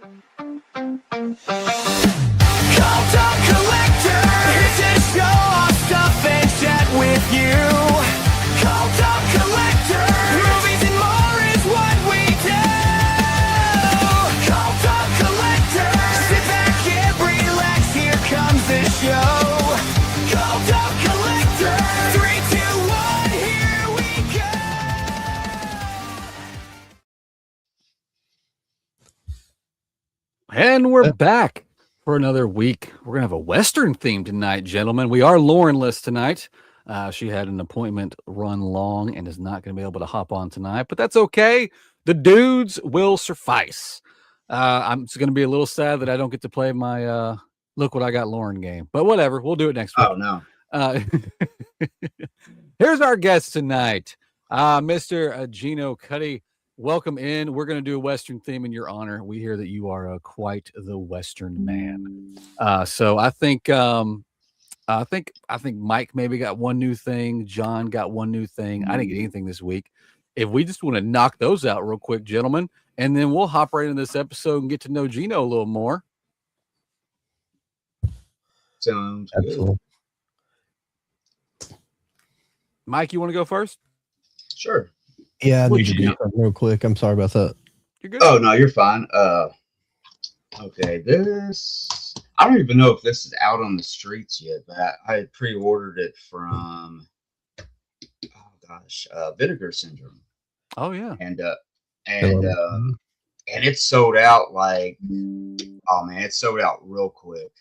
Collector, here to show off stuff and chat with you. Cult of Collector, movies and more is what we do. Cult of Collector, sit back and relax, here comes the show. Cult of Collector, 3, 2, 1, here we go. And we're back for another week. We're going to have a Western theme tonight, gentlemen. We are Laurenless tonight. She had an appointment run long and is not going to be able to hop on tonight, but that's okay. The dudes will suffice. I'm going to be a little sad that I don't get to play my Look What I Got Lauren game, but whatever. We'll do it next week. Oh, no. Here's our guest tonight, Mr. Gino Cuddy. Welcome in. We're going to do a Western theme in your honor. We hear that you are quite the Western man. So I think Mike maybe got one new thing. John got one new thing. I didn't get anything this week. If we just want to knock those out real quick, gentlemen, and then we'll hop right into this episode and get to know Gino a little more. Sounds good. Mike, you want to go first? Sure. Yeah, I need to do something real quick. I'm sorry about that. You're good. Oh, no, you're fine. Okay, this... I don't even know if this is out on the streets yet, but I had pre-ordered it from... Vinegar Syndrome. Oh, yeah. And it's sold out like... Oh, man, it's sold out real quick.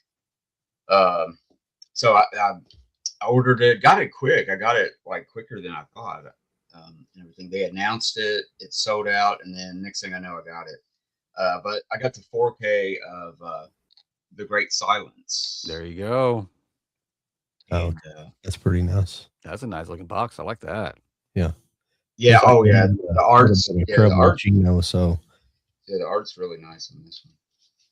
So I ordered it, got it quick. I got it like quicker than I thought. And everything. They announced it, it sold out, and then next thing I know, I got it. But I got the 4K of The Great Silence. There you go. And, That's pretty nice. That's a nice looking box. I like that. Yeah. Yeah. It's like The art's Gino, so yeah, the art's really nice on this one.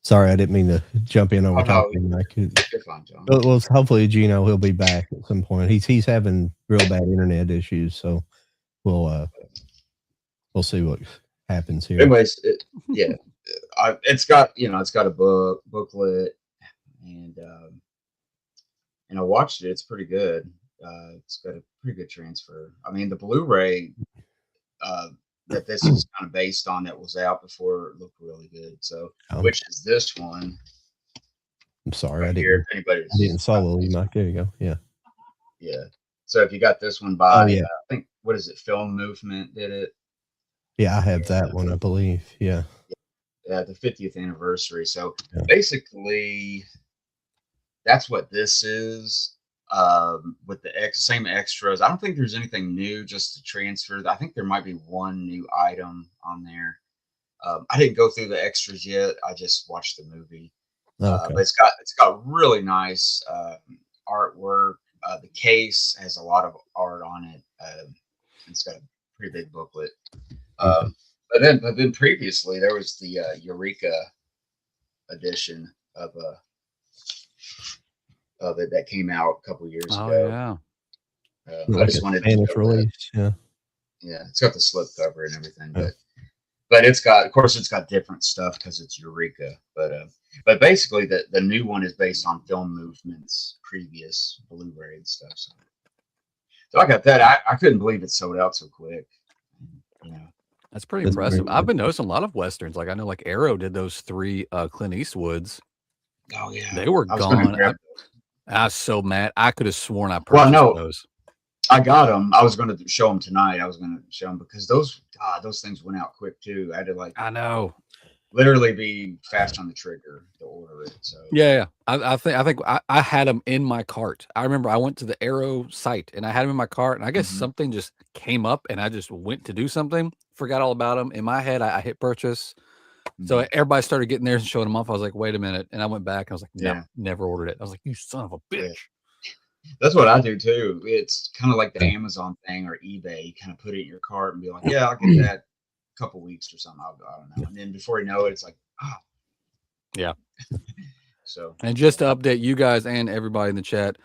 sorry, I didn't mean to jump in over top of him. You're fine, John. Well, hopefully Gino he'll be back at some point. He's having real bad internet issues, so we'll see what happens here. Anyways, it's got a booklet, and I watched it. It's pretty good. It's got a pretty good transfer. I mean, the Blu-ray that this is kind of based on that was out before looked really good. So, which is this one? I'm sorry, right I didn't follow you, Mike. There you go. Yeah. Yeah. So if you got this one by, yeah. I think, what is it? Film Movement did it. Yeah, I have that one, I believe. Yeah. Yeah, the 50th anniversary. So basically, that's what this is. With the same extras. I don't think there's anything new just to transfer. I think there might be one new item on there. I didn't go through the extras yet. I just watched the movie. Okay. But it's got really nice artwork. The case has a lot of art on it. It's got a pretty big booklet. But then previously there was the Eureka edition of it that came out a couple years ago. Yeah. I just wanted Spanish release. Yeah. Yeah, it's got the slip cover and everything, but it's got different stuff because it's Eureka. But basically the new one is based on Film Movement's previous Blu-ray and stuff. So I got that. I couldn't believe it sold out so quick. That's pretty impressive. I've been noticing a lot of Westerns. Like I know like Arrow did those 3 Clint Eastwoods. Oh yeah. They were gone. I was so mad. I could have sworn I purchased those. I got them. I was going to show them tonight. I was going to show them because those things went out quick too. I had to I know. Literally be fast on the trigger to order it. So yeah. I think I had them in my cart. I remember I went to the Arrow site and I had them in my cart, and I guess something just came up and I just went to do something, forgot all about them. In my head, I hit purchase. So everybody started getting theirs and showing them off. I was like, wait a minute. And I went back and I was like, no, never ordered it. I was like, you son of a bitch. Yeah. That's what I do too. It's kind of like the Amazon thing or eBay. You kind of put it in your cart and be like, yeah, I'll get that a couple weeks or something. I don't know. And then before you know it, it's like, yeah. So, and just to update you guys and everybody in the chat,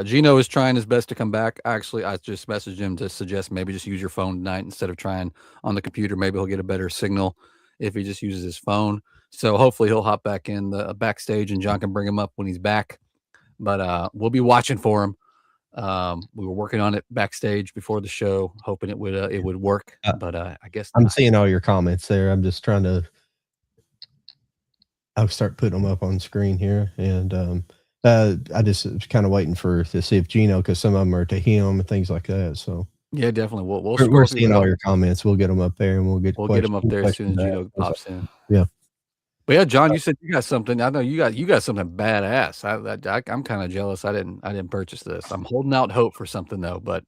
Gino is trying his best to come back. Actually, I just messaged him to suggest maybe just use your phone tonight instead of trying on the computer. Maybe he'll get a better signal. if he just uses his phone. So hopefully he'll hop back in the backstage and John can bring him up when he's back. But we'll be watching for him. We were working on it backstage before the show, hoping it would work. But I guess I'm not. seeing all your comments there. I'm just trying to. I'll start putting them up on screen here, and I just was kind of waiting to see if Gino, because some of them are to him and things like that. So Yeah, definitely. we're seeing all your comments. We'll get them up there, and we'll get them up there as soon as Gino pops in. Yeah. But yeah, John, you said you got something. I know you got something badass. I'm kind of jealous. I didn't purchase this. I'm holding out hope for something though, but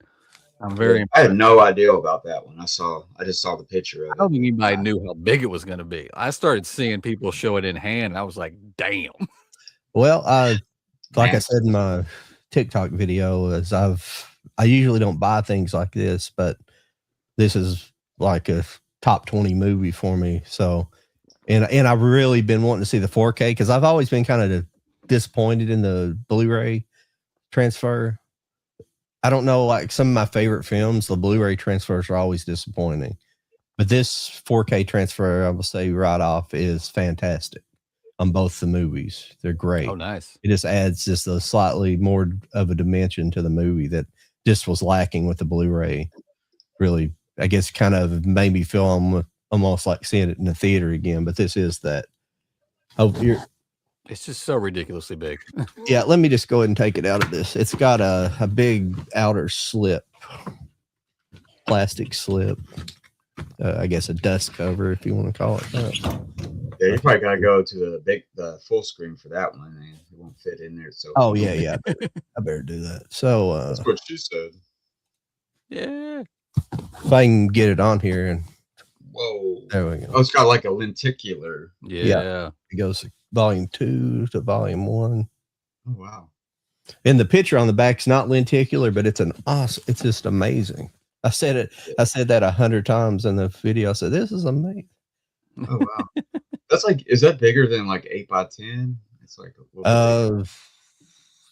I'm very. I had no idea about that one. I just saw the picture of it. I don't think anybody knew how big it was going to be. I started seeing people show it in hand, and I was like, "Damn!" Well, like I said in my TikTok video, I usually don't buy things like this, but this is like a top 20 movie for me. So, and I've really been wanting to see the 4K because I've always been kind of disappointed in the Blu-ray transfer. I don't know, like some of my favorite films, the Blu-ray transfers are always disappointing. But this 4K transfer, I will say right off, is fantastic on both the movies. They're great. Oh, nice. It just adds just a slightly more of a dimension to the movie that just was lacking with the Blu-ray. Really, I guess kind of made me feel almost like seeing it in the theater again. But this is that. Oh, it's just so ridiculously big. Yeah, let me just go ahead and take it out of this. It's got a big outer slip, plastic slip. I guess a dust cover, if you want to call it that. Yeah, you probably gotta go to the full screen for that one, man. It won't fit in there. So Oh yeah. I better do that. So that's what she said. Yeah. If I can get it on here, and whoa, there we go. Oh, it's got like a lenticular. Yeah. It goes volume 2 to volume 1. Oh wow. And the picture on the back's not lenticular, but it's it's just amazing. I said that 100 times in the video. I said, this is amazing. Oh wow. That's like, is that bigger than like 8x10? It's like a little bit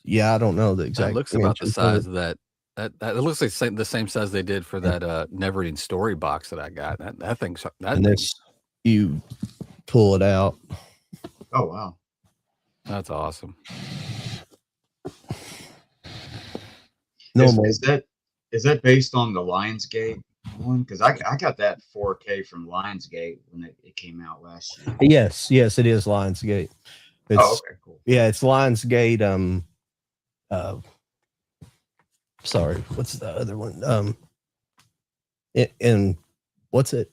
yeah, I don't know the exact. It looks about the size of that. That it looks like the same size they did for that Never Ending Story box that I got. That thing's and this, you pull it out. Oh wow. That's awesome. Is that based on the Lionsgate one? Because I got that 4K from Lionsgate when it came out last year. Yes, it is Lionsgate. It's, okay, cool. Yeah, it's Lionsgate. Sorry, what's the other one? And what's it?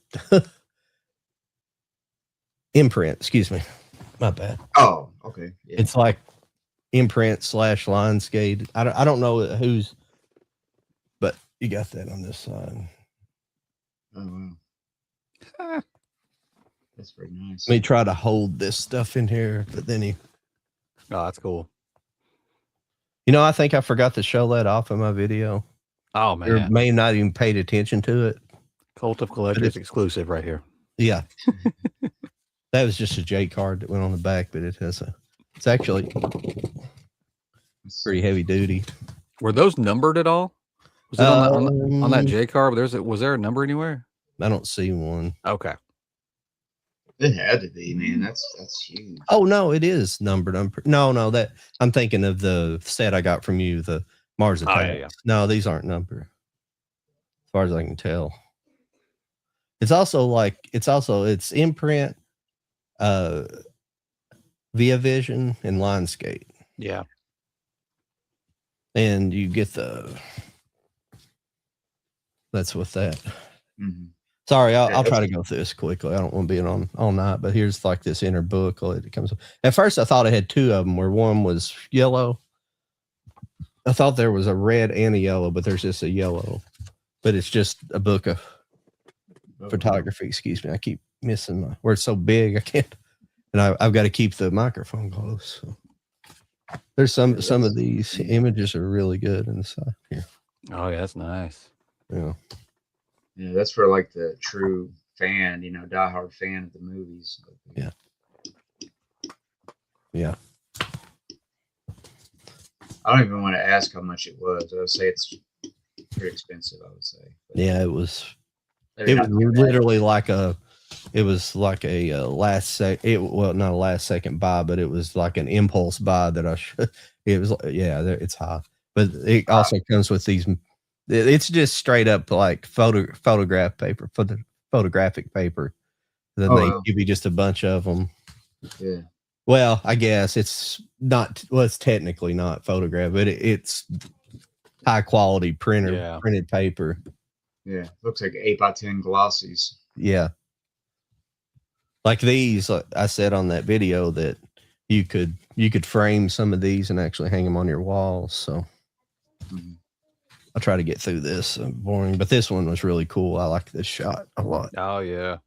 Imprint. Excuse me, my bad. Oh, okay. Yeah. It's like Imprint / Lionsgate. I don't know who's, but you got that on this side. Oh wow. That's very nice. Let me try to hold this stuff in here, but then Oh, that's cool. I think I forgot to show that off in my video. Oh man, Or may not even paid attention to it. Cult of Collectors exclusive right here. Yeah. That was just a J card that went on the back, but it's actually pretty heavy duty. Were those numbered at all? Was it on that J card? Was there a number anywhere? I don't see one. Okay. It had to be, man. That's huge. Oh no, it is numbered. No, that I'm thinking of the set I got from you, the Mars Attacks. Yeah. No, these aren't numbered, as far as I can tell. It's Imprint, Via Vision, and Lionsgate. Yeah. And you get that's with that. Mm-hmm. Sorry, I'll try to go through this quickly. I don't want to be on all night, but here's like this inner booklet. It comes. At first, I thought it had two of them, where one was yellow. I thought there was a red and a yellow, but there's just a yellow. But it's just a book of photography. Excuse me, I keep missing where it's so big. I can't, and I've got to keep the microphone close. So. There's some of these images are really good inside here. Oh yeah, that's nice. Yeah. Yeah, that's for like the true fan, diehard fan of the movies. Yeah. Yeah. I don't even want to ask how much it was. I would say it's pretty expensive, I would say. But yeah, it was. maybe It was literally like It was like a well, not a last second buy, but it was like an impulse buy that I should. It was, yeah, it's high, but it also comes with these. It's just straight up like photographic paper. Then they give you just a bunch of them. Yeah. Well, I guess it's not. Well, it's technically not photograph, but it's high quality printed paper. Yeah, looks like 8x10 glossies. Yeah. Like these, I said on that video that you could frame some of these and actually hang them on your walls. So I'll try to get through this. Boring, but this one was really cool. I like this shot a lot. Oh yeah.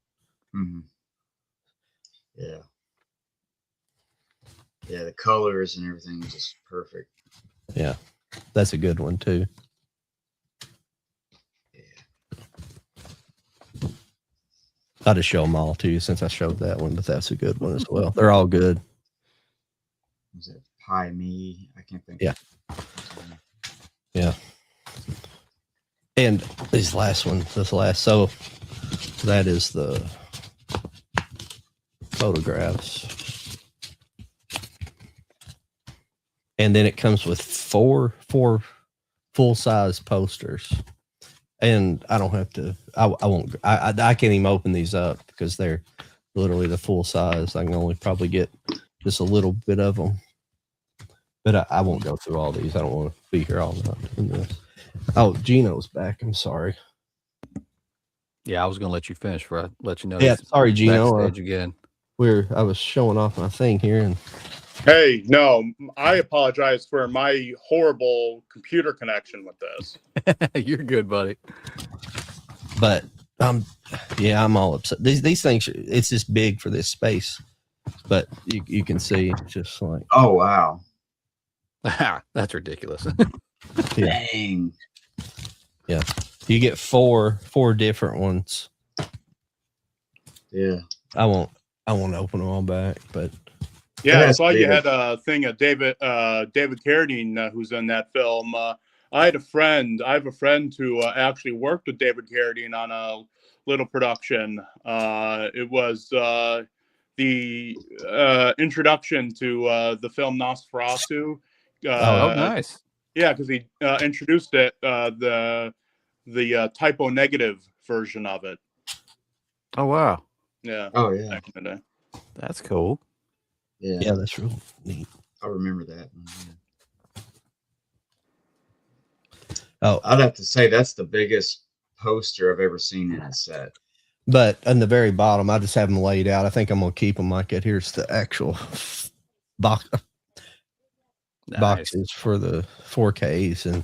Yeah. Yeah, the colors and everything is just perfect. Yeah, that's a good one too. I'll just show them all to you since I showed that one, but that's a good one as well. They're all good. Was it Pie Me? I can't think. Yeah. Yeah. And this last, so that is the photographs. And then it comes with four full-size posters. And I don't have to, I can't even open these up because they're literally the full size. I can only probably get just a little bit of them. But I won't go through all these. I don't want to be here all night doing this. Oh, Gino's back. I'm sorry. Yeah, I was going to let you finish before I let you know. Yeah, sorry, Gino. Again. I was showing off my thing here. And hey, no, I apologize for my horrible computer connection with this. You're good, buddy. But yeah, I'm all upset. These things, it's just big for this space. But you can see just like, oh wow, that's ridiculous. Dang. Yeah, you get four different ones. Yeah, I won't open them all back, but yeah, I saw you had a thing of David Carradine who's in that film. I have a friend who actually worked with David Carradine on a little production. It was the introduction to the film Nosferatu. Oh, nice. Yeah, because he introduced it, the typo negative version of it. Oh wow. Yeah. Oh yeah. Back in the day. That's cool. Yeah, that's real neat. I remember that. Yeah. Oh, I'd have to say that's the biggest poster I've ever seen in a set. But on the very bottom, I just have them laid out. I think I'm gonna keep them like that. Here's the actual boxes for the 4Ks,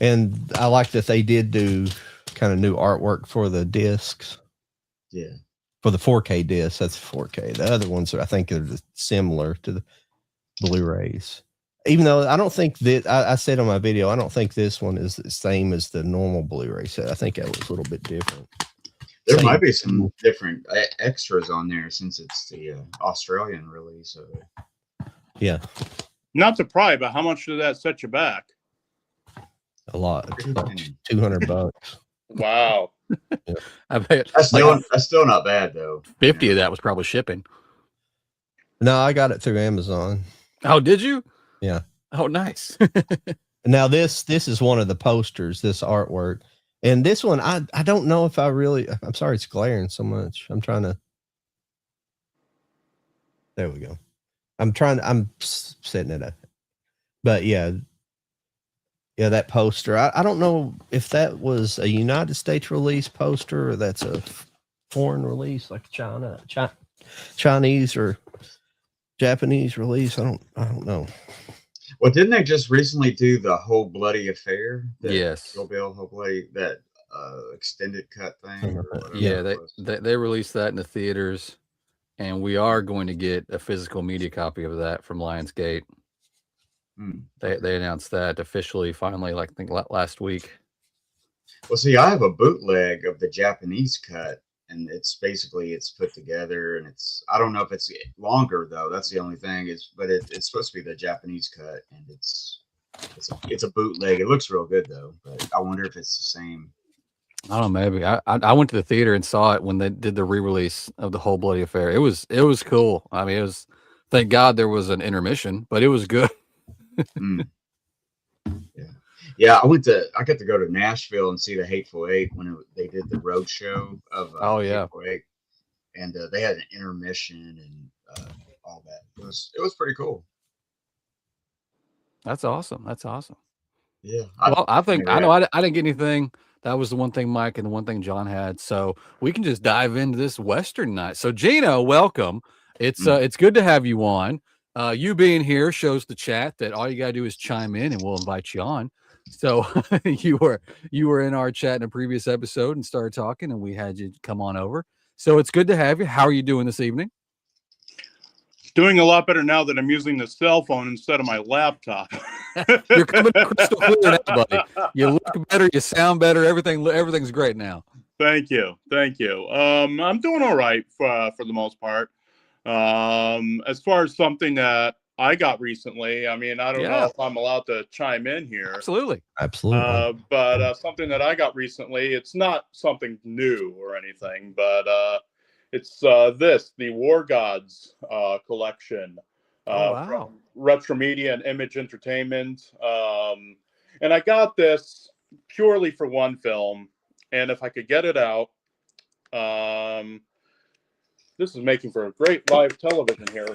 and I like that they did do kind of new artwork for the discs. Yeah. For the 4K disc, that's 4K. The other ones I think are similar to the Blu-rays. Even though I don't think that I said on my video, I don't think this one is the same as the normal Blu-ray set. I think that was a little bit different. There might be some different extras on there since it's the Australian release of it. Yeah. Not to pry, but how much did that set you back? A lot. $200. Wow. Yeah. I bet that's still not bad though. 50 of that was probably shipping. No, I got it through Amazon. Oh, did you? Yeah. Oh, nice. Now this is one of the posters, this artwork. And this one, I don't know if I'm sorry it's glaring so much. I'm trying to. There we go. I'm setting it up. But yeah, that poster. I don't know if that was a United States release poster or that's a foreign release like Chinese or Japanese release. I don't know. Well, didn't they just recently do the Whole Bloody Affair? Yes. Whole Bloody, that extended cut thing. Or yeah, they released that in the theaters, and we are going to get a physical media copy of that from Lionsgate. They announced that officially, finally, like I think last week. Well, see, I have a bootleg of the Japanese cut, and it's put together, and I don't know if it's longer though. That's the only thing but it's supposed to be the Japanese cut, and it's a bootleg. It looks real good though, but I wonder if it's the same. I don't know, maybe I went to the theater and saw it when they did the re-release of the Whole Bloody Affair. It was cool. I mean, it was, thank God there was an intermission, but it was good. Mm. Yeah. I got to go to Nashville and see the Hateful Eight when they did the road show of Oh yeah, Hateful Eight, and they had an intermission and all that. It was pretty cool. that's awesome. That's awesome. Yeah. Well, I think I yeah. know I didn't get anything. That was the one thing Mike and the one thing John had. So we can just dive into this Western night. So Gino, welcome. It's good to have you on. You being here shows the chat that all you gotta do is chime in and we'll invite you on. So you were in our chat in a previous episode and started talking and we had you come on over. So it's good to have you. How are you doing this evening? Doing a lot better now that I'm using the cell phone instead of my laptop. You're coming crystal clear now, buddy. You look better, you sound better, everything's great now. Thank you. I'm doing all right for the most part. As far as something that I got recently, I mean, I don't know if I'm allowed to chime in here. Absolutely. But something that I got recently, it's not something new or anything, but it's the War Gods collection from Retro Media and Image Entertainment. And I got this purely for one film. And if I could get it out, this is making for a great live television here.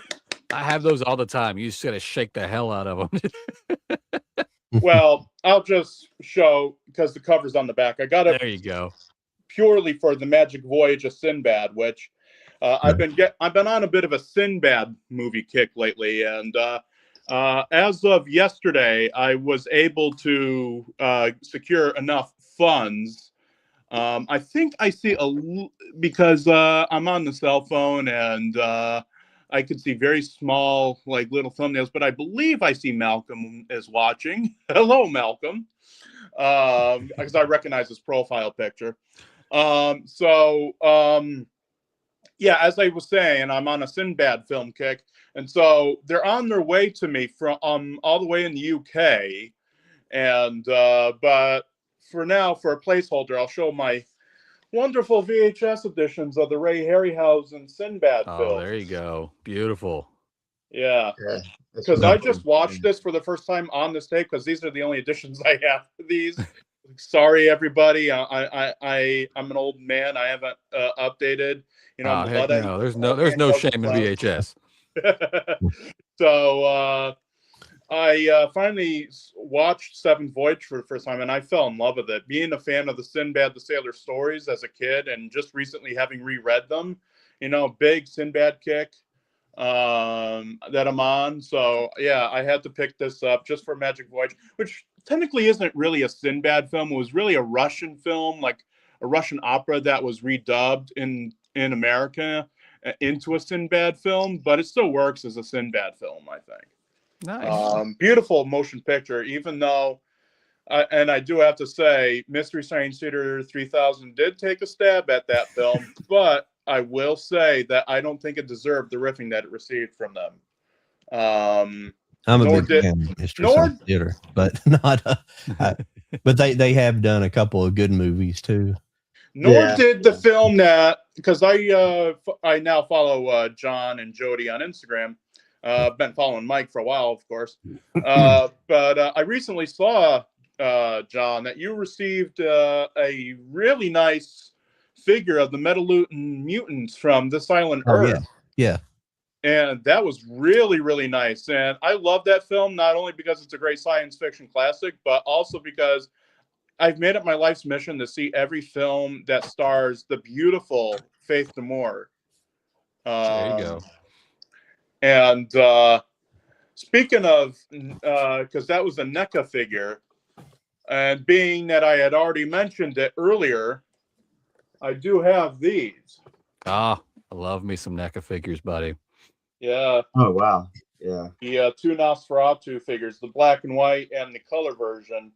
I have those all the time. You just got to shake the hell out of them. Well, I'll just show because the cover's on the back. I got it. There you go. Purely for the Magic Voyage of Sinbad, which I've been on a bit of a Sinbad movie kick lately, and as of yesterday, I was able to secure enough funds. I think I see because I'm on the cell phone and I could see very small, like little thumbnails, but I believe I see Malcolm is watching. Hello, Malcolm. Because I recognize his profile picture. Yeah, as I was saying, I'm on a Sinbad film kick. And so they're on their way to me from all the way in the UK. And but for now, for a placeholder, I'll show my wonderful VHS editions of the Ray Harryhausen Sinbad film. Oh, there you go. Beautiful. Yeah. Because I just watched this for the first time on this tape because these are the only editions I have for these. Sorry, everybody. I'm an old man. I haven't updated. You know, heck no. There's no shame in VHS. So I finally watched Seventh Voyage for the first time, and I fell in love with it. Being a fan of the Sinbad the Sailor stories as a kid, and just recently having reread them, you know, big Sinbad kick that I'm on. So yeah, I had to pick this up just for Magic Voyage, which technically isn't really a Sinbad film. It was really a Russian film, like a Russian opera that was redubbed in America into a Sinbad film, but it still works as a Sinbad film, I think. Nice. Beautiful motion picture, even though, and I do have to say, Mystery Science Theater 3000 did take a stab at that film, but I will say that I don't think it deserved the riffing that it received from them. I'm a big fan of Mystery Science Theater, but not. But they have done a couple of good movies too. Nor did the film that, because I now follow John and Jody on Instagram. Been following Mike for a while, of course. But I recently saw, John, that you received a really nice figure of the Metalutin mutants from This Island Earth. Yeah. And that was really, really nice. And I love that film, not only because it's a great science fiction classic, but also because I've made it my life's mission to see every film that stars the beautiful Faith D'Amour. There you go. And speaking of, because that was a NECA figure, and being that I had already mentioned it earlier, I do have these. I love me some NECA figures, buddy. Yeah. Oh, wow. Yeah. The two Nosferatu figures, the black and white and the color version.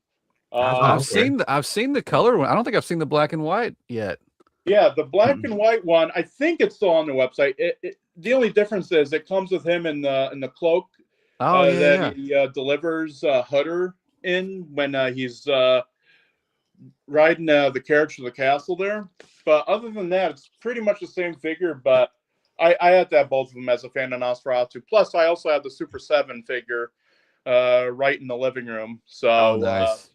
I've seen the color one. I don't think I've seen the black and white yet. Yeah, the black and white one, I think it's still on the website. The only difference is it comes with him in the cloak that he delivers Hutter in when he's riding the carriage to the castle there. But other than that, it's pretty much the same figure. But I had to have both of them as a fan of Nosferatu. Plus, I also have the Super 7 figure right in the living room. So, Oh, nice.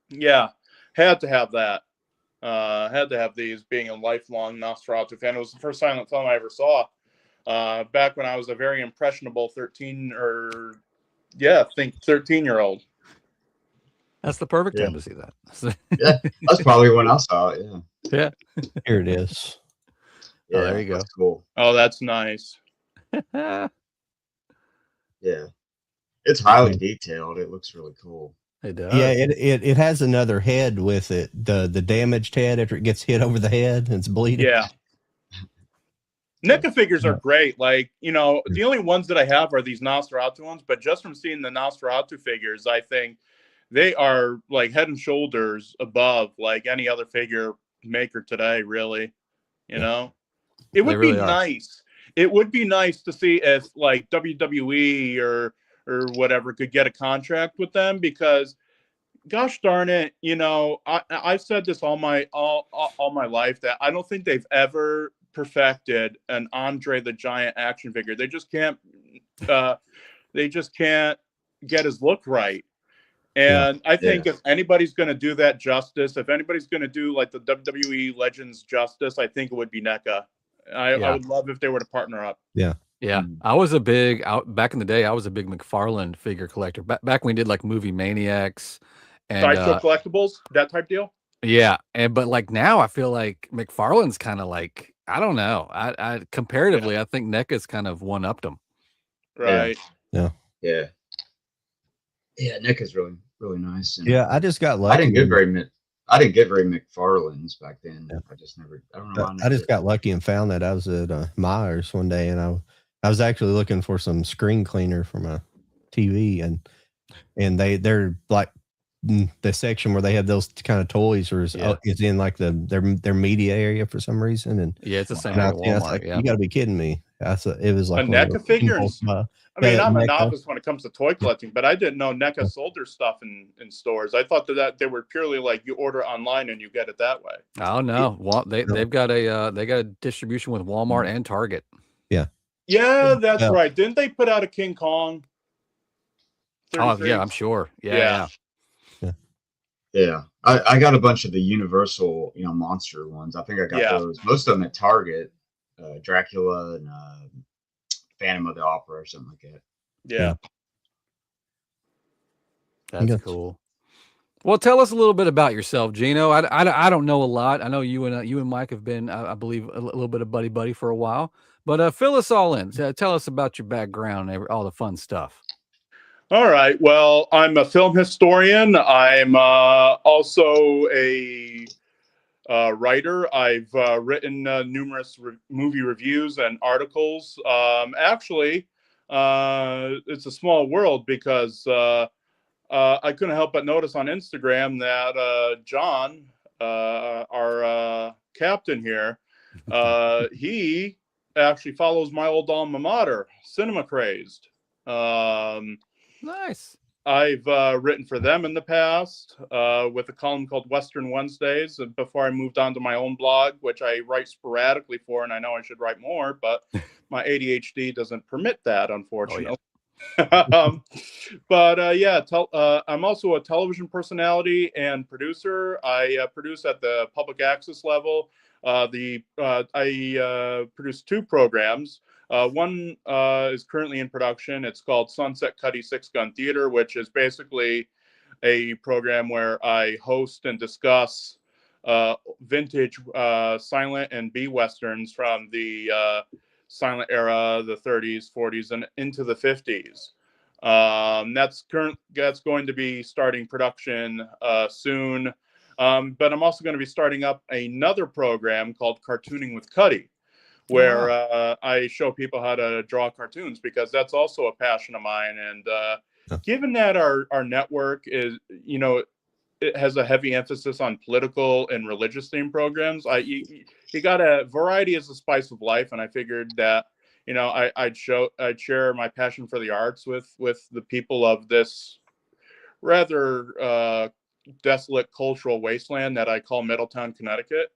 yeah, had to have that. Had to have these, being a lifelong Nosferatu fan. It was the first silent film I ever saw. Back when I was a very impressionable 13-year-old. That's the perfect Yeah. time to see that. Yeah, that's probably when I saw it. Yeah. Yeah. Here it is. Yeah, there you go. That's cool. Oh, that's nice. Yeah, it's highly detailed. It looks really cool. It does. Yeah, it has another head with it. The damaged head after it gets hit over the head and it's bleeding. Yeah. NECA figures are great. Like, the only ones that I have are these Nosferatu ones, but just from seeing the Nosferatu figures, I think they are like head and shoulders above like any other figure maker today, really. It would really be are. nice. It would be nice to see if like WWE or whatever could get a contract with them, because gosh darn it, I've said this all my life that I don't think they've ever perfected an Andre the Giant action figure. They just can't get his look right. And I think if anybody's going to do that justice, if anybody's going to do like the WWE Legends justice, I think it would be NECA. I would love if they were to partner up. Yeah. Yeah, I was a big back in the day. I was a big McFarlane figure collector. Back when we did like Movie Maniacs and Sideshow Collectibles, that type deal. Yeah, but like now, I feel like McFarlane's kind of like, I don't know. I comparatively, I think NECA's kind of one upped them. Right. Yeah. NECA's really really nice. And Yeah, I just got lucky. I didn't get very McFarlane's back then. Yeah. I just never. I don't know. I just got lucky and found that. I was at Myers one day, and I was actually looking for some screen cleaner for my TV, and they're like the section where they have those kind of toys, or is in like their media area for some reason. And yeah, it's the same at at Walmart. like, you got to be kidding me. It was like a NECA figure. I mean, I'm a NECA. novice when it comes to toy collecting, but I didn't know NECA sold their stuff in stores. I thought that they were purely like you order online and you get it that way. Oh no, they've got a distribution with Walmart and Target. Yeah, that's right. Didn't they put out a King Kong? Oh yeah, I'm sure. Yeah. I got a bunch of the Universal, monster ones. I think I got those. Most of them at Target. Dracula and Phantom of the Opera or something like that. Yeah. That's cool. Well, tell us a little bit about yourself, Gino. I don't know a lot. I know you and Mike have been, I believe, a little bit of buddy for a while. But fill us all in. Tell us about your background and all the fun stuff. All right. Well, I'm a film historian. I'm also a writer. I've written numerous movie reviews and articles. Actually, it's a small world because I couldn't help but notice on Instagram that John, our captain here, he actually follows my old alma mater, Cinema Crazed. Nice. I've written for them in the past with a column called Western Wednesdays before I moved on to my own blog, which I write sporadically for, and I know I should write more, but my ADHD doesn't permit that, unfortunately. Oh, yeah. But I'm also a television personality and producer. I produce at the public access level. I produce 2 programs. One is currently in production. It's called Sunset Cuddy 6-Gun Theater, which is basically a program where I host and discuss vintage silent and B westerns from the silent era, the 30s, 40s, and into the 50s. That's going to be starting production soon. But I'm also going to be starting up another program called Cartooning with Cuddy, where I show people how to draw cartoons, because that's also a passion of mine. And given that our network is, it has a heavy emphasis on political and religious themed programs, you got variety is the spice of life. And I figured that, I'd share my passion for the arts with the people of this rather desolate cultural wasteland that I call Middletown, Connecticut.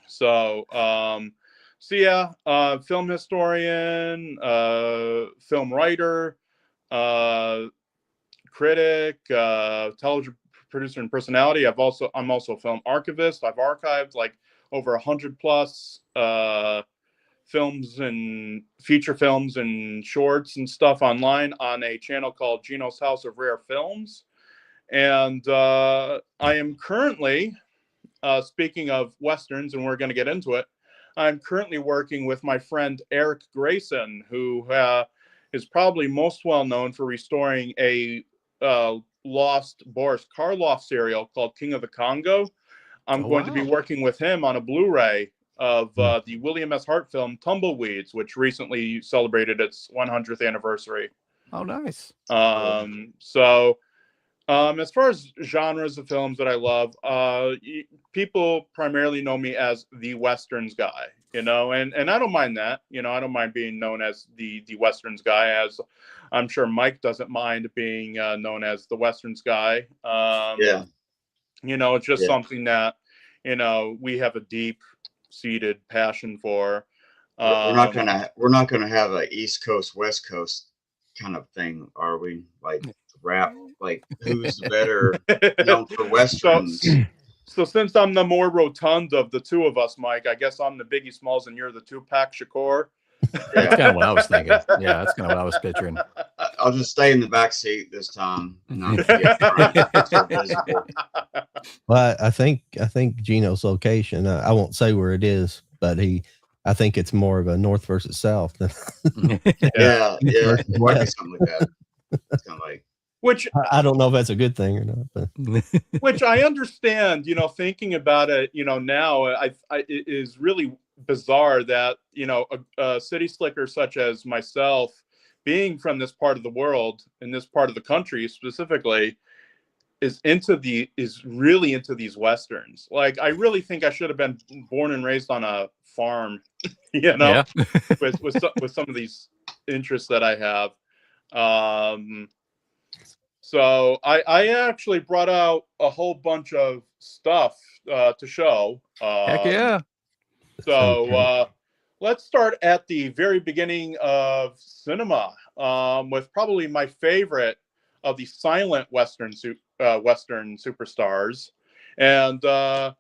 So yeah, film historian, film writer, critic, television producer and personality. I'm also a film archivist. I've archived like over 100 plus films and feature films and shorts and stuff online on a channel called Gino's House of Rare Films. And I am currently, speaking of Westerns, and we're going to get into it, I'm currently working with my friend Eric Grayson, who is probably most well known for restoring a lost Boris Karloff serial called King of the Congo. I'm going to be working with him on a Blu-ray of the William S. Hart film Tumbleweeds, which recently celebrated its 100th anniversary. Oh, nice. So as far as genres of films that I love, people primarily know me as the Westerns guy, and I don't mind that. I don't mind being known as the Westerns guy, as I'm sure Mike doesn't mind being known as the Westerns guy. Yeah. It's just something that, we have a deep-seated passion for. We're not gonna have a East Coast, West Coast kind of thing, are we? Like rap, like who's the better known for Westerns? So since I'm the more rotund of the two of us, Mike, I guess I'm the Biggie Smalls and you're the Tupac Shakur. That's kind of what I was thinking. Yeah, that's kind of what I was picturing. I'll just stay in the back seat this time. Not get front, so visible. Well, I think Gino's location. I won't say where it is, but I think it's more of a north versus south. Yeah, it might be something like that. It's kind of like. Which I don't know if that's a good thing or not, but which I understand. Thinking about it, now it is really bizarre that a city slicker such as myself, being from this part of the world and this part of the country specifically, is really into these Westerns. Like, I really think I should have been born and raised on a farm, Yeah. with some of these interests that I have. So I actually brought out a whole bunch of stuff to show. Heck yeah. So let's start at the very beginning of cinema with probably my favorite of the silent Western superstars. And now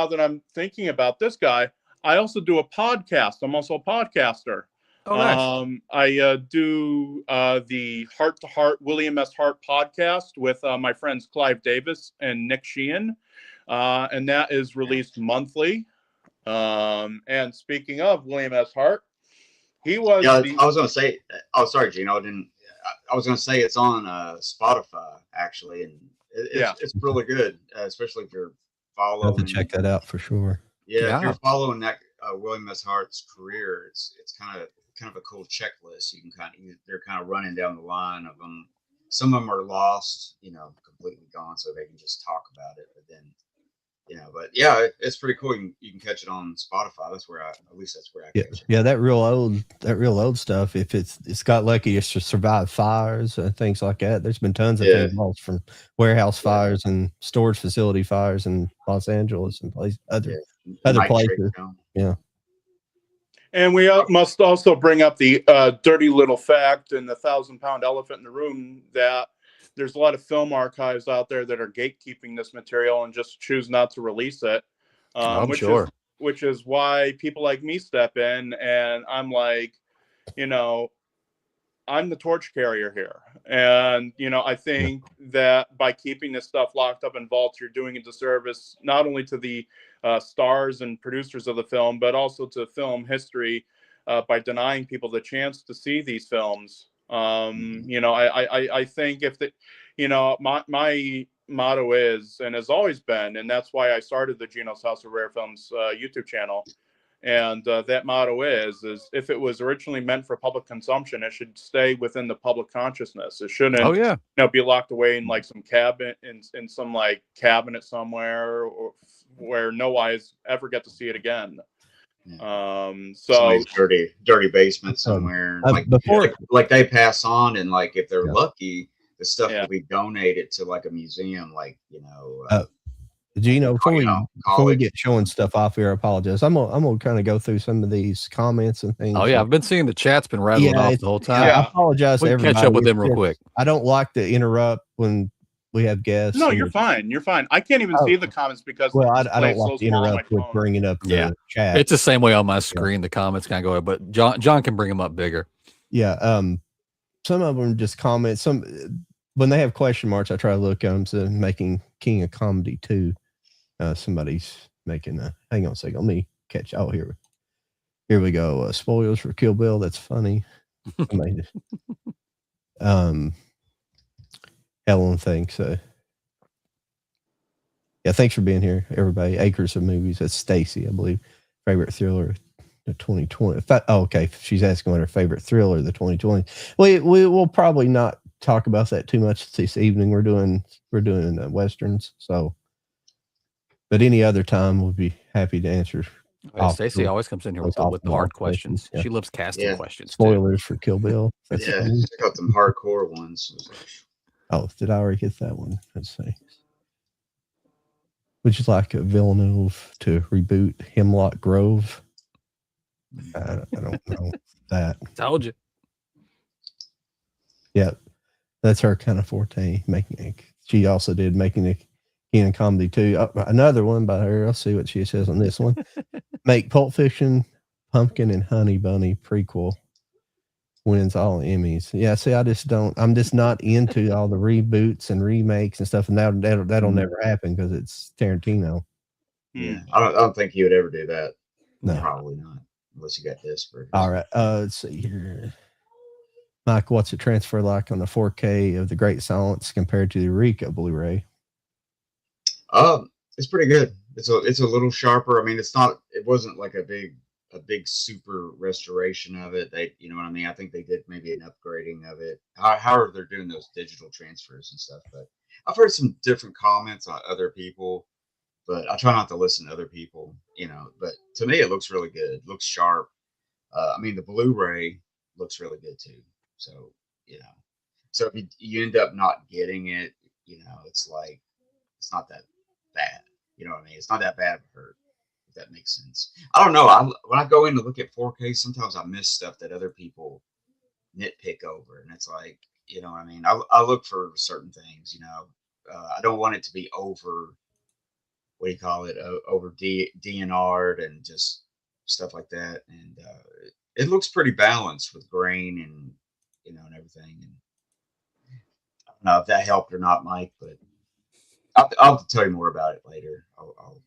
that I'm thinking about this guy, I also do a podcast. I'm also a podcaster. Oh, nice. I do the Heart to Heart William S. Hart podcast with my friends Clive Davis and Nick Sheehan, and that is released monthly. And speaking of William S. Hart, he was. Yeah, I was going to say. Oh, sorry, Gino. I was going to say it's on Spotify actually, and it's really good, especially if you're following. I'll have to check that out for sure. Yeah, if you're following that William S. Hart's career, it's kind of a cool checklist. You can they're kind of running down the line of them. Some of them are lost, completely gone, so they can just talk about it. But then, but yeah, it's pretty cool. You can catch it on Spotify. That's where at least that's where I catch it. Yeah, that real old stuff. If it's got lucky, it's to survive fires and things like that. There's been tons of things lost from warehouse fires and storage facility fires in Los Angeles and other places. Yeah. And we must also bring up the dirty little fact and the 1,000-pound elephant in the room that there's a lot of film archives out there that are gatekeeping this material and just choose not to release it. I'm sure. Which is why people like me step in, and I'm like, I'm the torch carrier here. And, I think that by keeping this stuff locked up in vaults, you're doing a disservice not only to the stars and producers of the film, but also to film history by denying people the chance to see these films. I think if my motto is, and has always been, and that's why I started the Gino's House of Rare Films YouTube channel. And that motto is if it was originally meant for public consumption, it should stay within the public consciousness. It shouldn't, be locked away in like some cabinet in some like cabinet somewhere, or where no eyes ever get to see it again. So dirty basement somewhere. Like they pass on, and like if they're lucky, the stuff Yeah. that we donated to like a museum, like Gino, before we college. get showing stuff off here, I apologize. I'm gonna kind of go through some of these comments and things. Oh yeah, I've been seeing the chat's been rattling off the whole time. I apologize to We can everybody. catch up with them real quick. I don't like to interrupt when we have guests. No, you're fine. You're fine. I can't even see the comments because I the don't like to interrupt with bringing up the chat. It's the same way on my screen. The comments kind of go away, but John can bring them up bigger. Yeah. Some of them just comment. Some when they have question marks, I try to look at them. So making King of Comedy 2. Somebody's making a. Hang on a second. Let me catch. Oh, here we go. Spoilers for Kill Bill. That's funny. Helen thanks. Yeah, thanks for being here, everybody. Acres of Movies. That's Stacy, I believe. Favorite thriller of 2020. Okay, she's asking what her favorite thriller of the 2020. We will probably not talk about that too much this evening. We're doing westerns, so. But any other time, we'll be happy to answer. Stacy always comes in here with the hard questions. She loves casting questions. Spoilers for Kill Bill. Check out some hardcore ones. Oh, did I already get that one? Let's see. Would you like a Villeneuve to reboot Hemlock Grove? I don't know that. Told you. Yeah, that's her kind of forte. She also did Making a King of Comedy 2. Another one by her. I'll see what she says on this one. Make Pulp Fiction, Pumpkin and Honey Bunny prequel. Wins all Emmys. Yeah, see, I'm just not into all the reboots and remakes and stuff, and that'll never happen because it's Tarantino. Yeah, I don't think he would ever do that. No, probably not, unless you got desperate. All right, let's see here. Mike, what's the transfer like on the 4K of The Great Silence compared to the Eureka Blu-ray? It's pretty good. It's a little sharper. I mean, it wasn't like a big super restoration of it. They, you know what I mean? I think they did maybe an upgrading of it. However, they're doing those digital transfers and stuff. But I've heard some different comments on other people, but I try not to listen to other people, but to me, it looks really good. It looks sharp. I mean, the Blu-ray looks really good too. So, so if you end up not getting it, it's like, it's not that bad. You know what I mean? It's not that bad for her. That makes sense. I don't know. When I go in to look at 4K, sometimes I miss stuff that other people nitpick over, and it's like, you know what I mean? I look for certain things, I don't want it to be over, what do you call it, over DNR'd and just stuff like that. And it looks pretty balanced with grain and, and everything. And I don't know if that helped or not, Mike, but I'll have to tell you more about it later. I'll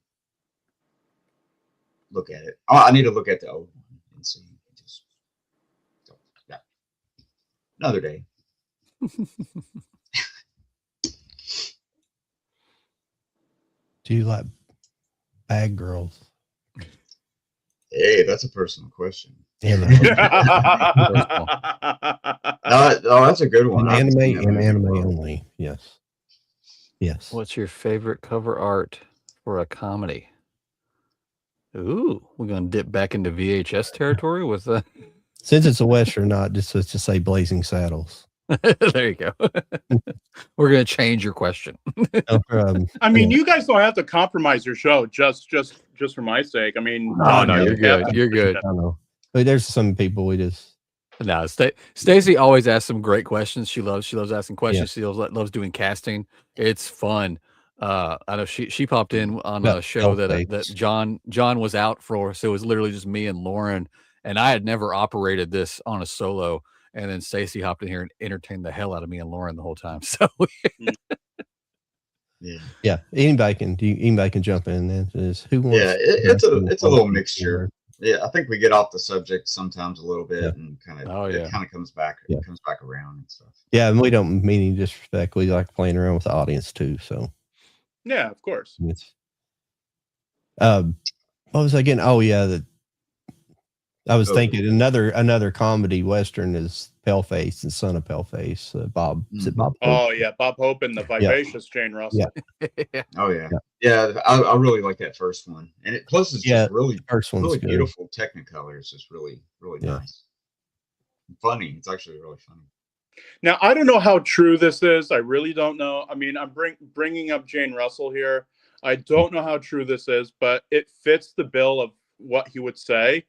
look at it. I need to look at the old one and see. Yeah. Another day. Do you like bad girls? Hey, that's a personal question. Yeah. That's a good one. Anime only. Yes. What's your favorite cover art for a comedy? Ooh, we're going to dip back into VHS territory with Since it's a Western, not just let's just say Blazing Saddles. There you go. We're going to change your question. I mean, you guys don't have to compromise your show just for my sake. I mean, no, you're good. You're good. I know. But there's some people we just. No, Stacy always asks some great questions. She loves asking questions. Yeah. She loves doing casting. It's fun. I know she popped in on a show that John was out for, so it was literally just me and Lauren, and I had never operated this on a solo. And then Stacy hopped in here and entertained the hell out of me and Lauren the whole time. So yeah, anybody can jump in. And who wants? Yeah, it's a little mixture. Yeah, I think we get off the subject sometimes a little bit, and kind of it kind of comes back. It comes back around and stuff. Yeah, and we don't mean any disrespect. We like playing around with the audience too. So yeah, of course. What was I getting? Oh yeah, I was thinking another comedy Western is Paleface and Son of Paleface. Bob, is it Bob Hope? Oh yeah, Bob Hope and the Vivacious Jane Russell. Yeah. Oh yeah. I really like that first one, and plus it's just really beautiful Technicolors. It's really nice, and funny. It's actually really funny. Now, I don't know how true this is. I really don't know. I mean, I'm bringing up Jane Russell here. I don't know how true this is, but it fits the bill of what he would say.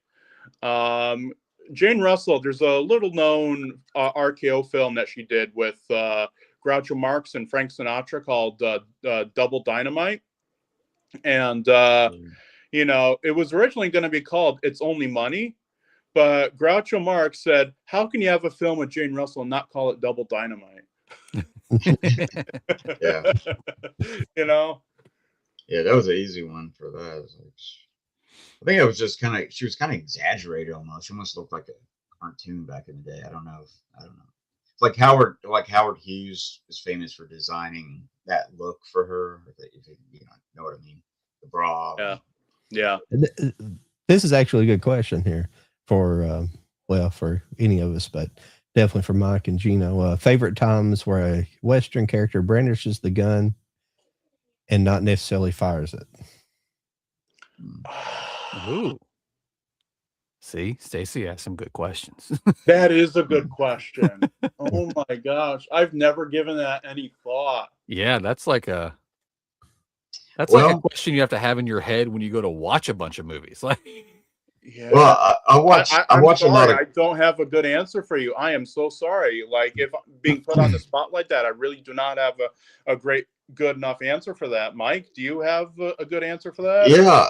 Um, Jane Russell, there's a little known RKO film that she did with Groucho Marx and Frank Sinatra called Double Dynamite. And, you know, it was originally going to be called It's Only Money. But Groucho Marx said, how can you have a film with Jane Russell and not call it Double Dynamite? Yeah. You know? Yeah, that was an easy one for that. It was like, I think it was just kind of, she was kind of exaggerated almost. She almost looked like a cartoon back in the day. I don't know. It's like Howard Hughes is famous for designing that look for her. If you know what I mean. The bra. Yeah. Yeah. This is actually a good question here for, well, for any of us, but definitely for Mike and Gino. Favorite times where a Western character brandishes the gun and not necessarily fires it. Ooh. See, Stacy asked some good questions. That is a good question. Oh my gosh. I've never given that any thought. Yeah, that's like a Well, question you have to have in your head when you go to watch a bunch of movies. Like, Yeah. well, I watch I'm a lot sorry, of. I don't have a good answer for you. I am so sorry. Like, if I'm being put on the spot like that, I really do not have a good enough answer for that. Mike, do you have a good answer for that? Yeah,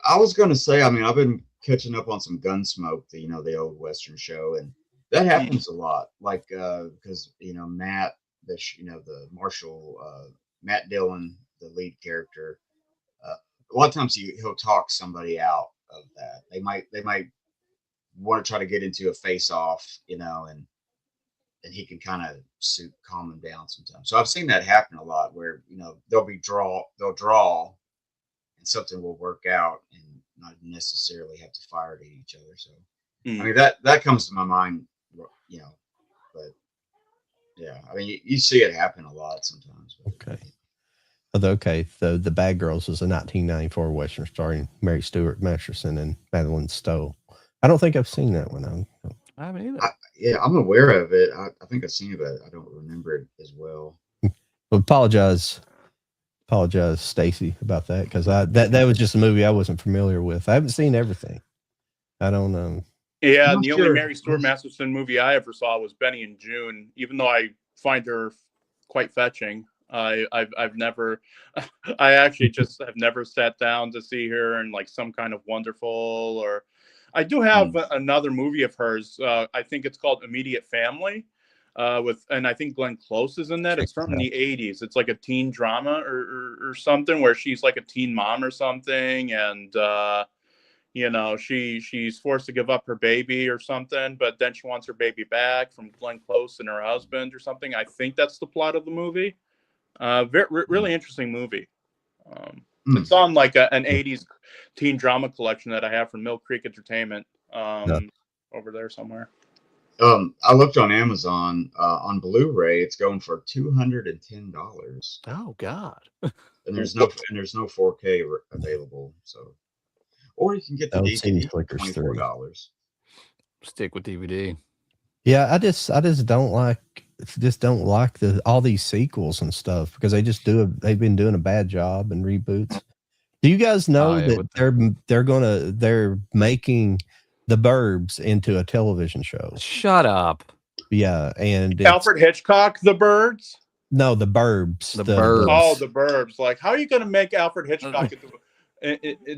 I was going to say. I mean, I've been catching up on some Gunsmoke, the old Western show, and that happens a lot. Like, because Matt, the Marshall, Matt Dillon, the lead character. A lot of times he'll talk somebody out of that. They might want to try to get into a face off, and he can kind of calm them down sometimes. So I've seen that happen a lot where they'll draw and something will work out and not necessarily have to fire at each other. So I mean that comes to my mind, but yeah, I mean you see it happen a lot sometimes. Okay. The Bad Girls was a 1994 Western starring Mary Stuart Masterson and Madeline Stowe. I don't think I've seen that one. I haven't either. Yeah, I'm aware of it. I think I've seen it, but I don't remember it as well. Apologize, Stacy, about that, because that was just a movie I wasn't familiar with. I haven't seen everything. I don't know. Yeah, I'm the not only sure. Mary Stuart Masterson movie I ever saw was Benny and June. Even though I find her quite fetching, I've never, I actually just have never sat down to see her in like some kind of Wonderful or. I do have another movie of hers. I think it's called Immediate Family, and I think Glenn Close is in that. It's from the 80s. It's like a teen drama or something where she's like a teen mom or something, and she's forced to give up her baby or something, but then she wants her baby back from Glenn Close and her husband or something. I think that's the plot of the movie. Really interesting movie. It's on like an 80s teen drama collection that I have from Mill Creek Entertainment over there somewhere. I looked on Amazon on Blu-ray. It's going for $210. Oh God! And there's no 4K available. So, or you can get the DVD for $24. Stick with DVD. Yeah, I just don't like all these sequels and stuff because they've been doing a bad job and reboots. Do you guys know that they're making The Burbs into a television show? Shut up. Yeah, and Alfred Hitchcock, The Birds? No, The Burbs. The Burbs. Oh, The Burbs. Like, how are you going to make Alfred Hitchcock into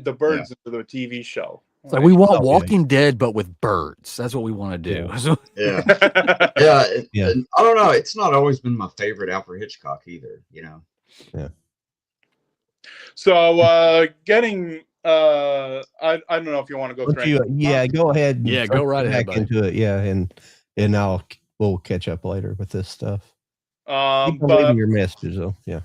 The Birds into the TV show? It's like we want Walking Dead, but with birds. That's what we want to do. Yeah, yeah. I don't know. It's not always been my favorite Alfred Hitchcock either. Yeah. So, getting. I don't know if you want to go through. Go ahead. Yeah, go right ahead. Back into it. Yeah, and we'll catch up later with this stuff. But leaving your messages though. Yeah.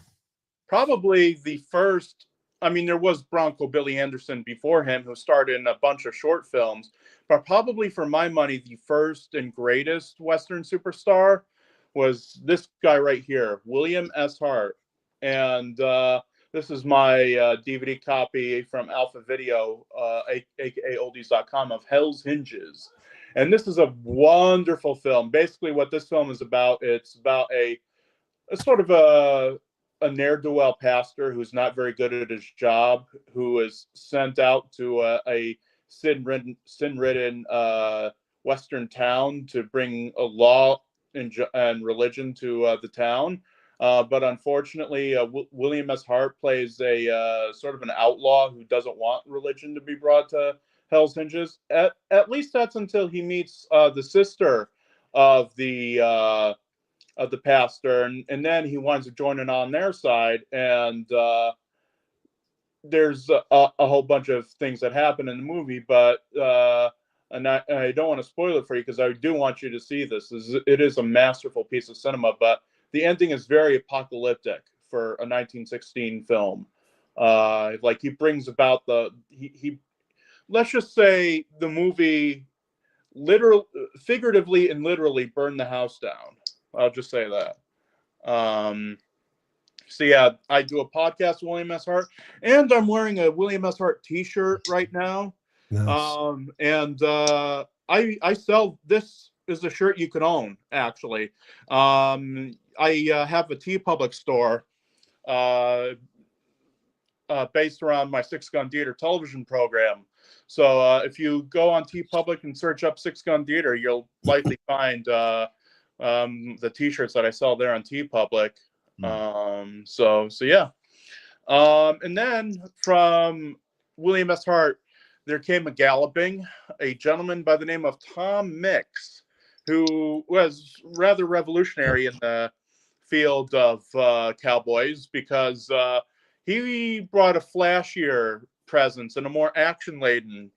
Probably the first. I mean, there was Bronco Billy Anderson before him who starred in a bunch of short films, but probably for my money, the first and greatest Western superstar was this guy right here, William S. Hart. And this is my DVD copy from Alpha Video, aka oldies.com, of Hell's Hinges. And this is a wonderful film. Basically, what this film is about, it's about a sort of a ne'er-do-well pastor who's not very good at his job, who is sent out to a sin-ridden Western town to bring a law and religion to the town. But unfortunately, William S. Hart plays a sort of an outlaw who doesn't want religion to be brought to Hell's Hinges. At least that's until he meets the sister of the pastor, and then he winds up joining on their side, and there's a whole bunch of things that happen in the movie, but and I don't want to spoil it for you because I do want you to see this. It is a masterful piece of cinema, but the ending is very apocalyptic for a 1916 film. Like he brings about he let's just say the movie figuratively and literally burned the house down. I'll just say that. So yeah, I do a podcast with William S. Hart, and I'm wearing a William S. Hart T-shirt right now. Nice. And I sell this is a shirt you can own actually. I have a TeePublic store based around my Six Gun Theater television program. So if you go on TeePublic and search up Six Gun Theater, you'll likely find the T-shirts that I sell there on TeePublic. So yeah. And then from William S. Hart, there came a gentleman by the name of Tom Mix, who was rather revolutionary in the field of cowboys because he brought a flashier presence and a more action-laden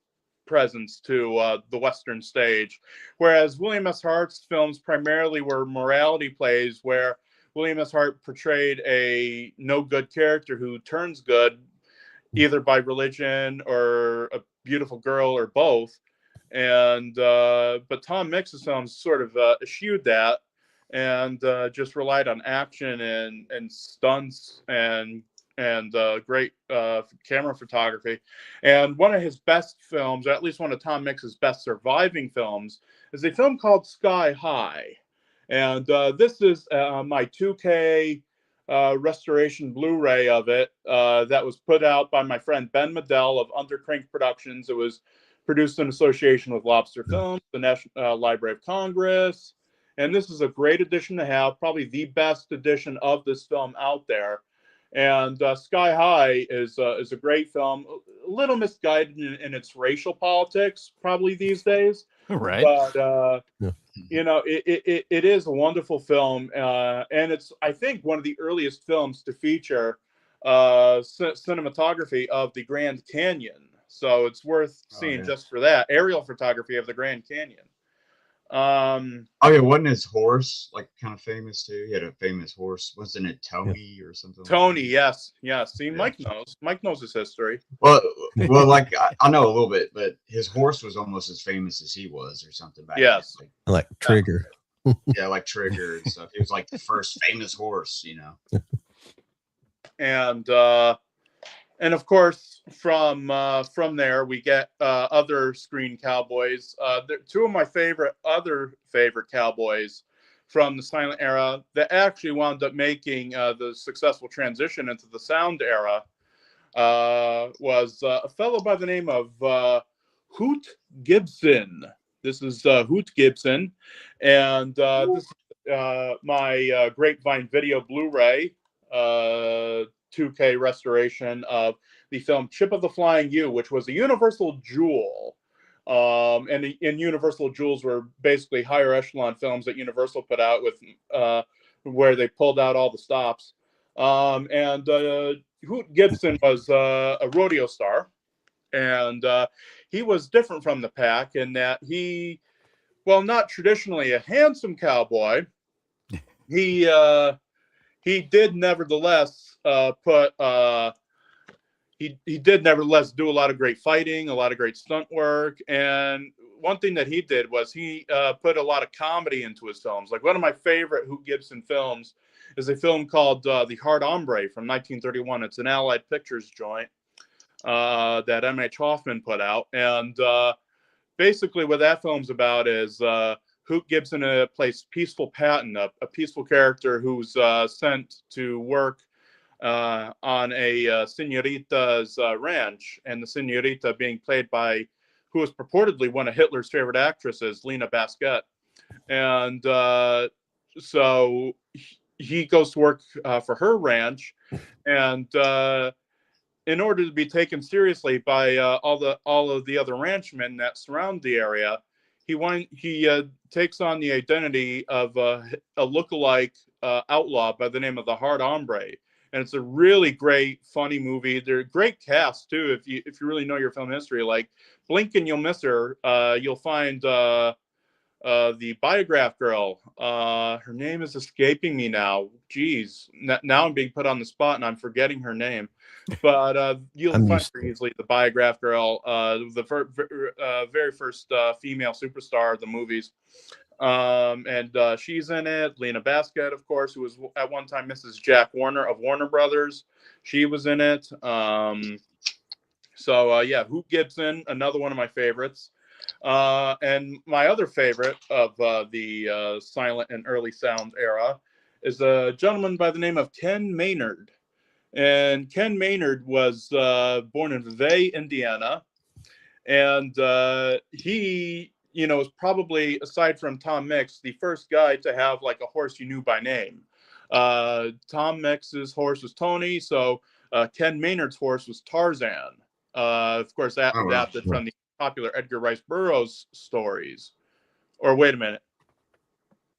presence to the Western stage, whereas William S. Hart's films primarily were morality plays where William S. Hart portrayed a no-good character who turns good either by religion or a beautiful girl or both. And but Tom Mix's films sort of eschewed that and just relied on action and stunts and great camera photography. And one of his best films, or at least one of Tom Mix's best surviving films, is a film called Sky High. And this is my 2K restoration Blu-ray of it that was put out by my friend Ben Medell of Undercrank Productions. It was produced in association with Lobster Films, the National Library of Congress. And this is a great edition to have, probably the best edition of this film out there. And Sky High is a great film, a little misguided in its racial politics, probably these days. Right. But you know, it is a wonderful film, and it's, I think, one of the earliest films to feature cinematography of the Grand Canyon. So it's worth seeing just for that aerial photography of the Grand Canyon. Wasn't his horse like kind of famous too? He had a famous horse, wasn't it Tony or something? Tony, yes. See, Mike knows his history. Well, like I know a little bit, but his horse was almost as famous as he was, or something back then. Like Trigger. Yeah, like Trigger and stuff. He was like the first famous horse, you know. And of course, from there we get other screen cowboys. Two of my other favorite cowboys from the silent era that actually wound up making the successful transition into the sound era was a fellow by the name of Hoot Gibson. This is Hoot Gibson, and this is my Grapevine Video Blu-ray 2K restoration of the film Chip of the Flying U, which was a Universal Jewel. And Universal Jewels were basically higher echelon films that Universal put out with where they pulled out all the stops. And Hoot Gibson was a rodeo star, and he was different from the pack in that he, well, not traditionally a handsome cowboy, he did nevertheless he did nevertheless do a lot of great fighting, a lot of great stunt work. And one thing that he did was he put a lot of comedy into his films. Like one of my favorite Hoot Gibson films is a film called The Hard Hombre from 1931. It's an Allied Pictures joint that M.H. Hoffman put out. And basically what that film's about is Hoot Gibson plays Peaceful Patton, a peaceful character who's sent to work on a senorita's ranch, and the senorita being played by who was purportedly one of Hitler's favorite actresses, Lena Basket. And so he goes to work for her ranch, and in order to be taken seriously by all of the other ranchmen that surround the area, he takes on the identity of a lookalike outlaw by the name of the Hard Hombre. And it's a really great, funny movie. They're a great cast too. If you really know your film history, like blink and you'll miss her. You'll find the Biograph girl. Her name is escaping me now. Jeez, now I'm being put on the spot and I'm forgetting her name. But you'll find her easily. The Biograph girl, the very first female superstar of the movies. And she's in it. Lena Basket, of course, who was at one time Mrs. Jack Warner of Warner Brothers. She was in it. So yeah, Hoot Gibson, another one of my favorites. And my other favorite of the silent and early sound era is a gentleman by the name of Ken Maynard. And Ken Maynard was born in Vevey, Indiana. And he, was probably, aside from Tom Mix, the first guy to have like a horse you knew by name. Tom Mix's horse was Tony, so Ken Maynard's horse was Tarzan. Of course, adapted from the popular Edgar Rice Burroughs stories. Or wait a minute.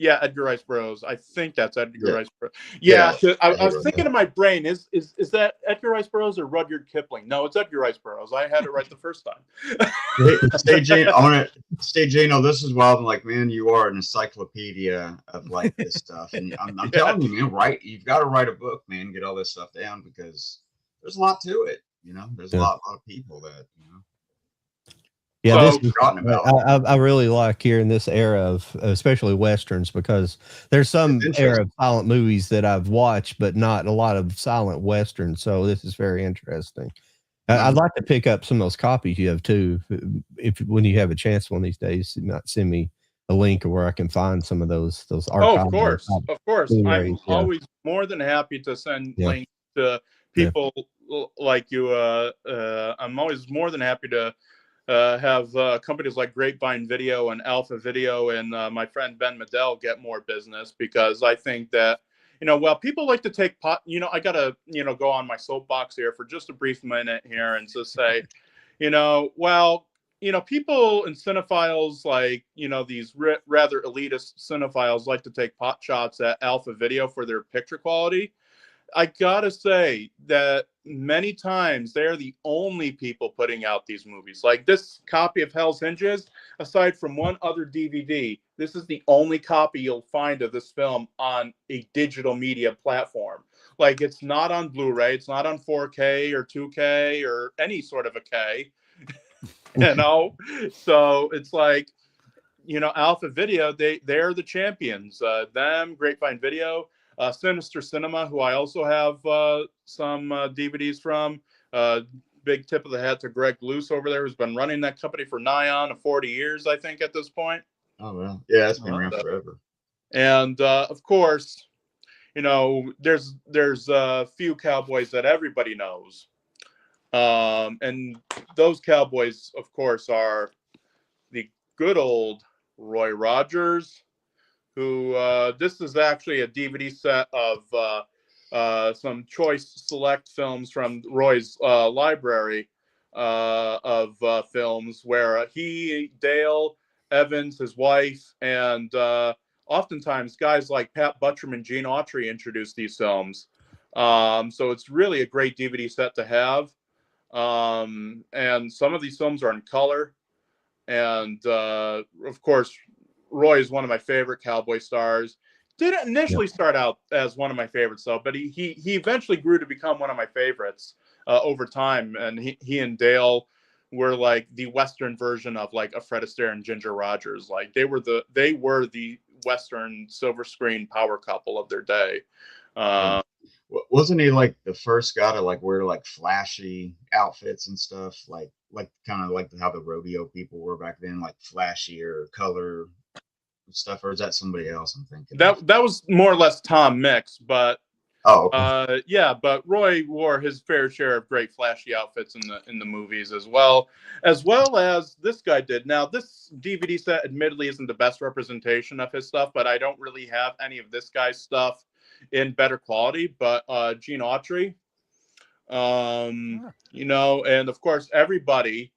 Yeah, Edgar Rice Burroughs. I think that's Edgar Rice Burroughs. Yeah, I was thinking in my brain, is that Edgar Rice Burroughs or Rudyard Kipling? No, it's Edgar Rice Burroughs. I had it right the first time. Stay Jano, this is wild. I'm like, man, you are an encyclopedia of like this stuff. And I'm telling you, man, you've got to write a book, man, get all this stuff down, because there's a lot to it. There's a lot of people that, Yeah, I really like hearing this era of especially Westerns, because there's some era of silent movies that I've watched, but not a lot of silent Westerns. So this is very interesting. I'd like to pick up some of those copies you have too. When you have a chance one of these days, you might send me a link or where I can find some of those archives. Oh, of course. I'm always more than happy to send links to people like you. I'm always more than happy to have companies like Grapevine Video and Alpha Video and my friend Ben Medell get more business, because I think that, well, people like to take I got to, go on my soapbox here for just a brief minute here and just say, well, people and cinephiles like, these rather elitist cinephiles like to take pot shots at Alpha Video for their picture quality. I gotta say that many times they're the only people putting out these movies. Like this copy of Hell's Hinges, aside from one other DVD, this is the only copy you'll find of this film on a digital media platform. Like it's not on Blu-ray, it's not on 4K or 2K or any sort of a K. So it's like, Alpha Video, they're the champions. Them, Grapevine Video. Sinister Cinema, who I also have some DVDs from. Big tip of the hat to Greg Luce over there, who's been running that company for nigh on 40 years, I think, at this point. Oh, well. Yeah, it's been around forever. And, of course, there's a few cowboys that everybody knows. And those cowboys, of course, are the good old Roy Rogers, who this is actually a DVD set of some choice select films from Roy's library of films, where he, Dale, Evans, his wife, and oftentimes guys like Pat Buttram and Gene Autry introduced these films. So it's really a great DVD set to have. And some of these films are in color. And of course, Roy is one of my favorite cowboy stars. Didn't initially start out as one of my favorites, though, but he eventually grew to become one of my favorites over time. And he and Dale were like the Western version of like a Fred Astaire and Ginger Rogers. Like they were the Western silver screen power couple of their day. Wasn't he like the first guy to like wear like flashy outfits and stuff, like kind of like how the rodeo people were back then, like flashier color stuff, or is that somebody else I'm thinking of? That was more or less Tom Mix, but Oh, okay. yeah, but Roy wore his fair share of great flashy outfits in the movies as well as this guy did. Now, this DVD set admittedly isn't the best representation of his stuff, but I don't really have any of this guy's stuff in better quality. But Gene Autry, you know, and of course everybody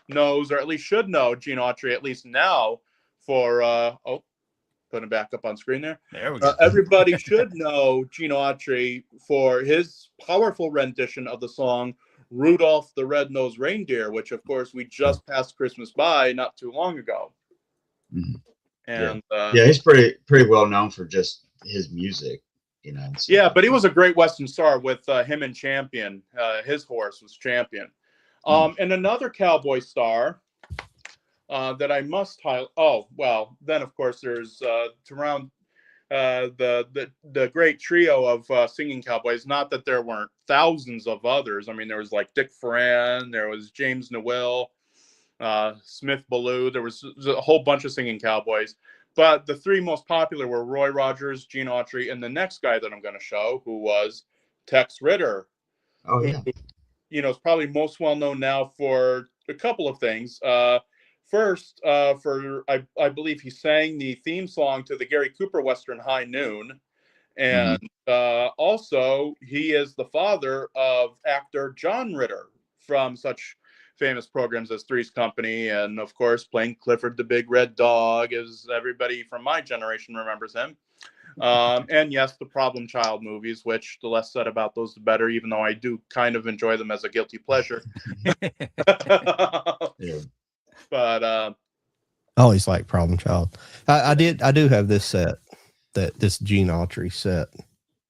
knows, or at least should know, Gene Autry at least now for putting it back up on screen there. There we go. Everybody should know Gene Autry for his powerful rendition of the song Rudolph the Red-Nosed Reindeer, which, of course, we just passed Christmas by not too long ago. Mm-hmm. And yeah, he's pretty well known for just his music, you know. Yeah, but he was a great Western star with him and Champion. His horse was Champion. And another cowboy star that I must highlight. Oh, well, then of course there's to round the great trio of singing cowboys. Not that there weren't thousands of others. I mean, there was like Dick Foran, there was James Newell, Smith Ballou. There was a whole bunch of singing cowboys. But the three most popular were Roy Rogers, Gene Autry, and the next guy that I'm going to show, who was Tex Ritter. Oh, yeah. Who, you know, is probably most well known now for a couple of things. First, for I believe he sang the theme song to the Gary Cooper Western High Noon. And also, he is the father of actor John Ritter from such famous programs as Three's Company, and of course, playing Clifford the Big Red Dog, as everybody from my generation remembers him. And yes, the Problem Child movies, which the less said about those, the better, even though I do kind of enjoy them as a guilty pleasure. Yeah. But I always like Problem Child. I do have this set, this Gene Autry set.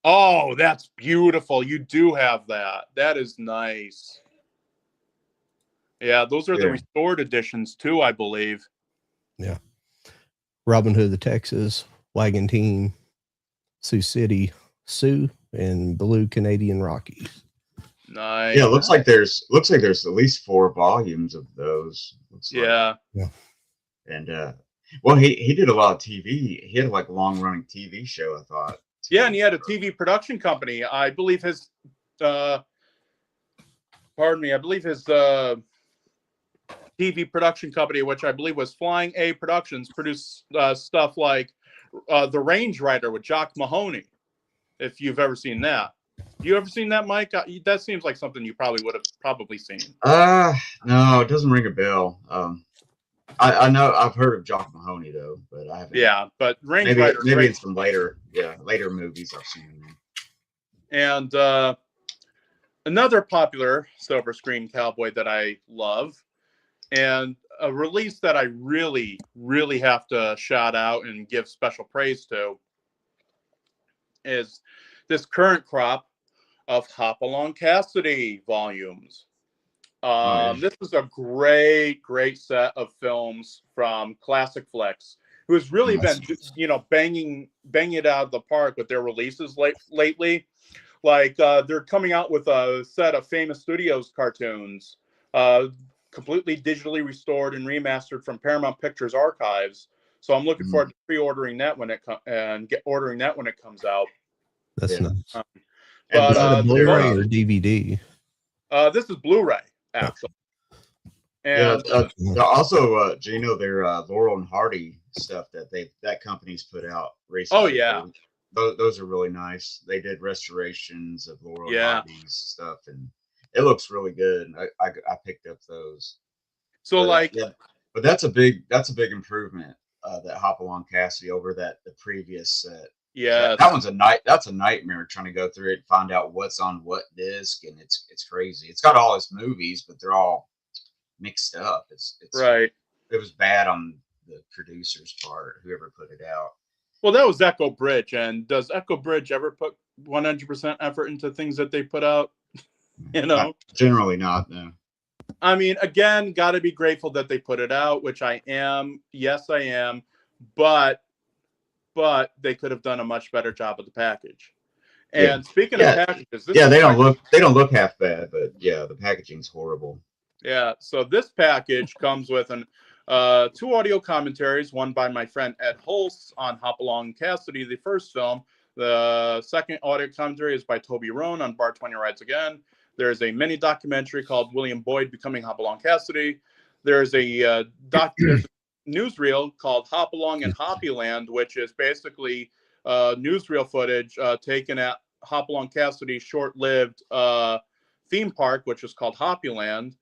Oh, that's beautiful. You do have that. That is nice. Yeah, those are the restored editions too, I believe. Yeah. Robin Hood of the Texas, Wagon Team, Sioux City, Sioux, and Blue Canadian Rockies. Nice. Yeah, it looks like there's at least 4 volumes of those. Yeah. Yeah. And well, he did a lot of TV. He had like a long running TV show, I thought. Yeah, and he had a TV production company. I believe his I believe his TV production company, which I believe was Flying A Productions, produced stuff like The Range Rider with Jock Mahoney, if you've ever seen that. You ever seen that, Mike? That seems like something you probably would have seen. No, it doesn't ring a bell. I know I've heard of Jock Mahoney though, but I haven't. Yeah, but Range maybe Rider, maybe it's from later movies I've seen him in. And another popular silver screen cowboy that I love, and a release that I really, really have to shout out and give special praise to, is this current crop of Hopalong Cassidy volumes. This is a great set of films from Classic Flicks, who has really been, banging it out of the park with their releases lately. Like they're coming out with a set of Famous Studios cartoons, completely digitally restored and remastered from Paramount Pictures archives. So I'm looking forward to pre-ordering that when it ordering that when it comes out. That's nice. But is that a Blu-ray or DVD? This is Blu-ray, actually. And also, Gino, their Laurel and Hardy stuff that company's put out recently. Oh yeah, those are really nice. They did restorations of Laurel and Hardy's stuff, and it looks really good. I picked up those. So but that's a big improvement. That Hopalong Cassidy over the previous set. Yeah, that's a nightmare trying to go through it and find out what's on what disc, and it's crazy. It's got all its movies, but they're all mixed up. It's right. It was bad on the producer's part, whoever put it out. Well, that was Echo Bridge, and does Echo Bridge ever put 100% effort into things that they put out? Generally not. No. I mean, again, got to be grateful that they put it out, which I am. Yes, I am, but they could have done a much better job of the package. And speaking Yeah. of packages, this Yeah, is they don't look half bad, but yeah, the packaging's horrible. Yeah, so this package comes with an 2 audio commentaries, one by my friend Ed Hulse on Hopalong Cassidy, the first film. The second audio commentary is by Toby Roan on Bar 20 Rides Again. There's a mini documentary called William Boyd Becoming Hopalong Cassidy. There's a there's a newsreel called Hopalong and Hoppyland, which is basically newsreel footage taken at Hopalong Cassidy's short-lived theme park, which is called Hoppyland.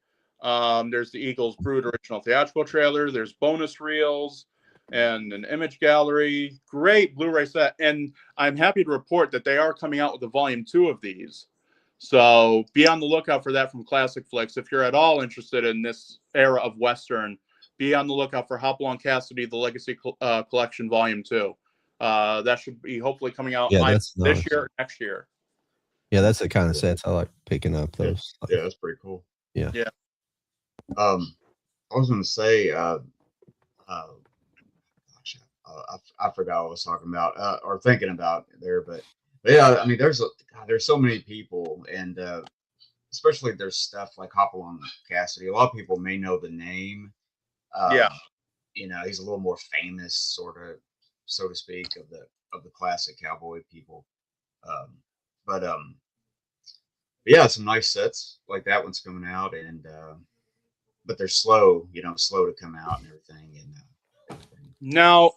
There's the Eagles Brood original theatrical trailer. There's bonus reels and an image gallery. Great Blu-ray set. And I'm happy to report that they are coming out with a volume 2 of these. So be on the lookout for that from Classic Flicks. If you're at all interested in this era of Western, be on the lookout for Hopalong Cassidy, the Legacy Collection Volume 2. That should be hopefully coming out that's this nice. year or next year. Yeah, that's the kind of sets I like picking up. Those. Yeah, that's pretty cool. Yeah. Yeah. I was going to say, I forgot what I was talking about or thinking about there, but yeah, I mean, there's so many people, and especially there's stuff like Hopalong Cassidy. A lot of people may know the name. Yeah. You know, he's a little more famous, sort of, so to speak, of the classic cowboy people. But yeah, some nice sets like that one's coming out, and but they're slow to come out and everything. And Now,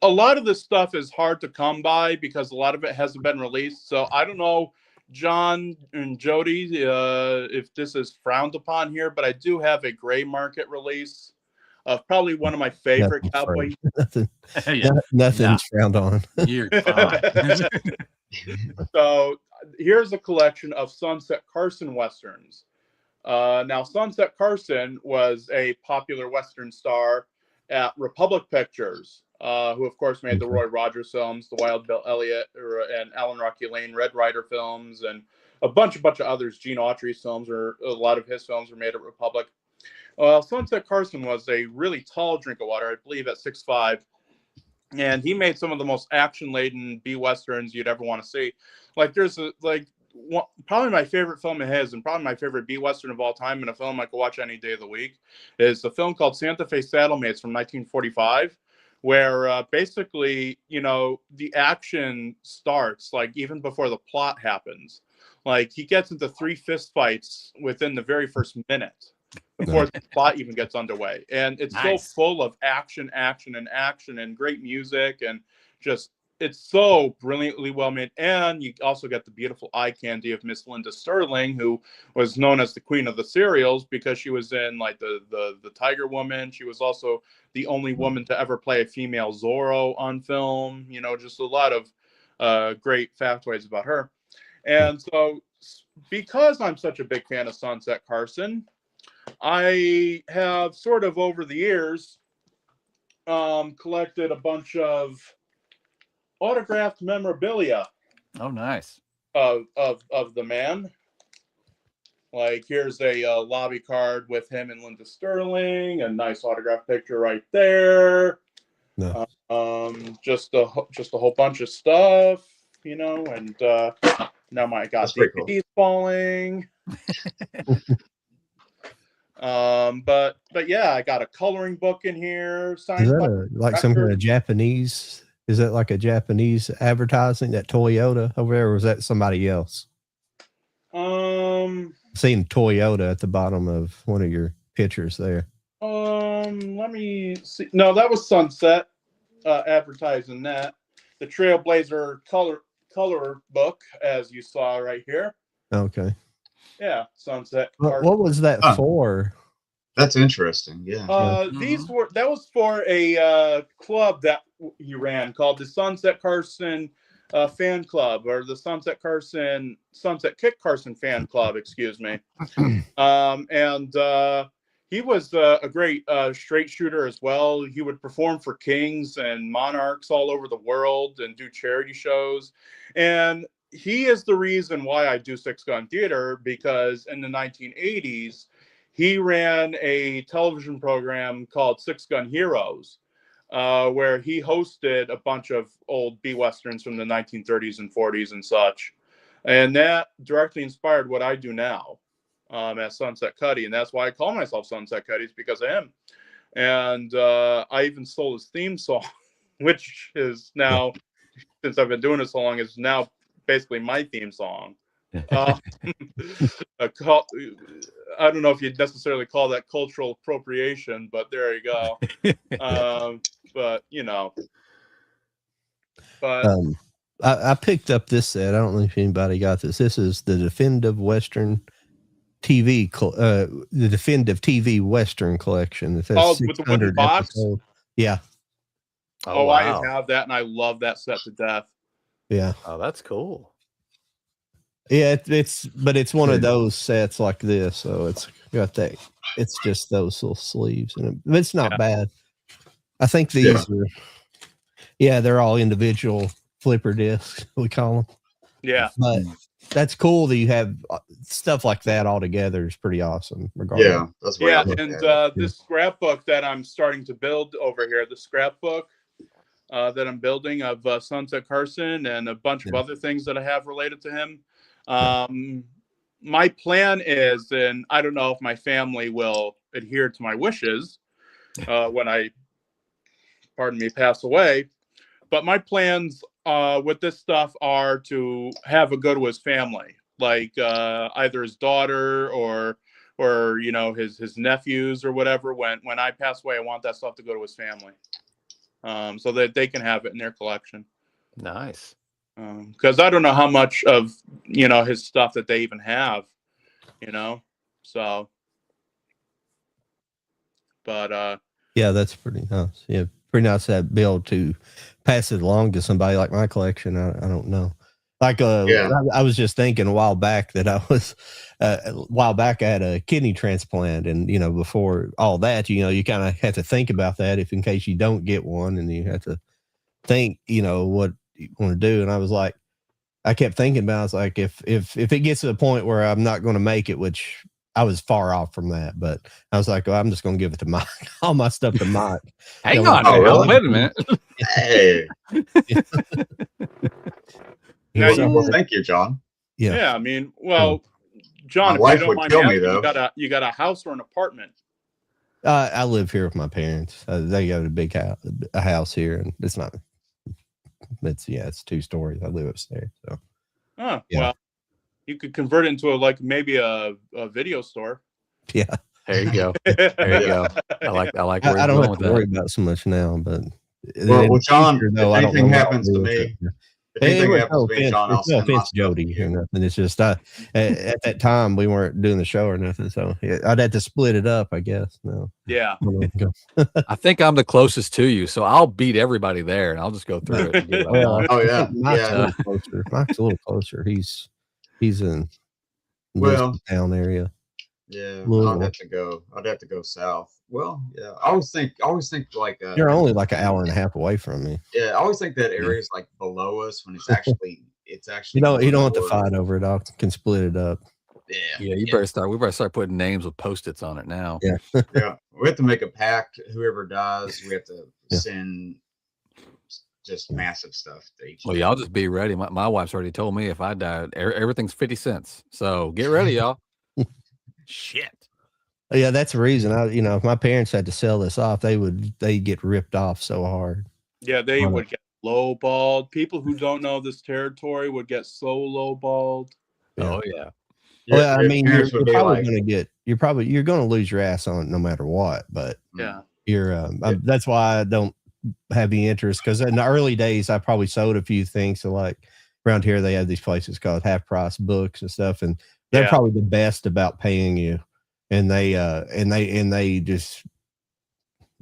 a lot of this stuff is hard to come by because a lot of it hasn't been released. So I don't know, John and Jody, if this is frowned upon here, but I do have a gray market release of probably one of my favorite cowboy. Nothing's frowned on. You're fine. So here's a collection of Sunset Carson Westerns. Now, Sunset Carson was a popular Western star at Republic Pictures, who, of course, made the Roy Rogers films, the Wild Bill Elliott, and Alan Rocky Lane Red Rider films, and a bunch of others. Gene Autry's films, or a lot of his films were made at Republic. Sunset Carson was a really tall drink of water, I believe at 6'5", and he made some of the most action-laden B-Westerns you'd ever want to see. Like, there's probably my favorite film of his, and probably my favorite B-Western of all time, and a film I could watch any day of the week, is a film called Santa Fe Saddlemates from 1945, where basically, you know, the action starts, like, even before the plot happens. Like, he gets into 3 fist fights within the very first minute before the plot even gets underway. And it's so full of action, and great music, and just, it's so brilliantly well made. And you also get the beautiful eye candy of Miss Linda Sterling, who was known as the queen of the serials because she was in like the Tiger Woman. She was also the only woman to ever play a female Zorro on film. You know, just a lot of great factoids about her. And so because I'm such a big fan of Sunset Carson, I have sort of over the years collected a bunch of autographed memorabilia. Oh, nice. Of the man. Like, here's a lobby card with him and Linda Sterling, a nice autograph picture right there. No. Just a whole bunch of stuff, you know, and now my God, DVD's falling. But yeah, I got a coloring book in here. Is that like some kind of Japanese? Is that like a Japanese advertising, that Toyota over there, or was that somebody else? Seeing Toyota at the bottom of one of your pictures there. Let me see. No, that was Sunset advertising that. The Trailblazer color book, as you saw right here. Okay. Yeah, Sunset. What was that for? That's interesting. Yeah. That was for a club that he ran called the Sunset Carson fan club, or the Sunset Kit Carson fan club, excuse me. And he was a great straight shooter as well. He would perform for kings and monarchs all over the world and do charity shows. And he is the reason why I do Six Gun Theater, because in the 1980s, he ran a television program called Six Gun Heroes, where he hosted a bunch of old B-Westerns from the 1930s and 40s and such. And that directly inspired what I do now at Sunset Cuddy. And that's why I call myself Sunset Cuddy, is because of him. And I even stole his theme song, which is now, since I've been doing it so long, is now basically my theme song. I don't know if you'd necessarily call that cultural appropriation, but there you go. But you know, but I picked up this set. I don't know if anybody got this. This is the Definitive Western TV, the Definitive TV Western collection. It says with the wooden box. Episodes. Yeah. Oh, wow. I have that, and I love that set to death. Yeah. Oh, that's cool. Yeah, it's one of those sets like this, so it's got that. It's just those little sleeves, and it's not bad. I think these are. Yeah, they're all individual flipper discs, we call them. Yeah, but that's cool that you have stuff like that all together. Is pretty awesome. Regardless. Yeah, that's what and this scrapbook that I'm starting to build over here, the scrapbook that I'm building of Sunset Carson and a bunch of other things that I have related to him. My plan is, and I don't know if my family will adhere to my wishes when I, pardon me, pass away, but my plans with this stuff are to have a go to his family, like either his daughter or you know, his nephews or whatever. When I pass away, I want that stuff to go to his family, so that they can have it in their collection. Nice. Because I don't know how much of, you know, his stuff that they even have, you know, so. But yeah, that's pretty nice. Yeah, pretty nice to be able to pass it along to somebody like my collection. I don't know. Like I was just thinking a while back that I had a kidney transplant, and you know, before all that, you know, you kind of have to think about that if in case you don't get one, and you have to think, you know, what you want to do. And I was like, I kept thinking about it. I was like, if it gets to the point where I'm not going to make it, which I was far off from that, but I was like, well, I'm just going to give it to Mike, all my stuff to Mike. Hang on, really? wait a minute. Hey. now Well, thank you, John. yeah, I mean, well, John, My if wife you don't would mind kill me, asking, though. you got a house or an apartment? I live here with my parents. They got a big house, here, and it's 2 stories. I live upstairs. So, well, you could convert it into maybe a video store. Yeah, there you go. There you go. I like where I you're don't going have with to that. worry about so much now, but Well, John, though, if anything happens to me, John, I'll send my offense, Jody, or nothing. It's just at that time we weren't doing the show or nothing, so I'd have to split it up, I guess. No, Yeah. I think I'm the closest to you, so I'll beat everybody there, and I'll just go through it. And get what I want. Oh yeah, Mike's a little closer. Mike's a little closer. He's in town area. Yeah, Louisville. I'd have to go south. Well, yeah, I always think like you're only like an hour and a half away from me. Yeah, I always think that area is like below us when it's actually you don't have to fight over it. I can split it up. Yeah, we better start putting names with Post-its on it now. Yeah. Yeah, we have to make a pact. Whoever dies, we have to send just massive stuff to each. Well, y'all just be ready. My wife's already told me if I die, everything's 50 cents. So get ready, y'all. Shit. Yeah, that's the reason. If my parents had to sell this off, they get ripped off so hard. Yeah, they would get lowballed. People who don't know this territory would get so lowballed. Yeah. Oh yeah. Well, I mean, you're probably going to get. You're going to lose your ass on it no matter what. But yeah, that's why I don't have any interest, because in the early days I probably sold a few things. So like around here they have these places called half price books and stuff, and they're probably the best about paying you, and they just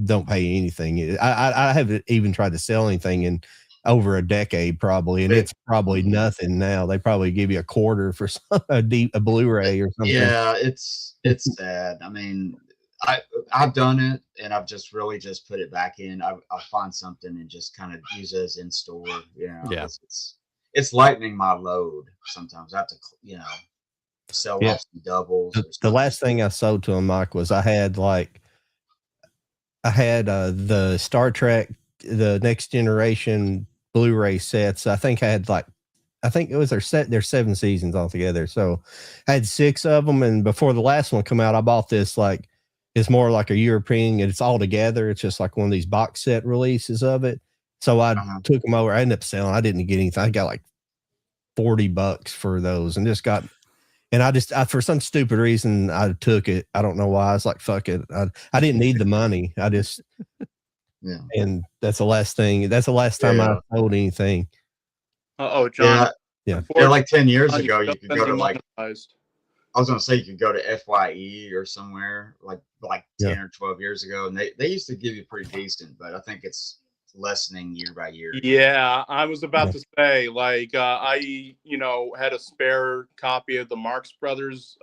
don't pay anything. I haven't even tried to sell anything in over a decade probably, and it's probably nothing now. They probably give you a quarter for a Blu-ray or something. Yeah, it's sad. I mean, I've done it, and I've just really just put it back in. I'll find something and just kind of use it as in store. It's lightening my load. Sometimes I have to, sell off some doubles. The last thing I sold to him, Mike, was I had the Star Trek, the Next Generation Blu-ray sets. I think I had like I think it was there's 7 seasons altogether. So I had 6 of them, and before the last one come out, I bought this like it's more like a European, and it's all together. It's just like one of these box set releases of it. So I took them over. I ended up selling. I didn't get anything. I got like $40 for those, and just got. And I for some stupid reason I took it. I don't know why. I was like, fuck it. I didn't need the money. I just And that's the last thing. That's the last time I sold anything. John. Yeah, like 10 years John, ago, you could go to like. demonetized. I was gonna say you could go to FYE or somewhere like 10 or 12 years ago, and they used to give you pretty decent, but I think it's lessening year by year. Yeah, I was about to say, like, I had a spare copy of the Marx Brothers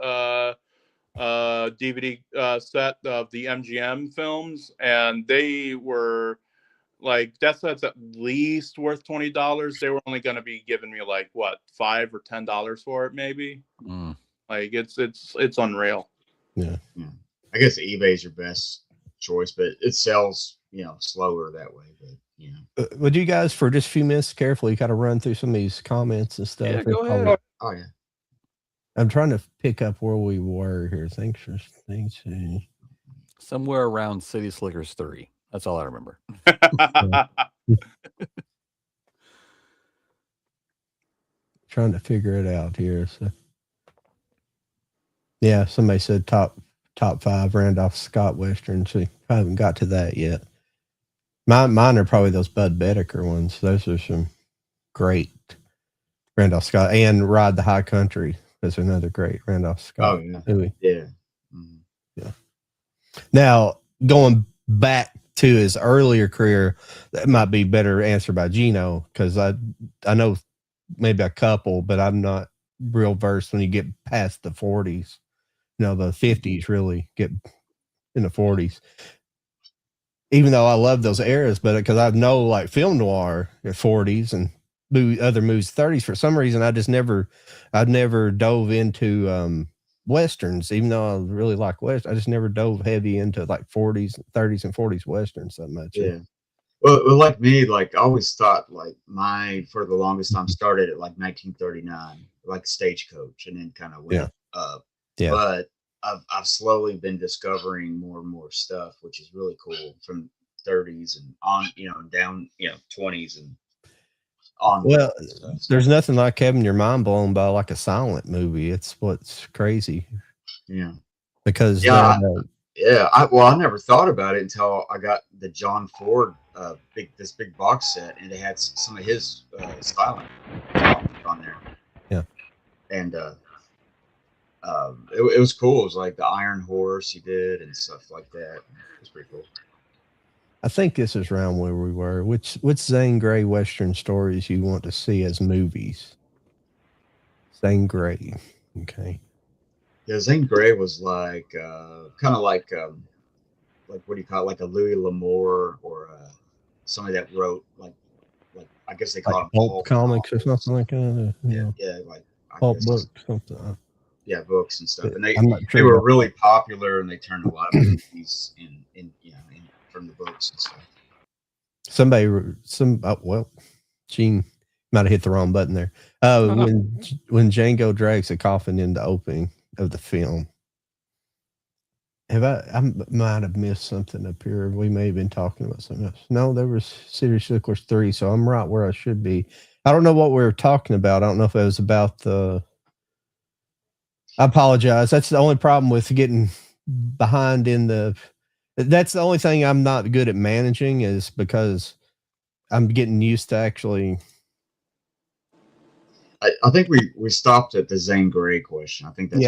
DVD set of the MGM films, and they were like, that set's at least worth $20. They were only going to be giving me like what, $5 or $10 for it, maybe. Like it's unreal. Yeah. I guess eBay's your best choice, but it sells slower that way. But would you guys, for just a few minutes, carefully kind of run through some of these comments and stuff? Yeah, go ahead. Oh yeah. I'm trying to pick up where we were here. Thanks. Somewhere around City Slickers 3. That's all I remember. Trying to figure it out here. So, yeah, somebody said top 5 Randolph Scott Westerns. So I haven't got to that yet. Mine are probably those Bud Bedecker ones. Those are some great Randolph Scott, and Ride the High Country. That's another great Randolph Scott movie. Yeah. Yeah. Now, going back to his earlier career, that might be better answered by Gino, because I know maybe a couple, but I'm not real versed when you get past the 40s. The 50s really get in the 40s. Even though I love those eras, but because I know like film noir at 40s and other movies 30s, for some reason I've never dove into westerns, even though I really like westerns. I just never dove heavy into like 40s, 30s, and 40s westerns that much. Yeah. Well, like me, like I always thought like mine for the longest time started at like 1939, like Stagecoach, and then kind of went up. Yeah. But I've slowly been discovering more and more stuff, which is really cool, from 30s and on, down, 20s and on. Well, there's nothing like having your mind blown by like a silent movie. It's what's crazy. Yeah. Because I never thought about it until I got the John Ford this big box set, and it had some of his silent on there. Yeah. And it was cool. It was like the Iron Horse he did and stuff like that. It was pretty cool. I think this is around where we were. Which Zane Grey Western stories you want to see as movies? Zane Grey. Okay. Yeah, Zane Grey was like kind of like what do you call it? Like a Louis L'Amour, or somebody that wrote like I guess they call like pulp comics or something like that. Yeah, like pulp books, something. Yeah, books and stuff. And they were really popular, and they turned a lot of movies in from the books and stuff. Gene might have hit the wrong button there. When Django drags a coffin in the opening of the film, I might have missed something up here. We may have been talking about something else. No, there was City Slickers 3, so I'm right where I should be. I don't know what we were talking about. I don't know if it was about the. I apologize. That's the only problem with getting behind in the. That's the only thing I'm not good at managing, is because I'm getting used to actually. I think we stopped at the Zane Grey question. I think that's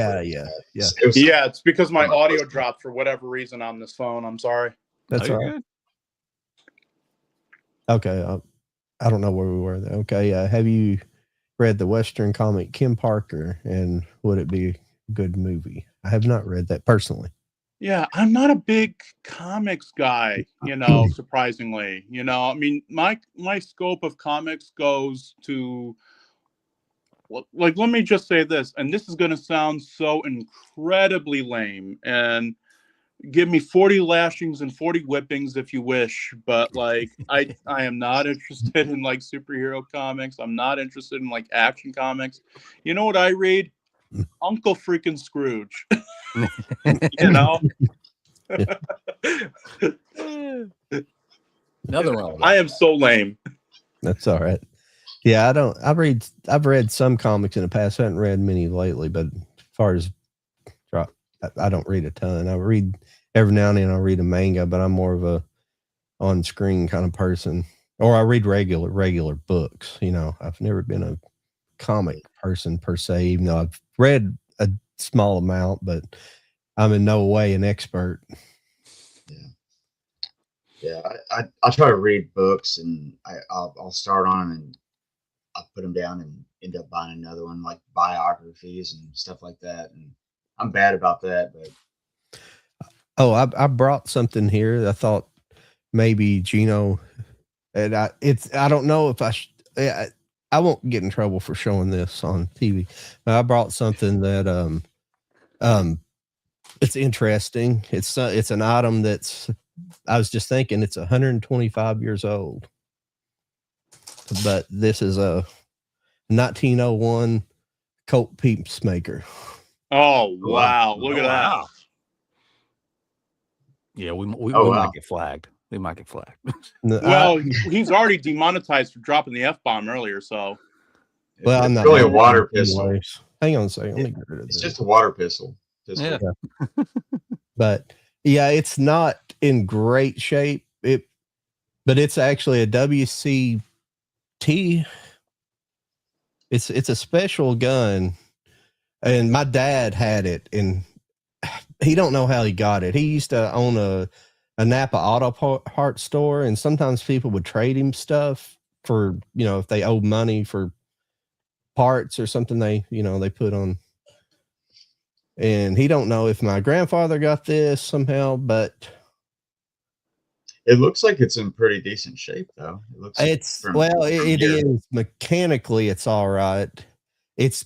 it's because my audio dropped for whatever reason on this phone. I'm sorry. That's all right. Okay, I don't know where we were there. Okay, have you read the Western comic Kim Parker, and would it be a good movie? I have not read that personally. Yeah, I'm not a big comics guy, surprisingly. I mean, my scope of comics goes to, like, let me just say this, and this is going to sound so incredibly lame, and give me 40 lashings and 40 whippings if you wish, but like I am not interested in like superhero comics. I'm not interested in like action comics. You know what I read? Uncle freaking Scrooge. You know? Nothing wrong with I that. am so lame. That's all right. Yeah, I've read some comics in the past. I haven't read many lately, but as far as I don't read a ton. I read every now and then. I'll read a manga, but I'm more of a on screen kind of person. Or I read regular books. You know, I've never been a comic person per se, even though I've read a small amount, but I'm in no way an expert. Yeah, I'll try to read books, and I'll start on them, and I'll put them down and end up buying another one, like biographies and stuff like that. And I'm bad about that, but Oh, I brought something here. I thought maybe Gino, and I don't know if I won't get in trouble for showing this on TV. But I brought something that it's interesting. It's an item that's, I was just thinking it's 125 years old, but this is a 1901 Colt Peacemaker. Oh wow! Look at that. Yeah, we wow. might get flagged. We might get flagged. Well, he's already demonetized for dropping the F-bomb earlier, so. Well, it's I'm not really a water pistol. anyways. Hang on a second. Let me get rid of It's this. just a water pistol. Yeah. But yeah, it's not in great shape. But it's actually a WCT. It's a special gun, and my dad had it, and he don't know how he got it. He used to own a Napa auto parts store, and sometimes people would trade him stuff for, you know, if they owed money for parts or something they put on. And he don't know if my grandfather got this somehow, but It looks like it's in pretty decent shape, though. It looks. It is mechanically, it's all right. It's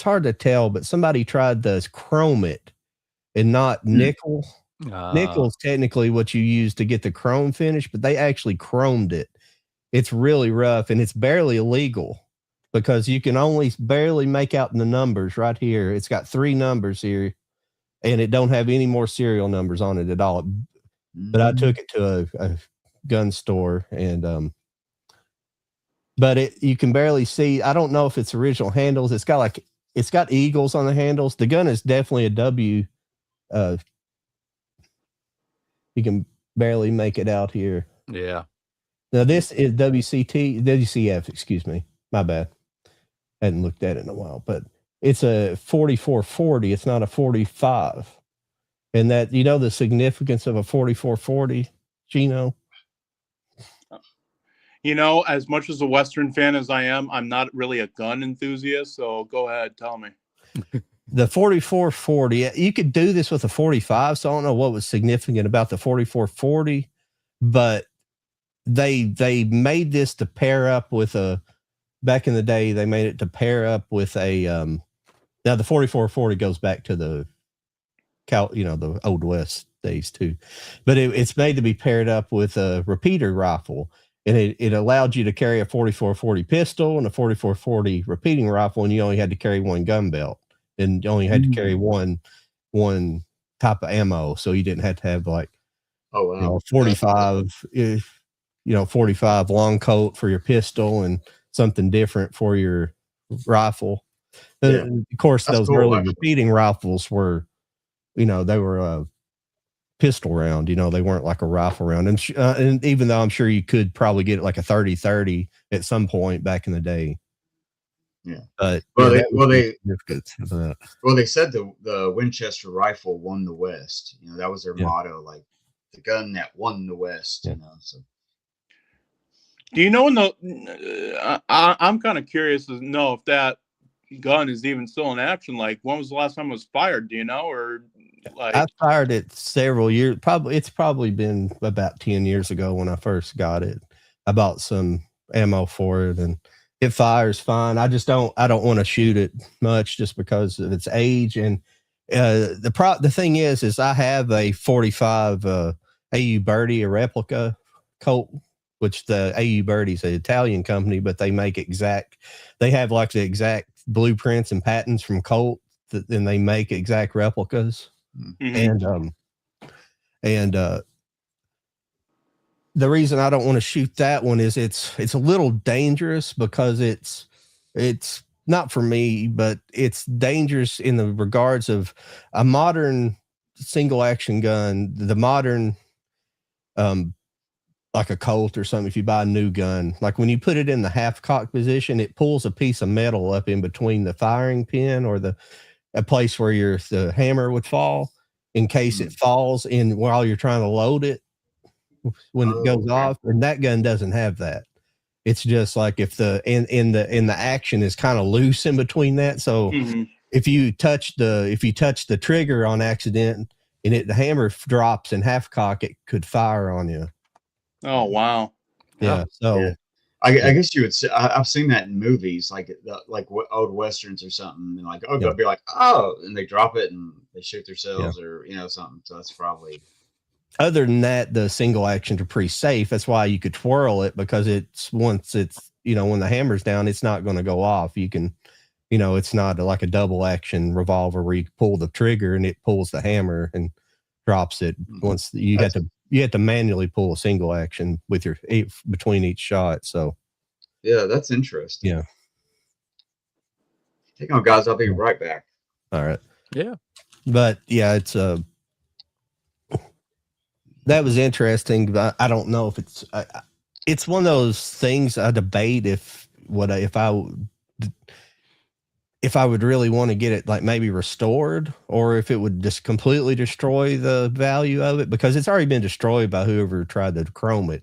hard to tell, but somebody tried to chrome it and not nickel. Nickel's technically what you use to get the chrome finish, but they actually chromed it. It's really rough, and it's barely illegal because you can only barely make out the numbers right here. It's got 3 numbers here, and it don't have any more serial numbers on it at all. But I took it to a gun store, and but you can barely see. I don't know if it's original handles. It's got eagles on the handles. The gun is definitely a W. You can barely make it out here. Yeah. Now this is WCF, excuse me. My bad. Hadn't looked at it in a while, but it's a 4440. It's not a 45. And that, you know, the significance of a 4440, Gino? You know, as much as a Western fan as I am, I'm not really a gun enthusiast. So go ahead, tell me. The 4440, you could do this with a 45. So I don't know what was significant about the 4440, but they made this to pair up with back in the day, they made it to pair up with a, now the 4440 goes back to the Old West days too, but it's made to be paired up with a repeater rifle, and it allowed you to carry a 4440 pistol and a 4440 repeating rifle, and you only had to carry one gun belt, and you only had to carry one type of ammo, so you didn't have to have like 45 45 long Colt for your pistol and something different for your rifle. And of course, those early repeating rifles were, they were a pistol round. They weren't like a rifle round. And even though I'm sure you could probably get it like a 30-30 at some point back in the day. Yeah. But they said the Winchester rifle won the West. That was their motto, like the gun that won the West. So. Do you know I'm kind of curious to know if that gun is even still in action. Like, when was the last time it was fired? Do you know? Or like, I fired it several years. It's probably been about 10 years ago when I first got it. I bought some ammo for it, and it fires fine. I don't want to shoot it much just because of its age, and The thing is I have a 45 AU Birdie, a replica Colt, which the AU Birdie is an Italian company, but they make they have like the exact blueprints and patents from Colt, and they make exact replicas. Mm-hmm. And the reason I don't want to shoot that one is it's a little dangerous because it's not for me, but it's dangerous in the regards of a modern single action gun, the modern, like a Colt or something. If you buy a new gun, like when you put it in the half cock position, it pulls a piece of metal up in between the firing pin or a place where the hammer would fall in case it falls in while you're trying to load it when it goes off. And that gun doesn't have that. It's just like if the action is kind of loose in between that. So if you touch the trigger on accident and the hammer drops in half cock, it could fire on you. Oh, wow. Yeah. So yeah. I guess you would say, I've seen that in movies, like old Westerns or something. And like, they'll be like, oh, and they drop it and they shoot themselves or, something. So that's probably. Other than that, the single actions are pretty safe. That's why you could twirl it, because once it's when the hammer's down, it's not going to go off. You can, it's not like a double action revolver where you pull the trigger and it pulls the hammer and drops it. Once you have to manually pull a single action with your between each shot. So yeah, that's interesting. Yeah. Hang on, guys. I'll be right back. All right. Yeah. But yeah, that was interesting, but I don't know if it's one of those things I debate if I would really want to get it like maybe restored, or if it would just completely destroy the value of it, because it's already been destroyed by whoever tried to chrome it.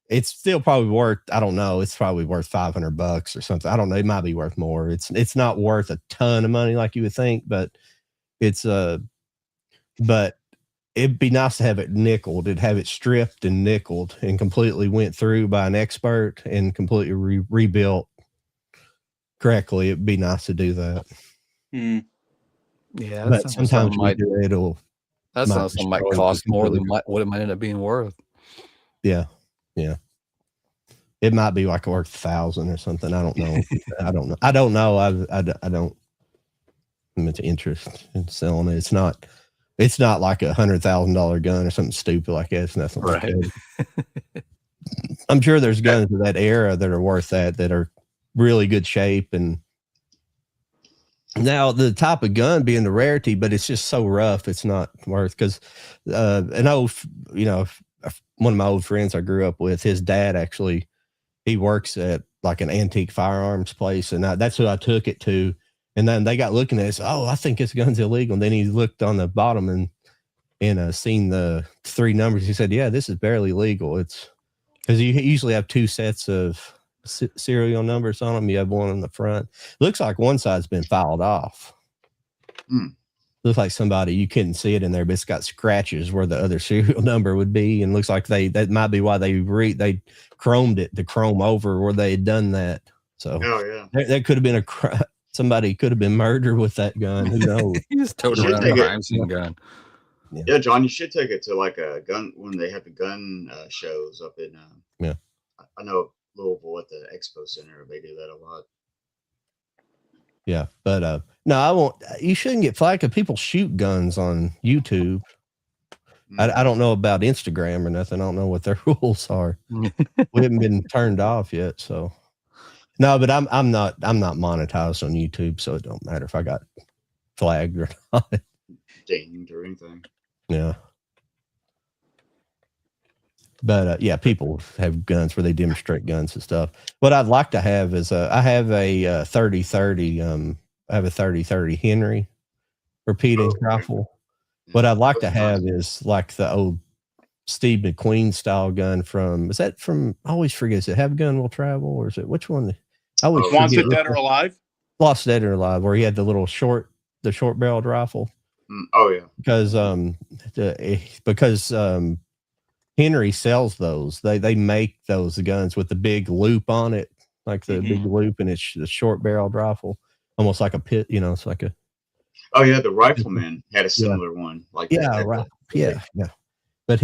It's still probably worth, I don't know, it's probably worth $500 or something. I don't know. It might be worth more. It's not worth a ton of money like you would think, but but it'd be nice to have it nickeled. It'd have it stripped and nickeled and completely went through by an expert and completely rebuilt correctly. It'd be nice to do that. Yeah, but sometimes that's something might cost more than what it might end up being worth. Yeah. It might be like worth 1,000 or something. I don't know. I don't know. I don't. I'm into interest in selling it. It's not like $100,000 gun or something stupid like that. It's nothing like that. I'm sure there's guns of that era that are worth that are really good shape. And now the type of gun being the rarity, but it's just so rough. It's not worth, because one of my old friends I grew up with, his dad actually, he works at like an antique firearms place. And that's who I took it to. And then they got looking at it. Oh, I think this gun's illegal. And then he looked on the bottom and seen the 3 numbers. He said, yeah, this is barely legal. It's because you usually have 2 sets of serial numbers on them. You have one on the front. Looks like one side's been filed off. Looks like somebody, you couldn't see it in there, but it's got scratches where the other serial number would be. And looks like that might be why they chromed it to chrome over where they had done that. So that could have been somebody could have been murdered with that gun. Who knows? He just towed around a crime scene gun. Yeah, John, you should take it to like a gun when they have the gun shows up in. I know Louisville at the Expo Center. They do that a lot. Yeah, but no, I won't. You shouldn't get flagged if people shoot guns on YouTube. I don't know about Instagram or nothing. I don't know what their rules are. We haven't been turned off yet, so. No, but I'm not monetized on YouTube, so it don't matter if I got flagged or not. Dinged or anything. Yeah. But yeah, people have guns where they demonstrate guns and stuff. What I'd like to have is I have a 30-30. I have a 30-30 Henry repeating rifle. What I'd like to have is like the old Steve McQueen style gun from. Is that from? I always forget. Is it Have Gun Will Travel, or is it which one? I would Wanted Dead or Alive. Lost Dead or Alive, where he had the little short barreled rifle. Oh yeah, because Henry sells those. They make those guns with the big loop on it, like the big loop, and it's the short barreled rifle, almost like a pit. It's like a Oh yeah, the Rifleman had a similar one like Yeah, that. right. Yeah. But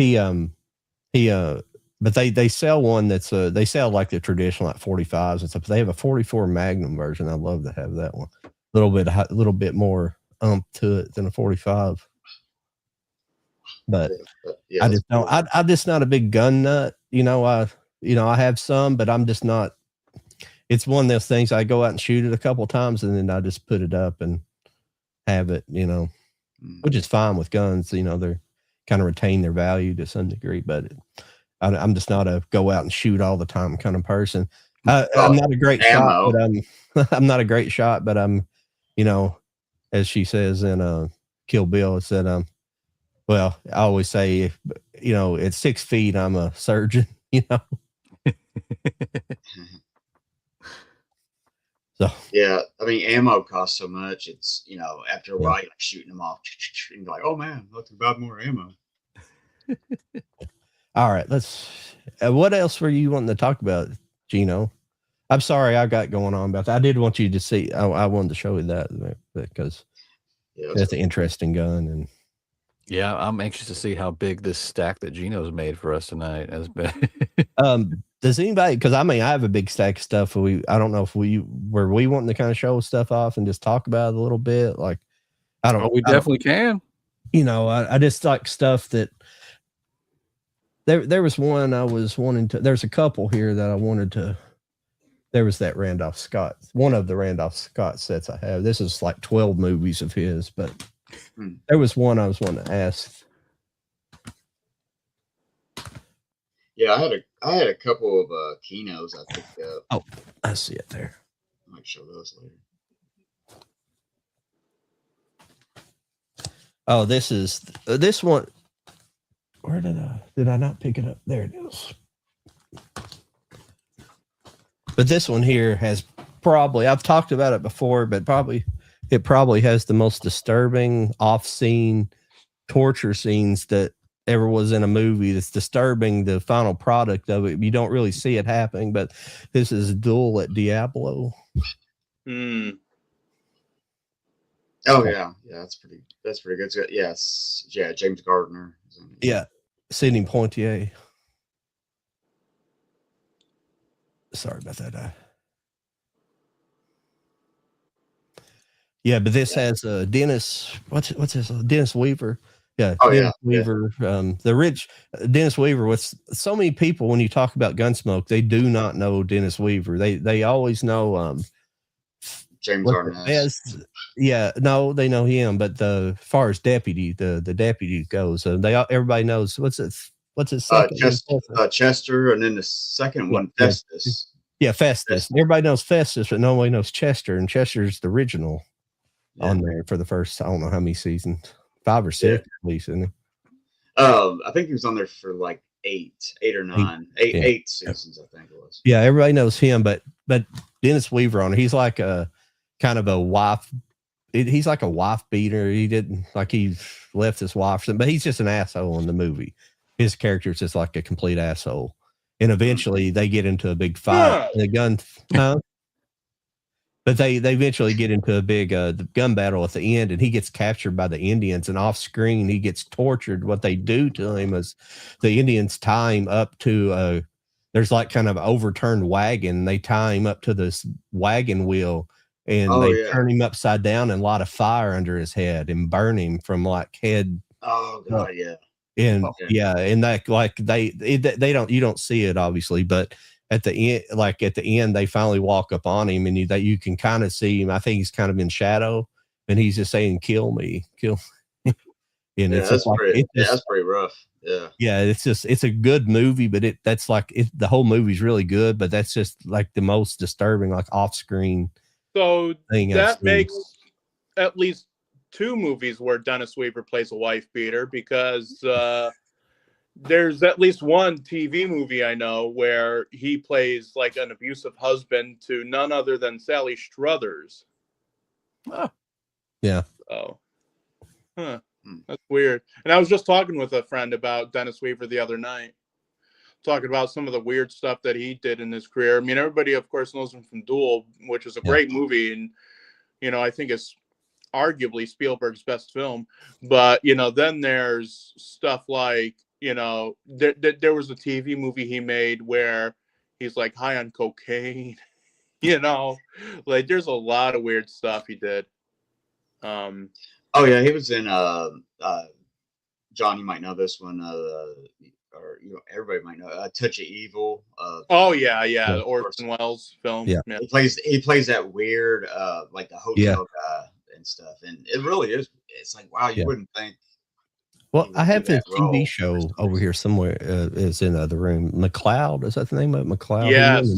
but they sell one that's they sell like the traditional like 45s and stuff. They have a 44 Magnum version. I'd love to have that one. A little bit more to it than a 45. But Yeah, I just don't. I'm just not a big gun nut. I have some, but I'm just not. It's one of those things. I go out and shoot it a couple times, and then I just put it up and have it. Which is fine with guns. They're kind of retain their value to some degree, but I'm just not a go out and shoot all the time kind of person. I'm not a great shot, but I'm not a great shot, but I'm, as she says in Kill Bill, it said, well, I always say, at 6 feet, I'm a surgeon, So yeah, I mean, ammo costs so much. It's after a while, you're like shooting them off, and you're like, oh man, let's buy more ammo. All right, let's. What else were you wanting to talk about, Gino? I'm sorry, I got going on about that. I did want you to see. I wanted to show you that because that's an interesting gun, and yeah, I'm anxious to see how big this stack that Gino's made for us tonight has been. Does anybody? Because I have a big stack of stuff. I don't know if we wanting to kind of show stuff off and just talk about it a little bit. Like, I don't. We definitely can. I just like stuff that. There was one I was wanting to. There's a couple here that I wanted to. There was that Randolph Scott. One of the Randolph Scott sets I have. This is like 12 movies of his, but there was one I was wanting to ask. Yeah, I had a couple of Kinos I picked up. Oh, I see it there. I might show those later. Oh, this is this one. Where did I not pick it up? There it is. But this one here has I've talked about it before, but it probably has the most disturbing off-scene torture scenes that ever was in a movie. That's disturbing, the final product of it. You don't really see it happening, but this is Duel at Diablo. Oh yeah, that's pretty good. So, yes, yeah, James Gardner. Yeah, Sidney Poitier. Sorry about that. Yeah, but this has Dennis. What's his Dennis Weaver? Yeah, Dennis Weaver. The rich Dennis Weaver. With so many people, when you talk about Gunsmoke, they do not know Dennis Weaver. They always know James Arness. Yeah, no, they know him. But as far as deputy, the deputy goes, everybody knows what's it second? Chester, and then the second one, Festus. Yeah, Festus. Everybody knows Festus, but nobody knows Chester, and Chester's the original on there for the first, I don't know how many seasons, 5 or 6 at least, isn't he? I think he was on there for like 8 or 9, 8 seasons, I think it was. Yeah, everybody knows him, but Dennis Weaver on it, he's like a kind of a wife. He's like a wife beater. He didn't like he left his wife, but he's just an asshole in the movie. His character is just like a complete asshole. And eventually they get into a big fight. The gun, but they eventually get into a big the gun battle at the end, and he gets captured by the Indians. And off screen, he gets tortured. What they do to him is the Indians tie him up to there's like kind of overturned wagon. They tie him up to this wagon wheel, and they turn him upside down and light a fire under his head and burn him from like head. Oh God, yeah. And and that like they don't, you don't see it obviously, but at the end they finally walk up on him, and you can kind of see him. I think he's kind of in shadow, and he's just saying, "Kill me, kill me." And that's pretty rough. Yeah, it's a good movie, but the whole movie's really good, but that's just like the most disturbing, like off screen. So that makes at least 2 movies where Dennis Weaver plays a wife beater, because there's at least one TV movie I know where he plays like an abusive husband to none other than Sally Struthers. Oh. Yeah. Oh. Huh. That's weird. And I was just talking with a friend about Dennis Weaver the other night, talking about some of the weird stuff that he did in his career. I mean, everybody, of course, knows him from Duel, which is a great movie. And, I think it's arguably Spielberg's best film. But then there's stuff like there was a TV movie he made where he's like high on cocaine. Like there's a lot of weird stuff he did. Oh yeah, he was in John, you might know this one, or everybody might know Touch of Evil. Oh yeah, the Orson Welles film. Yeah. He plays that weird like the hotel guy and stuff, and it really is. It's like, wow, you wouldn't think. Well, I have this TV show over here somewhere. It's in the other room. McCloud, is that the name of it? McCloud. Yes.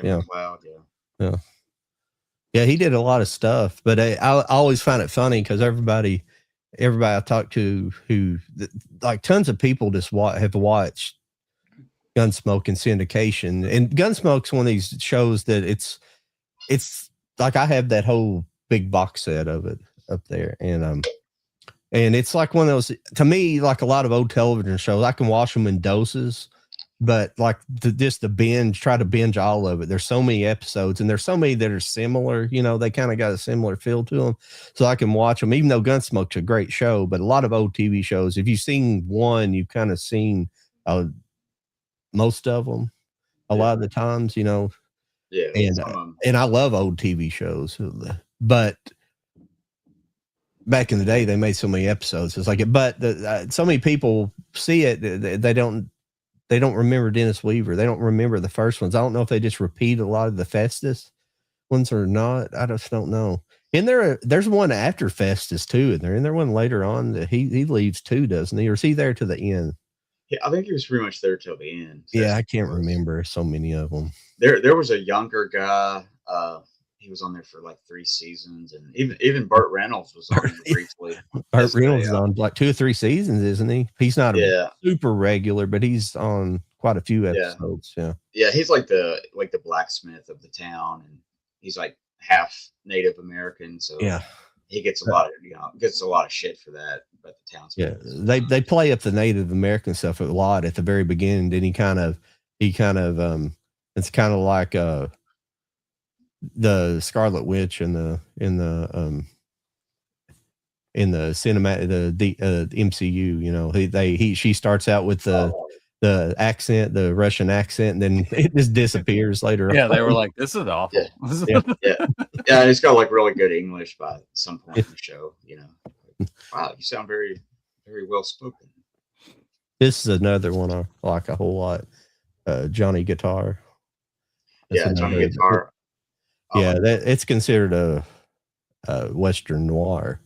Yeah. McCloud, Yeah, he did a lot of stuff, but I always find it funny because everybody I talk to who like tons of people just have watched Gunsmoke and Syndication, and Gunsmoke's one of these shows that it's like I have that whole big box set of it up there, and it's like one of those, to me, like a lot of old television shows, I can watch them in doses. But like try to binge all of it. There's so many episodes, and there's so many that are similar. They kind of got a similar feel to them, so I can watch them. Even though Gunsmoke's a great show, but a lot of old TV shows, if you've seen one, you've kind of seen most of them. A lot of the times, Yeah, and I love old TV shows, but back in the day, they made so many episodes. It's like, but so many people see it, they don't remember Dennis Weaver. They don't remember the first ones. I don't know if they just repeat a lot of the Festus ones or not. I just don't know. There's one after Festus too, and there one later on that he leaves too, doesn't he? Or is he there to the end? Yeah, I think he was pretty much there till the end. Yeah, I can't remember so many of them. There was a younger guy. He was on there for like 3 seasons, and even Burt Reynolds was on there briefly. Burt Reynolds is on like 2 or 3 seasons, isn't he? He's not a super regular, but he's on quite a few episodes. Yeah, he's like the blacksmith of the town, and he's like half Native American, so he gets a lot of shit for that. But the town's they play up the Native American stuff a lot at the very beginning. Then he kind of it's kind of like the Scarlet Witch in the cinematic the MCU. She starts out with the accent, the Russian accent, and then it just disappears later. Yeah, they were like, "This is awful." Yeah. He's got like really good English by some point in the show. Wow, you sound very, very well spoken. This is another one I like a whole lot. Johnny Guitar. Johnny Guitar. It's considered a Western noir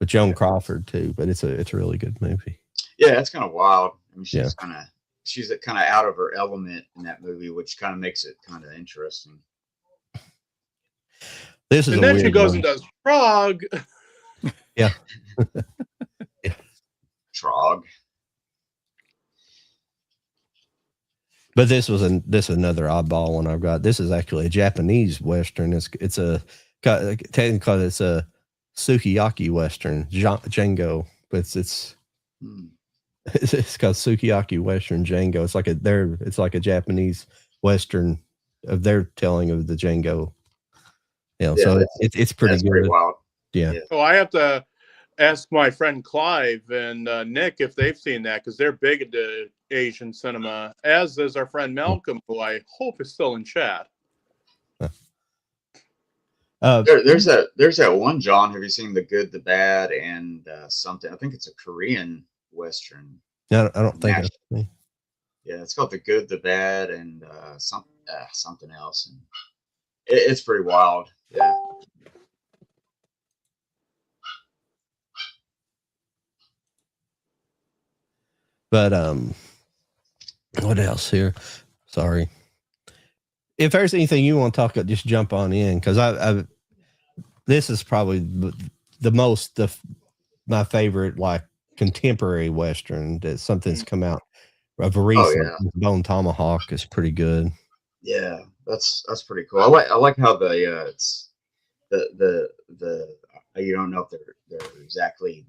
with Joan Crawford too, but it's a really good movie. Yeah, it's kind of wild. I mean, she's kind of out of her element in that movie, which kind of makes it kind of interesting. This is and then she goes and does Frog. Yeah. Trog. But this is another oddball one I've got. This is actually a Japanese Western. Technically it's a sukiyaki Western, Django, but it's called Sukiyaki Western Django. It's like a Japanese Western of their telling of the Django. So it's pretty good. Pretty wild. Yeah. Oh, I have to ask my friend Clive and Nick if they've seen that, because they're big into Asian cinema, as is our friend Malcolm, who I hope is still in chat. There's that one, John. Have you seen The Good, the Bad, and something? I think it's a Korean Western. No, I don't think. Yeah, it's called The Good, the Bad, and something else. And it's pretty wild. Yeah. But what else here? Sorry. If there's anything you want to talk about, just jump on in, because this is probably my favorite like contemporary Western. That something's come out of a recent. Bone Tomahawk is pretty good. Yeah, that's pretty cool. I like how it's the you don't know if they're exactly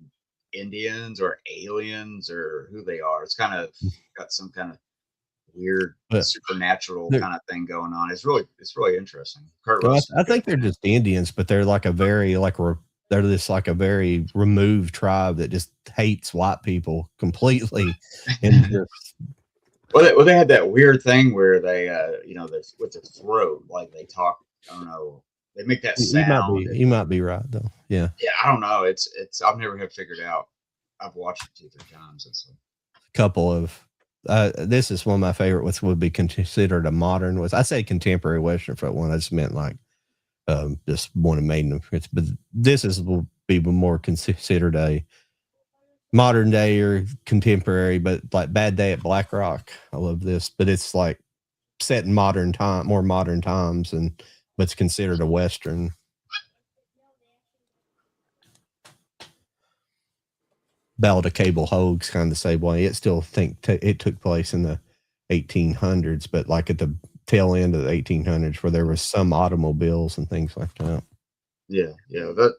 Indians or aliens or who they are. It's kind of got some kind of weird supernatural kind of thing going on. It's really interesting. I think they're just Indians, but they're like a very they're this like a very removed tribe that just hates white people completely, and just, Well, they had that weird thing where they, with the throat, like they talk. I don't know. They make that sound. you might be right though. Yeah, Yeah, I don't know. It's I've never have figured out. I've watched it 2-3 times. It's like, couple of. This is one of my favorite. What would be considered a modern was I say contemporary Western for one. I just meant like just one of made in, but this will be more considered a modern day or contemporary, but like Bad Day at Black Rock. I love this, but it's like set in more modern times, but it's considered a Western. Ballad of Cable Hogue's kind of the same way. It still it took place in the 1800s, but like at the tail end of the 1800s, where there was some automobiles and things like that. yeah. That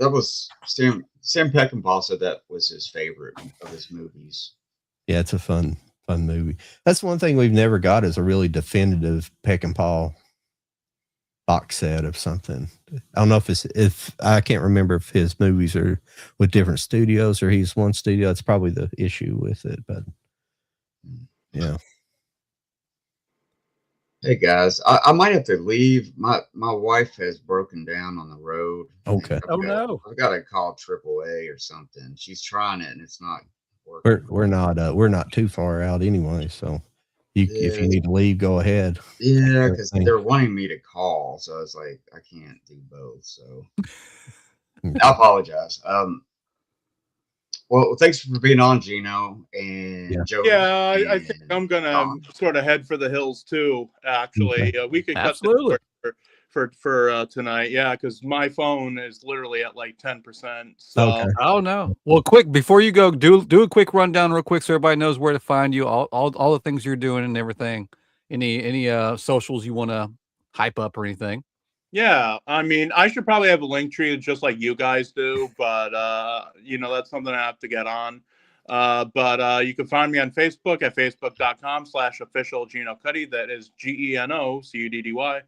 was Sam Peckinpah said that was his favorite of his movies. Yeah, it's a fun movie. That's one thing we've never got is a really definitive Peckinpah box set of something. I don't know if I can't remember if his movies are with different studios or he's one studio. It's probably the issue with it, but yeah. Hey guys, I might have to leave. My wife has broken down on the road. Okay. I've got to call AAA or something. She's trying it and it's not working. We're not too far out anyway, so if you need to leave, go ahead. Yeah, because they're wanting me to call, so I was like, I can't do both. So I apologize. Well, thanks for being on, Gino and Joe. Yeah, I think I'm gonna sort of head for the hills too. Actually, we could cut this for tonight. Yeah, because my phone is literally at like 10%. So. Okay. Oh no! Well, quick before you go, do a quick rundown real quick so everybody knows where to find you. All the things you're doing and everything. Any socials you want to hype up or anything? Yeah, I mean, I should probably have a link tree just like you guys do, but that's something I have to get on. But you can find me on Facebook at facebook.com/official Gino Cuddy. That is GENOCUDDY.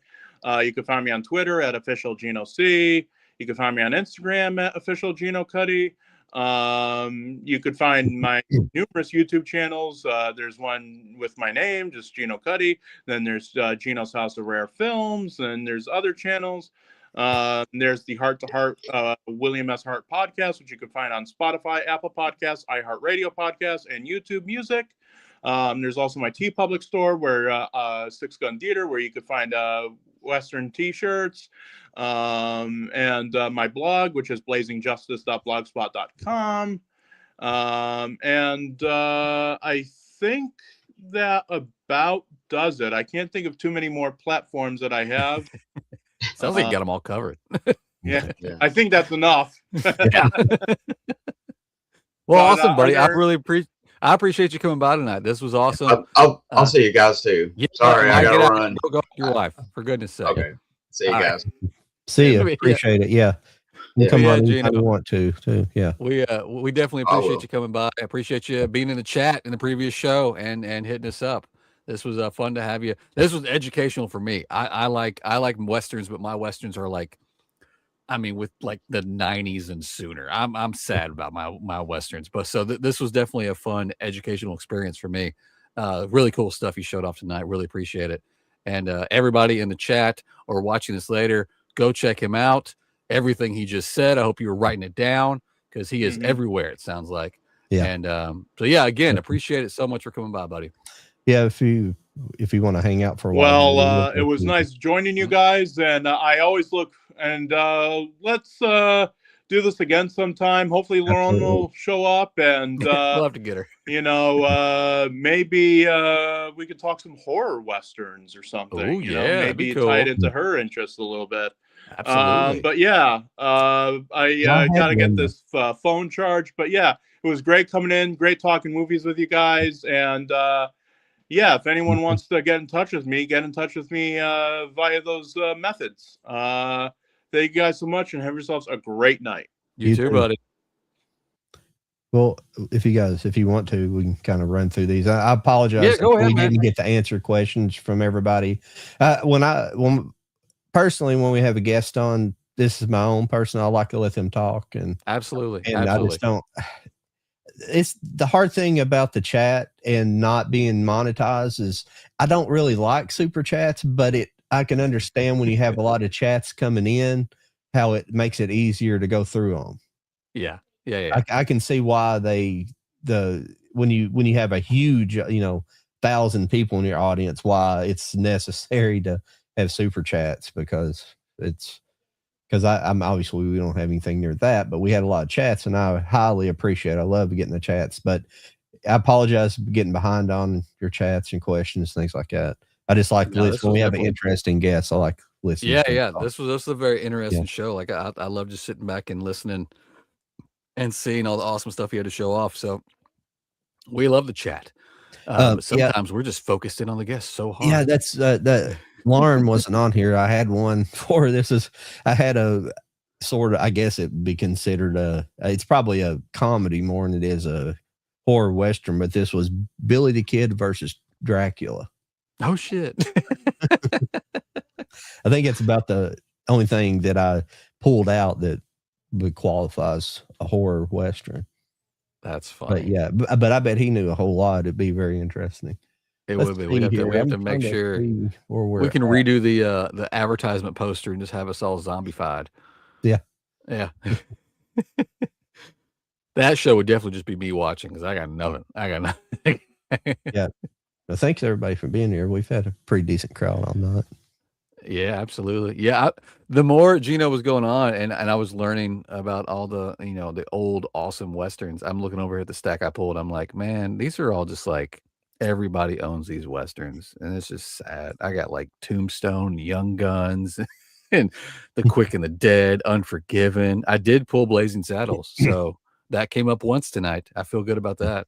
You can find me on Twitter at official Gino C. You can find me on Instagram at official Gino Cuddy. You could find my numerous YouTube channels. There's one with my name, just Gino Cuddy. Then there's Gino's House of Rare Films, and there's other channels. There's the Heart to Heart William S. Hart podcast, which you can find on Spotify, Apple Podcasts, iHeartRadio Podcasts, and YouTube Music. There's also my TeePublic store, where Six Gun Theater, where you could find Western T-shirts, and my blog, which is blazingjustice.blogspot.com. And I think that about does it. I can't think of too many more platforms that I have. Sounds like you got them all covered. Yeah, I think that's enough. Yeah. Well, awesome, buddy. I appreciate you coming by tonight. This was awesome. I'll see you guys too. Yeah, sorry, I gotta run. Go with your wife, for goodness sake. Okay. See you guys. See you. Appreciate it. Yeah. Come on anytime you want to too. Yeah. We definitely appreciate you coming by. I appreciate you being in the chat in the previous show and hitting us up. This was fun to have you. This was educational for me. I like Westerns, but my Westerns are like, I mean, with like the 90s and sooner. I'm sad about my Westerns, but so this was definitely a fun educational experience for me. Really cool stuff you showed off tonight. Really appreciate it. And everybody in the chat or watching this later, go check him out. Everything he just said, I hope you were writing it down because he is everywhere, it sounds like. Yeah. And so yeah, again, appreciate it so much for coming by, buddy. Yeah, if you want to hang out for a while. Well, it was nice joining you guys, and I always look, and let's do this again sometime. Hopefully Lauren will show up, and we'll have to get her. Maybe we could talk some horror Westerns or something. Oh, yeah, maybe cool. tied into her interests a little bit. Absolutely. But yeah, I gotta get this phone charged. But yeah, it was great coming in, great talking movies with you guys, and yeah, if anyone wants to get in touch with me via those methods. Thank you guys so much, and have yourselves a great night. You too, buddy. Well, if you want to, we can kind of run through these. I apologize. Yeah, go ahead, we man. didn't get to answer questions from everybody. When we have a guest on, this is my own person. I like to let them talk, and Absolutely. I just don't. It's the hard thing about the chat and not being monetized is I don't really like super chats, but I can understand when you have a lot of chats coming in, how it makes it easier to go through them. Yeah. Yeah. I can see why when you have a huge, 1,000 people in your audience, why it's necessary to have super chats, because I'm obviously, we don't have anything near that, but we had a lot of chats, and I highly appreciate it. I love getting the chats, but I apologize for getting behind on your chats and questions, things like that. I just like No, when we have an interesting guest. I like listening. Yeah, to yeah. them. This was a very interesting show. Like I love just sitting back and listening and seeing all the awesome stuff you had to show off. So we love the chat. But sometimes we're just focused in on the guests so hard. Yeah, that's that. Lauren wasn't on here. I had one for I had a sort of, I guess it'd be considered it's probably a comedy more than it is a horror Western, but this was Billy the Kid versus Dracula. Oh shit. I think it's about the only thing that I pulled out that would qualify as a horror Western. That's funny. But yeah, but I bet he knew a whole lot. It'd be very interesting. It would be. We have to make sure we can redo the advertisement poster and just have us all zombified. Yeah. Yeah. That show would definitely just be me watching, because I got nothing. Yeah. Well, thanks everybody for being here. We've had a pretty decent crowd on that. Yeah, absolutely. Yeah, the more Gino was going on, and I was learning about all the the old awesome Westerns. I'm looking over at the stack I pulled. I'm like, man, these are all just like, everybody owns these Westerns, and it's just sad. I got like Tombstone, Young Guns, and The Quick and the Dead, Unforgiven. I did pull Blazing Saddles, so that came up once tonight. I feel good about that.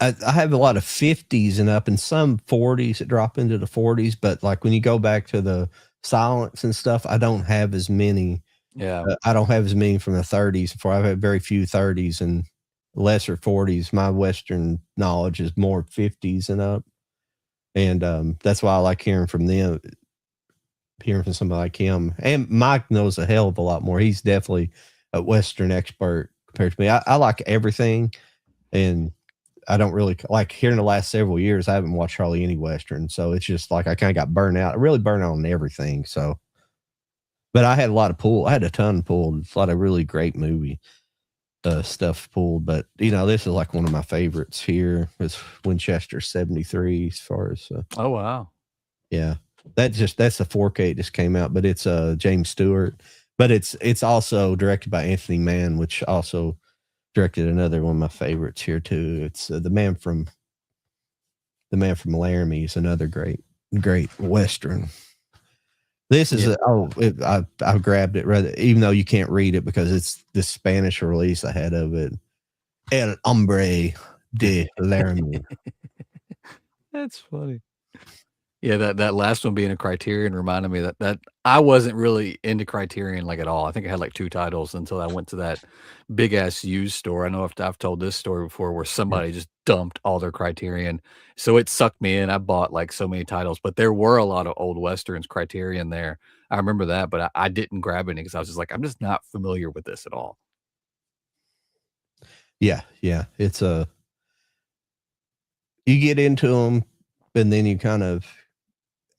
I have a lot of 50s and up, and some 40s that drop into the 40s, but like when you go back to the silence and stuff, I don't have as many. Yeah. I don't have as many from the 30s before. I've had very few 30s and lesser 40s. My Western knowledge is more 50s and up. And that's why I like hearing from them, hearing from somebody like him. And Mike knows a hell of a lot more. He's definitely a Western expert compared to me. I like everything, and I don't really like, here in the last several years, I haven't watched hardly any Western. So it's just like I kind of got burned out. I really burned out on everything. So, but I had a lot of pull. I had a ton pulled. A lot of really great movie stuff pulled. But, this is like one of my favorites here. It's Winchester 73 as far as. Oh, wow. Yeah. That's the 4K. It just came out, but it's James Stewart. But it's also directed by Anthony Mann, which also directed another one of my favorites here too. It's the man from Laramie is another great Western. This is I grabbed it rather, even though you can't read it because it's the Spanish release ahead of it. El Hombre de Laramie. That's funny. Yeah, that last one being a Criterion reminded me that I wasn't really into Criterion like at all. I think I had like 2 titles until I went to that big ass used store. I know I've told this story before where somebody just dumped all their Criterion. So it sucked me in. I bought like so many titles, but there were a lot of old Westerns Criterion there. I remember that, but I didn't grab any because I was just like, I'm just not familiar with this at all. Yeah. It's you get into them, and then you kind of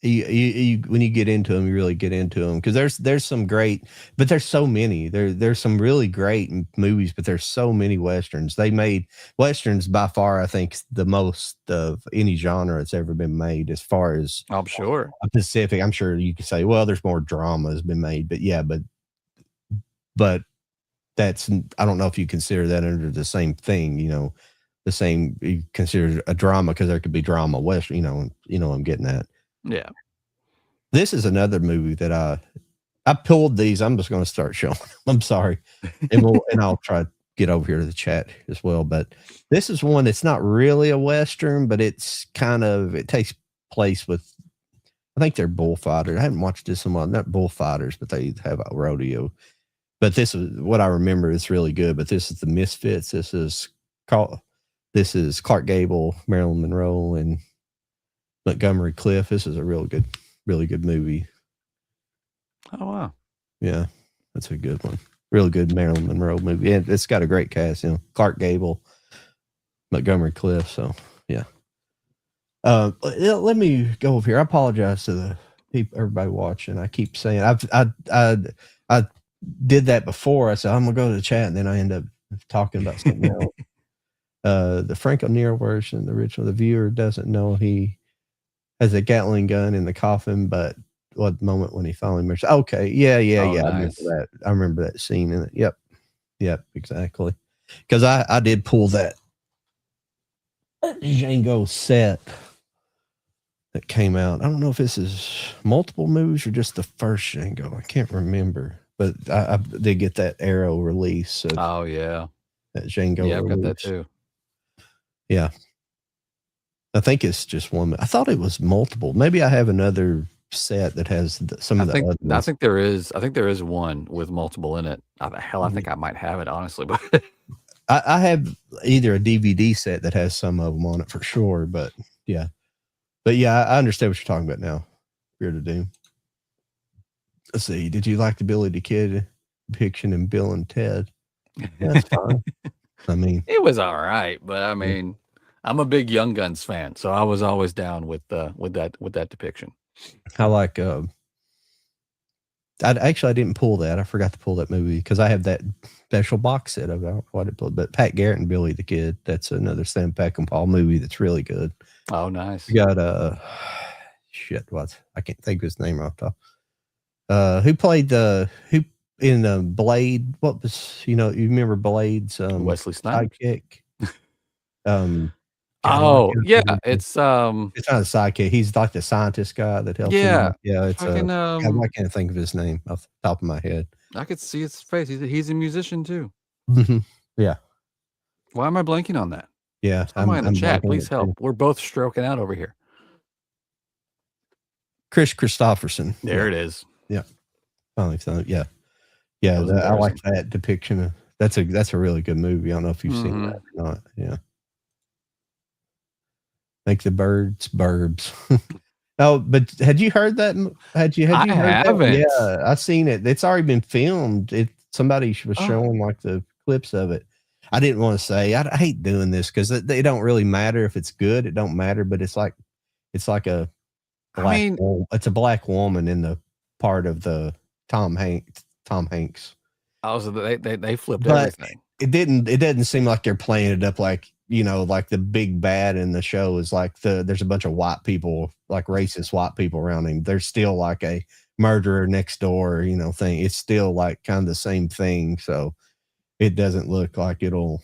you when you get into them, you really get into them, because there's some great, but there's so many. There's some really great movies, but there's so many Westerns. They made Westerns by far, I think, the most of any genre that's ever been made, as far as I'm sure. Pacific. I'm sure you could say, well, there's more drama has been made, but yeah, but that's, I don't know if you consider that under the same thing, the same, you consider a drama, because there could be drama Western, I'm getting at. Yeah. This is another movie that I pulled these. I'm just going to start showing. I'm sorry. And I'll try to get over here to the chat as well. But this is one that's not really a Western, but it takes place with, I think they're bullfighters. I haven't watched this in a while. Not bullfighters, but they have a rodeo. But this is what I remember. It's really good. But this is The Misfits. This is Clark Gable, Marilyn Monroe, and Montgomery Clift. This is a really good movie. Oh wow. Yeah, that's a good one. Real good Marilyn Monroe movie. Yeah, it's got a great cast. Clark Gable, Montgomery Clift. So yeah. Let me go over here. I apologize to the people, everybody watching. I keep saying I did that before. I said I'm gonna go to the chat, and then I end up talking about something else. The Frank O'Neill version, the original, the viewer doesn't know he has a Gatling gun in the coffin, but what moment when he finally merged? Okay, yeah. Nice. I remember that scene in it. Yep, exactly. Because I did pull that Django set that came out. I don't know if this is multiple movies or just the first Django. I can't remember, but I did get that Arrow release. Oh yeah, that Django. yeah, I've got release. that too. Yeah, I think it's just one. I thought it was multiple. Maybe I have another set that has some of the other ones. I think there is one with multiple in it. Hell, I think I might have it honestly, but I have either a DVD set that has some of them on it for sure. But yeah, I understand what you're talking about now. Fear to Doom. Let's see. Did you like the Billy the Kid depiction in Bill and Ted? That's fine. I mean, it was all right, but I mean, I'm a big Young Guns fan, so I was always down with that depiction. I like. I didn't pull that. I forgot to pull that movie because I have that special box set of it. I don't know what it pulled, but Pat Garrett and Billy the Kid. That's another Sam Peckinpah movie that's really good. Oh, nice. You got I can't think of his name off top. Who played who in Blade? What was you remember Blade's Wesley Snipes sidekick? Oh yeah, it's not a sidekick. He's like the scientist guy that helps. Yeah, him. Yeah. It's fucking, I can't think of his name off the top of my head. I could see his face. He's a musician too. Yeah. Why am I blanking on that? Yeah. Somebody in the chat, blanking please it help. too. We're both stroking out over here. Chris Christopherson. There it is. Yeah. Finally found it. Yeah. Yeah. I like that depiction. That's a really good movie. I don't know if you've seen that or not. Yeah. Make the birds burbs. Oh, but had you heard that? Had you heard haven't. that? Yeah, I've seen it. It's already been filmed. Somebody was showing like the clips of it. I didn't want to say. I hate doing this because they don't really matter if it's good. It don't matter. But it's like a black. It's a black woman in the part of the Tom Hanks. Oh, so they flipped But everything. It didn't seem like they're playing it up like like the big bad in the show is like there's a bunch of white people, like racist white people around him. There's still like a murderer next door, thing. It's still like kind of the same thing. So it doesn't look like it'll.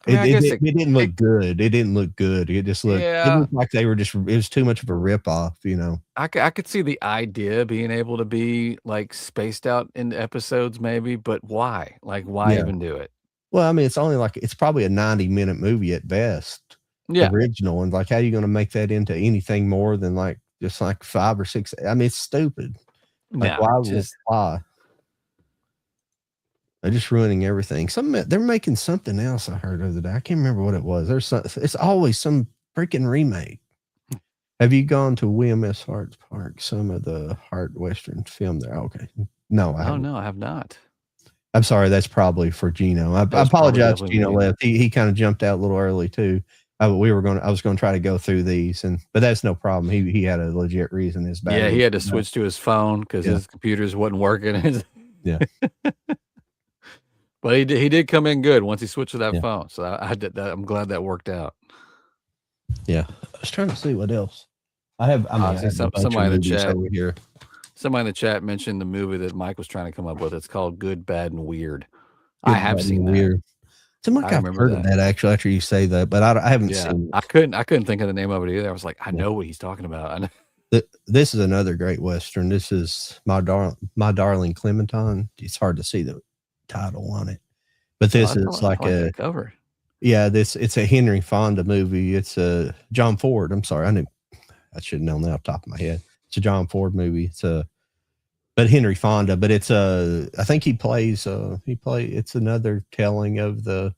It didn't look good. It didn't look good. It just looked. It looked like they were just. It was too much of a ripoff. I could see the idea being able to be like spaced out into episodes, maybe, but why? Like, why even do it? Well, I mean, it's probably a 90-minute movie at best. Yeah. Original. And like, how are you going to make that into anything more than like just like 5 or 6? I mean, it's stupid. Like, why? They're just ruining everything. They're making something else I heard the other day. I can't remember what it was. It's always some freaking remake. Have you gone to William S. Hart's Park? Some of the Hart Western film there. Okay. No, I haven't. No, I have not. I'm sorry. That's probably for Gino. I apologize. Gino left. He kind of jumped out a little early too. I was going to try to go through these, but that's no problem. He had a legit reason. His battery. Yeah, he had to switch to his phone because his computers wasn't working. Yeah. But he did come in good once he switched to that phone. So I'm glad that worked out. Yeah. I was trying to see what else. I have somebody in the chat over here. Somebody in the chat mentioned the movie that Mike was trying to come up with. It's called Good, Bad, and Weird. I have seen that. Weird. I've heard of that actually after you say that, but I haven't seen it. I couldn't think of the name of it either. I was like, I know what he's talking about. This is another great Western. This is My Darling Clementine. It's hard to see the title on it, but this is like a cover. Yeah, it's a Henry Fonda movie. It's a John Ford. I'm sorry, I should have known that off the top of my head. It's a John Ford movie. But Henry Fonda. But it's I think it's another telling of the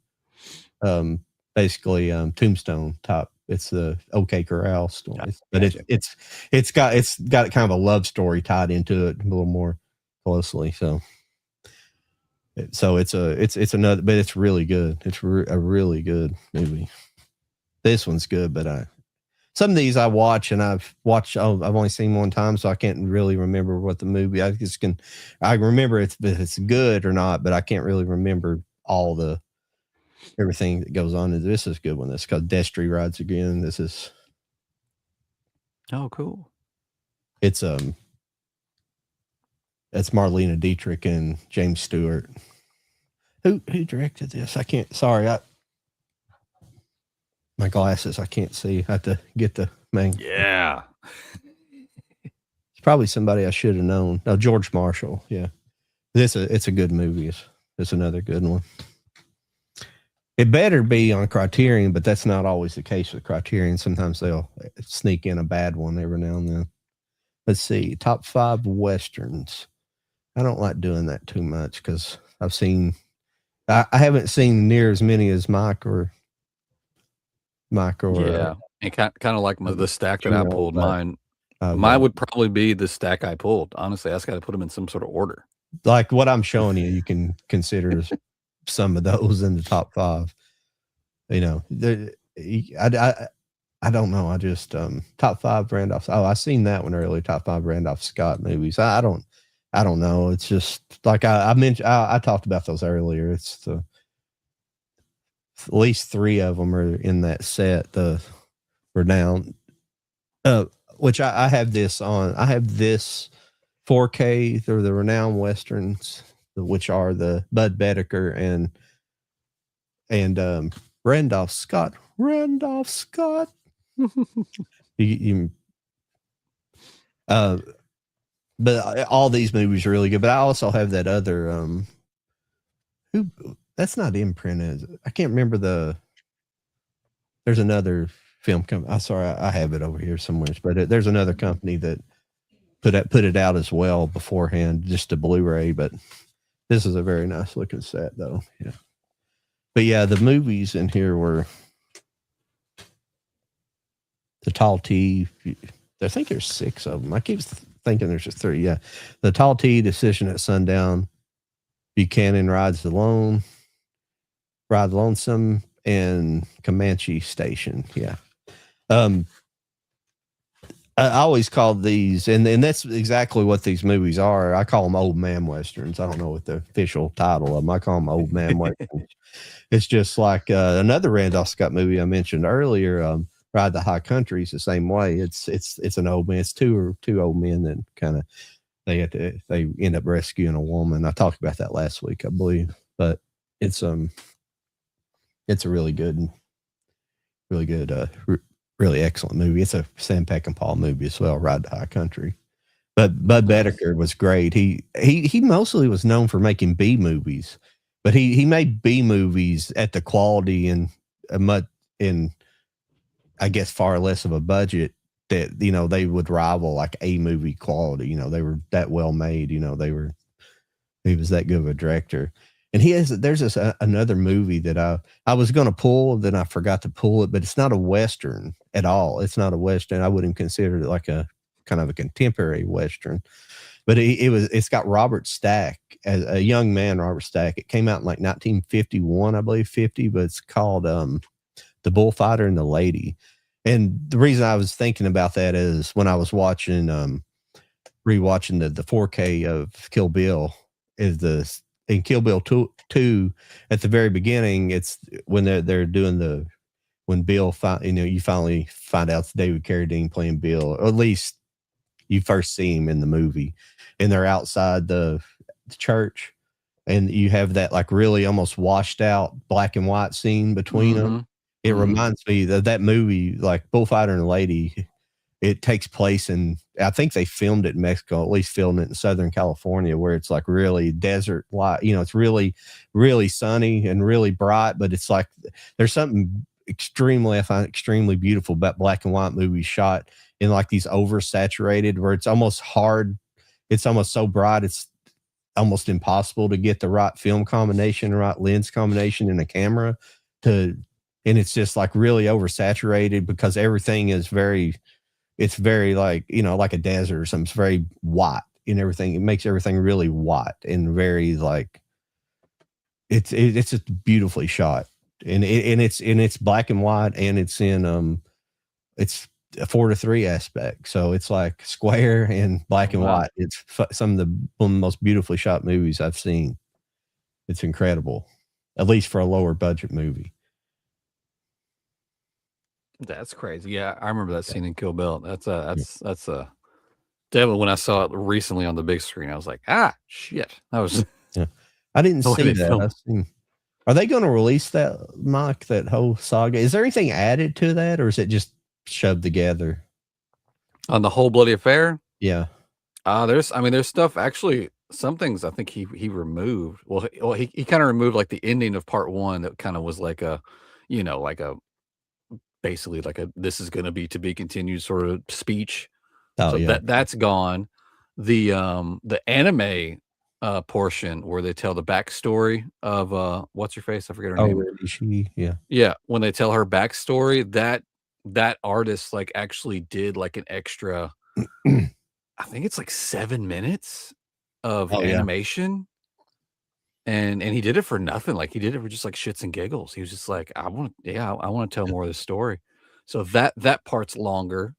basically Tombstone type It's the OK Corral story, but Gotcha. it's got kind of a love story tied into it a little more closely. So it's another, but it's really good. It's a really good movie. This one's good, but some of these I watch and I've only seen one time, so I can't really remember what the movie. I remember if it's good or not, but I can't really remember everything that goes on. This is a good one. This is called Destry Rides Again. This is cool. It's Marlena Dietrich and James Stewart. Who directed this? I can't. Sorry, my glasses. I can't see. I have to get the main. Yeah. It's probably somebody I should have known. No, George Marshall. Yeah, it's a good movie. It's another good one. It better be on Criterion, but that's not always the case with Criterion. Sometimes they'll sneak in a bad one every now and then. Let's see, top 5 Westerns. I don't like doing that too much because I haven't seen near as many as Mike or yeah. And kind of like the stack that I pulled. Mine would probably be the stack I pulled. Honestly, I just got to put them in some sort of order. Like what I'm showing you, you can consider some of those in the top 5. You know, I don't know. I just top 5 Randolph. Oh, I seen that one earlier. Top 5 Randolph Scott movies. I don't know. It's just like I mentioned. I talked about those earlier. It's at least 3 of them are in that set. The Renowned, which I have this on. I have this 4K. They're the Renowned Westerns, which are the Bud Bedecker and Randolph Scott. But all these movies are really good. But I also have that other that's not Imprint, is it? I can't remember there's another film company. I'm sorry, I have it over here somewhere, but there's another company that put it out as well beforehand, just a Blu-ray. But this is a very nice looking set, though. Yeah. But yeah, the movies in here were The Tall T. I think there's 6 of them. I keep thinking there's just 3. Yeah. The Tall T, Decision at Sundown, Buchanan Rides Alone, Ride Lonesome, and Comanche Station. Yeah. I always called these, and that's exactly what these movies are. I call them old man westerns. I don't know what the official title of them. I call them old man westerns. It's just like another Randolph Scott movie I mentioned earlier, Ride the High Country, is the same way. It's an old man. It's two old men that kind of they end up rescuing a woman. I talked about that last week, I believe. But it's a really good, really excellent movie. It's a Sam Peckinpah movie as well, Ride the High Country. But Bud Bedecker was great. He mostly was known for making B movies, but he made B movies at the quality and I guess far less of a budget that, you know, they would rival like A movie quality. You know, they were that well made. You know, he was that good of a director. And there's this another movie that I was going to pull, then I forgot to pull it, but it's not a Western at all. It's not a Western. I wouldn't consider it like a kind of a contemporary Western, but it's got Robert Stack, as a young man, Robert Stack. It came out in like 1951, I believe 50, but it's called The Bullfighter and the Lady. And the reason I was thinking about that is when I was rewatching the 4K of Kill Bill in Kill Bill 2 at the very beginning, it's when they're doing when Bill you finally find out it's David Carradine playing Bill, or at least you first see him in the movie, and they're outside the church, and you have that like really almost washed out black and white scene between them. It reminds me that movie, like Bullfighter and the Lady, it takes place in, I think they filmed it in Mexico, at least filmed it in Southern California, where it's like really desert light. You know, it's really, really sunny and really bright, but it's like there's something I find extremely beautiful about black and white movies shot in like these oversaturated, where it's almost hard. It's almost so bright, it's almost impossible to get the right film combination, the right lens combination in a camera to and it's just like really oversaturated because everything is it's very like, like a desert or something. It's very white and everything. It makes everything really white and very like, it's just beautifully shot, and it's black and white, and it's in it's a 4:3 aspect, so it's like square and black and Wow. white. It's some of the one of the most beautifully shot movies I've seen. It's incredible, at least for a lower budget movie. That's crazy. Yeah, I remember that scene in Kill Bill. That's definitely when I saw it recently on the big screen, I was like, shit. That was Yeah, I didn't the way see they that. filmed. I've seen. Are they going to release that, Mike? That whole saga? Is there anything added to that, or is it just shoved together? On the whole bloody affair. Yeah. There's stuff actually. Some things I think he removed. Well, he kind of removed like the ending of part 1 that kind of was like a, like a basically like a this is going to be continued sort of speech. Oh So yeah. that's gone. The anime portion where they tell the backstory of what's her face? I forget her Oh, name. really? She? Yeah. Yeah, when they tell her backstory, that artist like actually did like an extra. I think it's like 7 minutes of Oh, yeah. animation, and he did it for nothing. Like he did it for just like shits and giggles. He was just like, I want to tell more of the story. So that part's longer.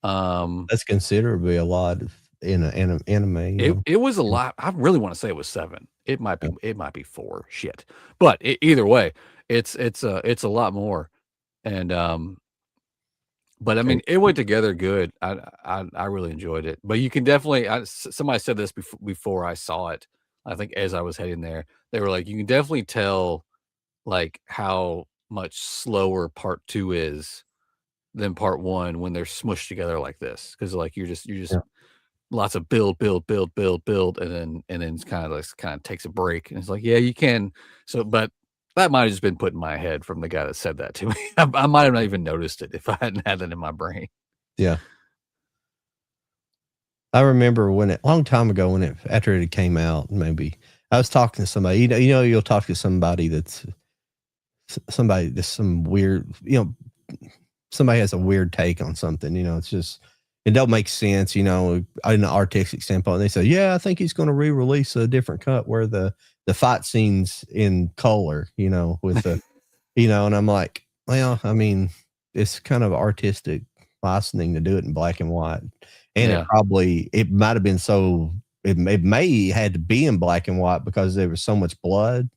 That's considerably a lot in an anime. It was a lot. I really want to say it was 7. It might be 4. Shit, but either way, it's a lot more, and but I mean, it went together good. I really enjoyed it. But you can definitely. Somebody said this before I saw it. I think as I was heading there, they were like, you can definitely tell like how much slower part 2 is than part 1 when they're smushed together like this. Because like you're just lots of build, and then it's kind of takes a break, and it's like, yeah, you can. So, but that might have just been put in my head from the guy that said that to me. I might have not even noticed it if I hadn't had it in my brain. Yeah. I remember long time ago after it came out, maybe I was talking to somebody, you'll talk to somebody that's some weird, somebody has a weird take on something, it's just, it don't make sense, in an artistic standpoint. And they say, yeah, I think he's going to re-release a different cut where the fight scenes in color, with the, and I'm like, well, I mean, it's kind of artistic licensing to do it in black and white. And it might have been it may had to be in black and white because there was so much blood.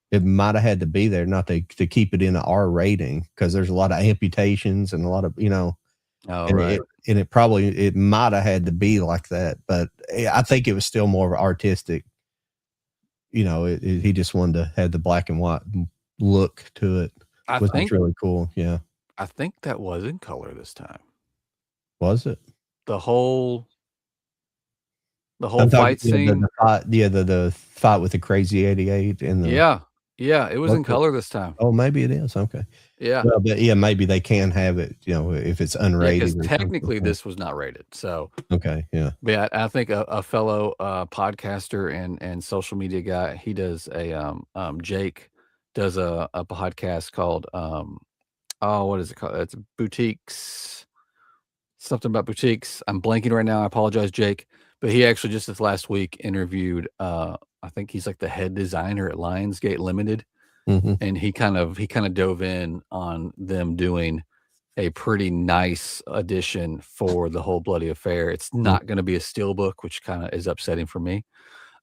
It might have had to be there, not to keep it in an R rating, because there's a lot of amputations and a lot of, Right. It might have had to be like that, but I think it was still more artistic. He just wanted to have the black and white look to it, which is really cool. Yeah. I think that was in color this time. Was it? The whole fight scene. The fight with the Crazy 88 and it was in color this time. Oh, maybe it is. Okay. Yeah. Well, but maybe they can have it, if it's unrated. Because technically this was not rated. So okay, yeah. But yeah, I think a fellow podcaster and social media guy, he does Jake does a podcast called what is it called? It's Boutiques. Something about boutiques. I'm blanking right now. I apologize, Jake. But he actually just this last week interviewed I think he's like the head designer at Lionsgate Limited. Mm-hmm. And he kind of dove in on them doing a pretty nice addition for the whole bloody affair. It's not going to be a steelbook, which kind of is upsetting for me.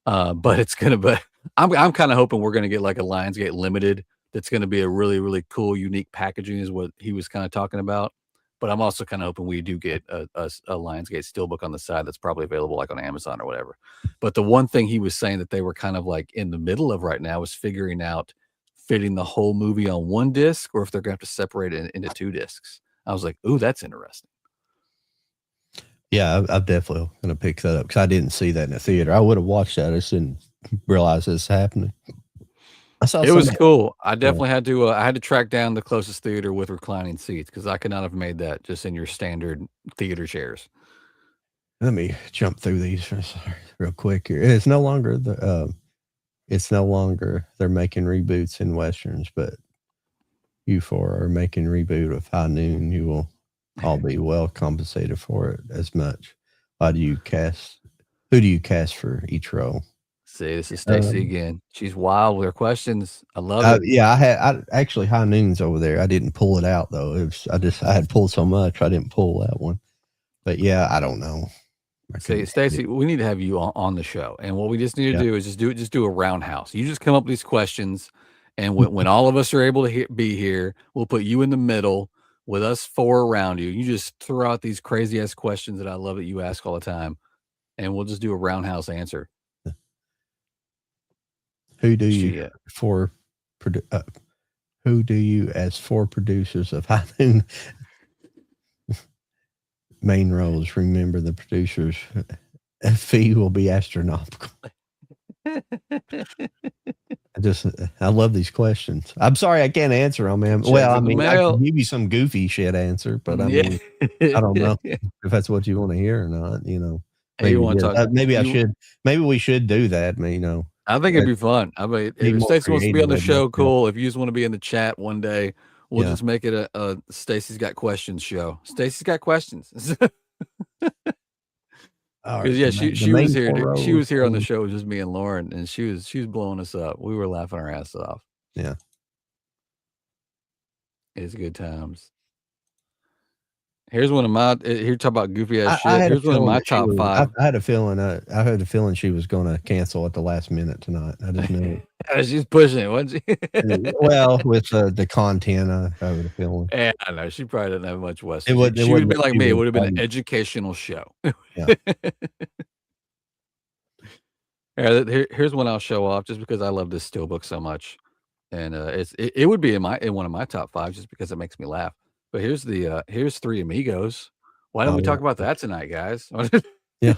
But it's going to be, I'm kind of hoping we're going to get like a Lionsgate Limited. That's going to be a really, really cool, unique packaging is what he was kind of talking about. But I'm also kind of hoping we do get a Lionsgate steelbook on the side that's probably available like on Amazon or whatever. But the one thing he was saying that they were kind of like in the middle of right now is figuring out fitting the whole movie on one disc or if they're going to have to separate it into 2 discs. I was like, ooh, that's interesting. Yeah, I'm definitely going to pick that up because I didn't see that in the theater. I would have watched that. I just didn't realize this happening. It was cool. I definitely had to track down the closest theater with reclining seats because I could not have made that just in your standard theater chairs. Let me jump through these real quick here. It's no longer they're making reboots in Westerns, but you for our making reboot of High Noon. You will all be well compensated for it as much. Who do you cast for each role? See, this is Stacy again. She's wild with her questions. I love it. Yeah, I actually High Noon's over there. I didn't pull it out though. I had pulled so much I didn't pull that one. But yeah, I don't know. See, Stacy, we need to have you on the show, and what we just need to do is just do a roundhouse. You just come up with these questions, and when all of us are able to be here, we'll put you in the middle with us 4 around you. You just throw out these crazy ass questions that I love that you ask all the time, and we'll just do a roundhouse answer. Who do you as 4 producers of High Noon main roles? Remember, the producers' fee will be astronomical. I love these questions. I'm sorry I can't answer them, man. Well, I mean, I can give you some goofy shit answer, but I mean, I don't know if that's what you want to hear or not. You know, maybe you want to talk. Maybe I should. Maybe we should do that. I mean, you know, I think it'd be fun. I mean, if Stacy wants to be on the show, cool. If you just want to be in the chat one day, we'll just make it a Stacy's Got Questions show. Stacy's Got Questions. Because she was here. She was here on the show with just me and Lauren, and she was blowing us up. We were laughing our ass off. Yeah, it's good times. Here's one of my. Here, talk about goofy ass shit. Here's one of my top 5. I had a feeling she was going to cancel at the last minute tonight. I just knew it. She's pushing it, wasn't she? Well, with the content, I had a feeling. Yeah, I know she probably didn't have much Western. She would have been like me. It would have been an educational show. Yeah. Here's one I'll show off just because I love this steelbook so much, and it would be in one of my top 5 just because it makes me laugh. But here's Three Amigos. Why don't we talk about that tonight, guys? Yeah,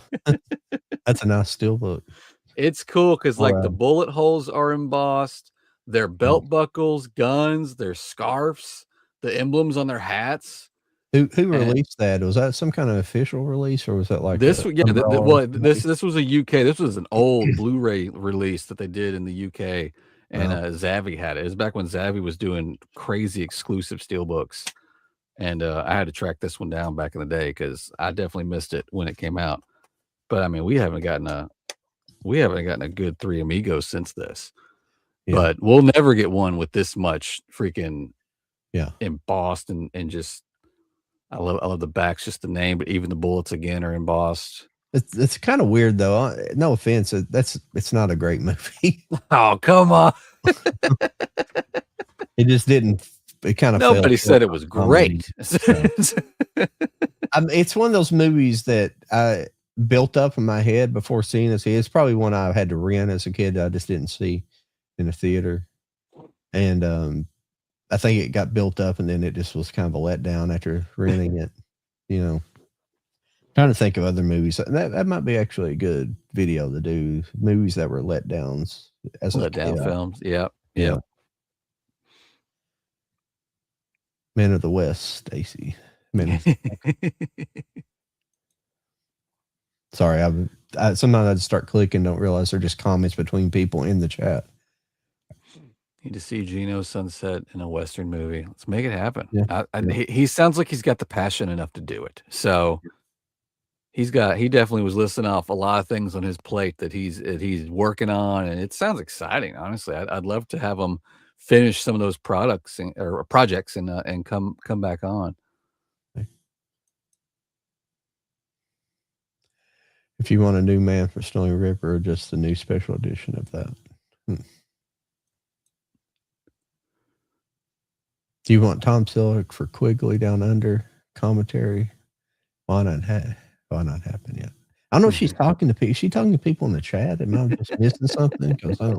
that's a nice steelbook. It's cool because the bullet holes are embossed, their belt buckles, guns, their scarves, the emblems on their hats. Who released that? Was that some kind of official release, or was that like this? This was a UK. This was an old Blu-ray release that they did in the UK, and Zavvi had it. It was back when Zavvi was doing crazy exclusive steelbooks. And I had to track this one down back in the day because I definitely missed it when it came out. But I mean, we haven't gotten a good Three Amigos since this. Yeah. But we'll never get one with this much freaking embossed and just I love the backs, just the name, but even the bullets again are embossed. It's kind of weird though. No offense, it's not a great movie. Oh, come on. It just didn't. It kind of nobody said it was great. It's one of those movies that I built up in my head before seeing it. It's probably one I had to rent as a kid that I just didn't see in the theater, and I think it got built up, and then it just was kind of a letdown after renting it. You know, trying to think of other movies that might be actually a good video to do. Movies that were letdowns as letdown films. Yep. Yeah. Men of the West, Stacy. Sorry, I sometimes I just start clicking, don't realize they're just comments between people in the chat. Need to see Gino Sunset in a Western movie. Let's make it happen. Yeah. He sounds like he's got the passion enough to do it. So he definitely was listing off a lot of things on his plate that he's working on, and it sounds exciting. Honestly, I'd love to have him finish some of those projects and come back on. If you want a new Man for Snowy River, or just the new special edition of that. Do you want Tom Selleck for Quigley Down Under commentary? Why not happen yet? I don't know if she's talking to people. Is she talking to people in the chat? Am I just missing something? Because I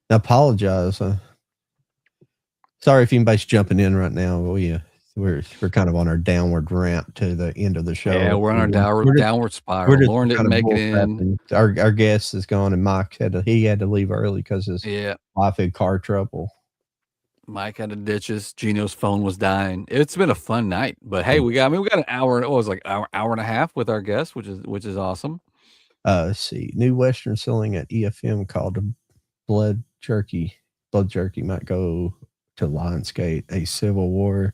apologize. Sorry if anybody's jumping in right now. We're kind of on our downward ramp to the end of the show. Yeah, we're on our downward spiral. Lauren didn't make it in. Our guest is gone, and Mike had to leave early because his wife had car trouble. Mike had to ditch us. Gino's phone was dying. It's been a fun night, but hey, we got an hour. It was like hour and a half with our guest, which is awesome. Let's see, new Western selling at EFM called Blood Jerky. Blood Jerky might go to Lionsgate. A Civil War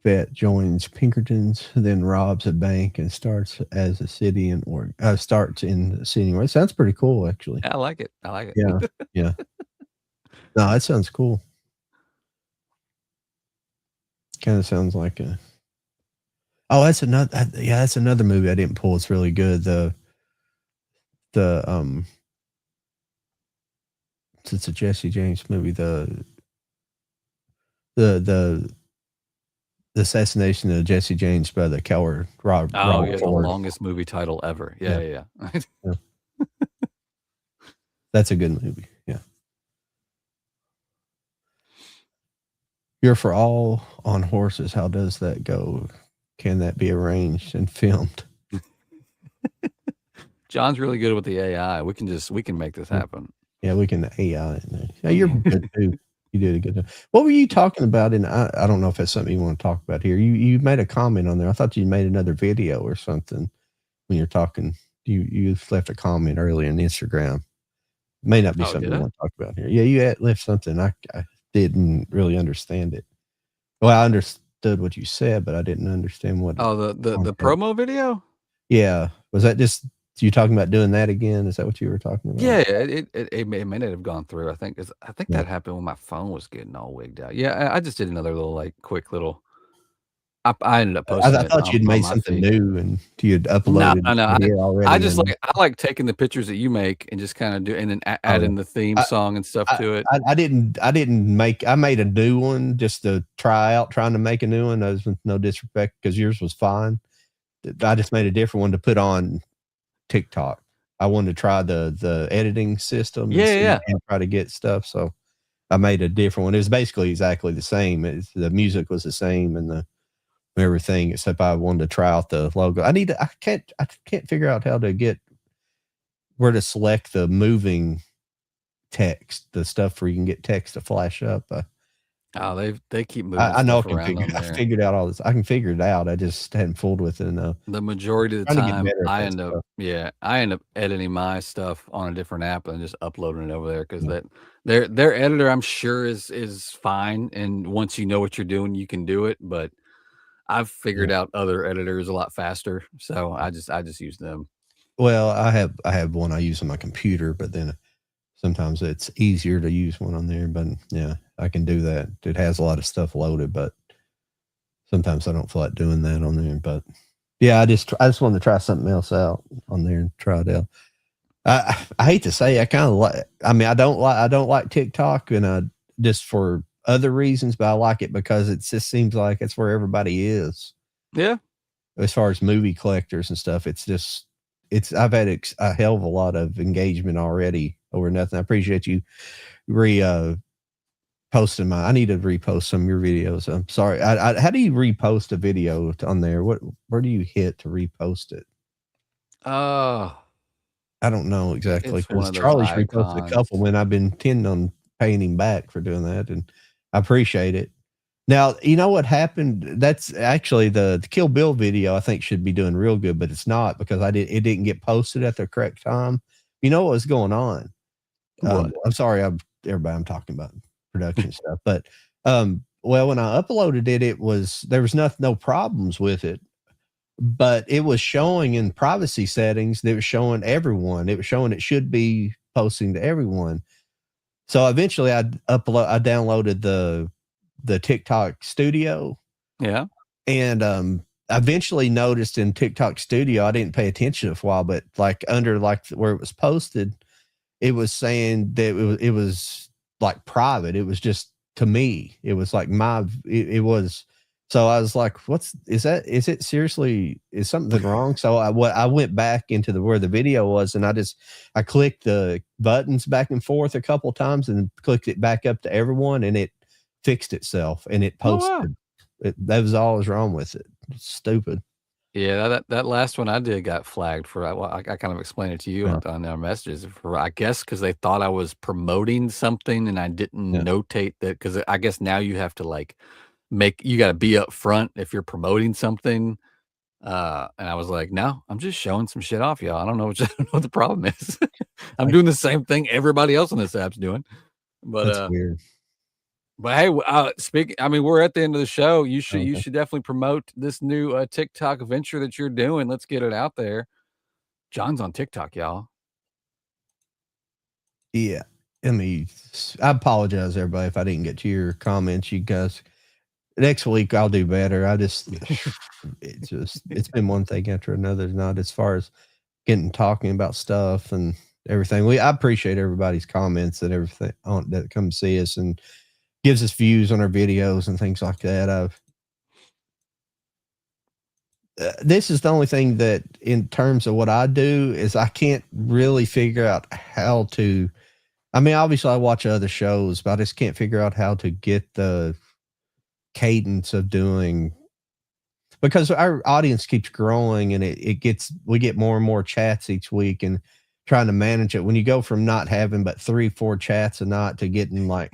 vet joins Pinkertons, then robs a bank and starts as a city in starts in the city. It sounds pretty cool, actually. I like it. I like it. Yeah, yeah. No, that sounds cool. Kind of sounds like a. Oh, that's another. Yeah, that's another movie I didn't pull. It's really good. It's a Jesse James movie. The assassination of Jesse James by the coward Robert. Oh, yeah, the Ford. longest movie title ever. Yeah. That's a good movie. Yeah. You're for all on horses. How does that go? Can that be arranged and filmed? John's really good with the AI. We can make this happen. Yeah, we can AI in there. Yeah, you're good too. You did a good job. What were you talking about? And I don't know if that's something you want to talk about here. You made a comment on there. I thought you made another video or something when you're talking. You left a comment earlier on Instagram. May not be something you want to talk about here. Yeah, you left something. I didn't really understand it. Well, I understood what you said, but I didn't understand what. Oh, the promo video? Yeah. Was that just you talking about doing that again? Is that what you were talking about? Yeah, it may not have gone through. I think that happened when my phone was getting all wigged out. Yeah, I just did another little quick little. I ended up posting. I thought you'd made something new and you'd uploaded. No. Already. I just I like taking the pictures that you make and just kind of do, and then adding the theme song and stuff to it. I made a new one just to trying to make a new one. That was no disrespect because yours was fine. I just made a different one to put on TikTok. I wanted to try the editing system. And try to get stuff. So I made a different one. It was basically exactly the same. The music was the same and everything, except I wanted to try out the logo. I can't figure out how to get where to select the text, the stuff where you can get text to flash up. They keep moving. I know I figured out all this. I can figure it out. I just hadn't fooled with it enough. The majority of the time, I end up editing my stuff on a different app and just uploading it over there because their editor, I'm sure, is fine. And once you know what you're doing, you can do it. But I've figured out other editors a lot faster, so I just use them. Well, I have one I use on my computer, but then sometimes it's easier to use one on there. But yeah, I can do that. It has a lot of stuff loaded, but sometimes I don't feel like doing that on there. But yeah, I just wanted to try something else out on there and try it out. I hate to say, I kind of like. I mean, I don't like TikTok, and just for other reasons, but I like it because it just seems like it's where everybody is. Yeah. As far as movie collectors and stuff, I've had a hell of a lot of engagement already over nothing. I appreciate you posting I need to repost some of your videos. I'm sorry. How do you repost a video on there? Where do you hit to repost it? I don't know exactly. Because Charlie's reposted a couple when I've been intending on paying him back for doing that, and I appreciate it. Now, you know what happened? That's actually the Kill Bill video I think should be doing real good, but it's not because it didn't get posted at the correct time. You know what was going on? I'm sorry, everybody, I'm talking about production stuff, but well, when I uploaded it, there was no problems with it, but it was showing in privacy settings that was showing everyone. It was showing it should be posting to everyone. So eventually I downloaded the TikTok Studio. Yeah. And eventually noticed in TikTok Studio, I didn't pay attention for a while, but under where it was posted, it was saying that it was like private. It was just to me. It was like it was. So I was like, is it seriously, is something wrong? So I went back into where the video was, and I clicked the buttons back and forth a couple of times and clicked it back up to everyone, and it fixed itself and it posted. That was all was wrong with it. It's stupid. Yeah, that last one I did got flagged for. I kind of explained it to you on our messages for, I guess, because they thought I was promoting something and I didn't notate that, because I guess now you have to you got to be up front if you're promoting something. And I was like, no, I'm just showing some shit off, y'all. I don't know what the problem is. I'm doing the same thing everybody else on this app's doing. But that's weird. But hey, speaking, I mean, we're at the end of the show. You Okay. should definitely promote this new TikTok venture that you're doing. Let's get it out there. John's on TikTok, y'all. Yeah. I mean, I apologize, everybody, if I didn't get to your comments. You guys, next week I'll do better. It's been one thing after another. Not as far as talking about stuff and everything. I appreciate everybody's comments and everything that come see us and gives us views on our videos and things like that. This is the only thing that, in terms of what I do, is I can't really figure out how to. I mean, obviously, I watch other shows, but I just can't figure out how to get the cadence of doing, because our audience keeps growing and we get more and more chats each week, and trying to manage it. When you go from not having but 3-4 chats a night to getting like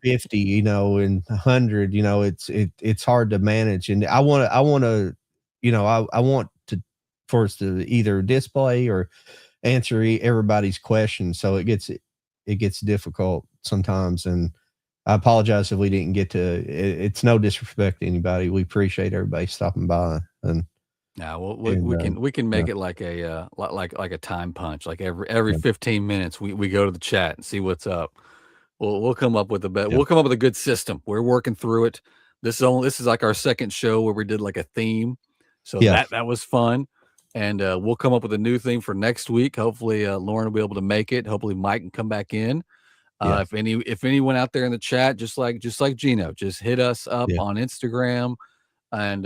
50, and 100, it's hard to manage. And I want to, I want to for us to either display or answer everybody's questions. So it gets difficult sometimes, and I apologize if we didn't get to it. It's no disrespect to anybody. We appreciate everybody stopping by. And now we can make it like a time punch. Like every 15 minutes, we go to the chat and see what's up. We'll come up with we'll come up with a good system. We're working through it. This is like our second show where we did like a theme, so that was fun. And we'll come up with a new thing for next week. Hopefully, Lauren will be able to make it. Hopefully, Mike can come back in. If anyone out there in the chat, just like Gino, just hit us up on Instagram, and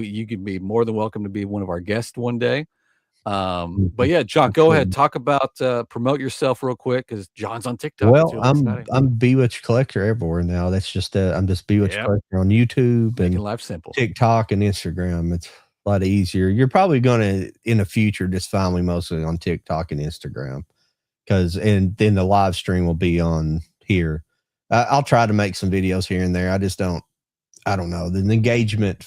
you can be more than welcome to be one of our guests one day. But yeah, John, go ahead, talk about promote yourself real quick, because John's on TikTok. Well, I'm Bewitched Collector everywhere now. That's just I'm just Bewitched Collector on YouTube, making and life simple. TikTok and Instagram. It's a lot easier. You're probably gonna, in the future, just find me mostly on TikTok and Instagram, and then the live stream will be on here. I'll try to make some videos here and there. I just don't know. The engagement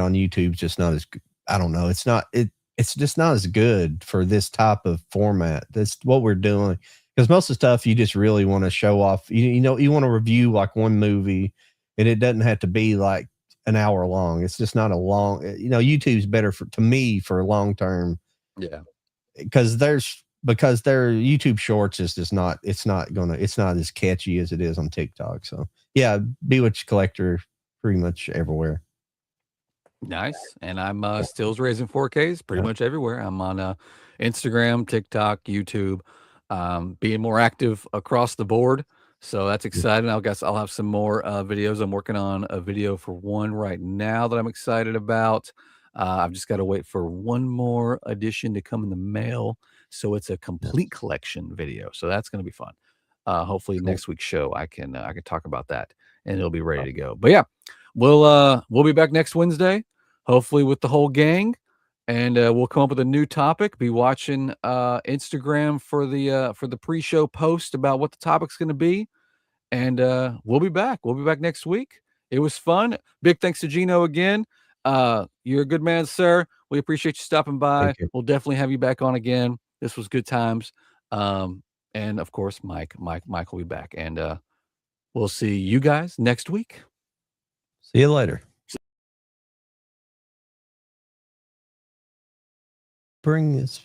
on YouTube is just not as good. I don't know. It's just not as good for this type of format. That's what we're doing. Because most of the stuff you just really want to show off. You want to review like one movie, and it doesn't have to be like an hour long. It's just not a long. YouTube's better to me for long term. Yeah. Because their YouTube Shorts is just not. It's not as catchy as it is on TikTok. So yeah, Bewitched Collector pretty much everywhere. Nice. And I'm Stills Raising 4Ks pretty much everywhere. I'm on Instagram, TikTok, YouTube, being more active across the board. So that's exciting. I guess I'll have some more videos. I'm working on a video for one right now that I'm excited about. I've just got to wait for one more edition to come in the mail. So it's a complete collection video. So that's going to be fun. Hopefully next week's show I can talk about that, and it'll be ready to go. But yeah, we'll be back next Wednesday, hopefully with the whole gang, and we'll come up with a new topic. Be watching Instagram for the pre-show post about what the topic's going to be, and we'll be back. We'll be back next week. It was fun. Big thanks to Gino again. You're a good man, sir. We appreciate you stopping by. We'll definitely have you back on again. This was good times. And of course, Mike will be back, and we'll see you guys next week. See you later. Bring this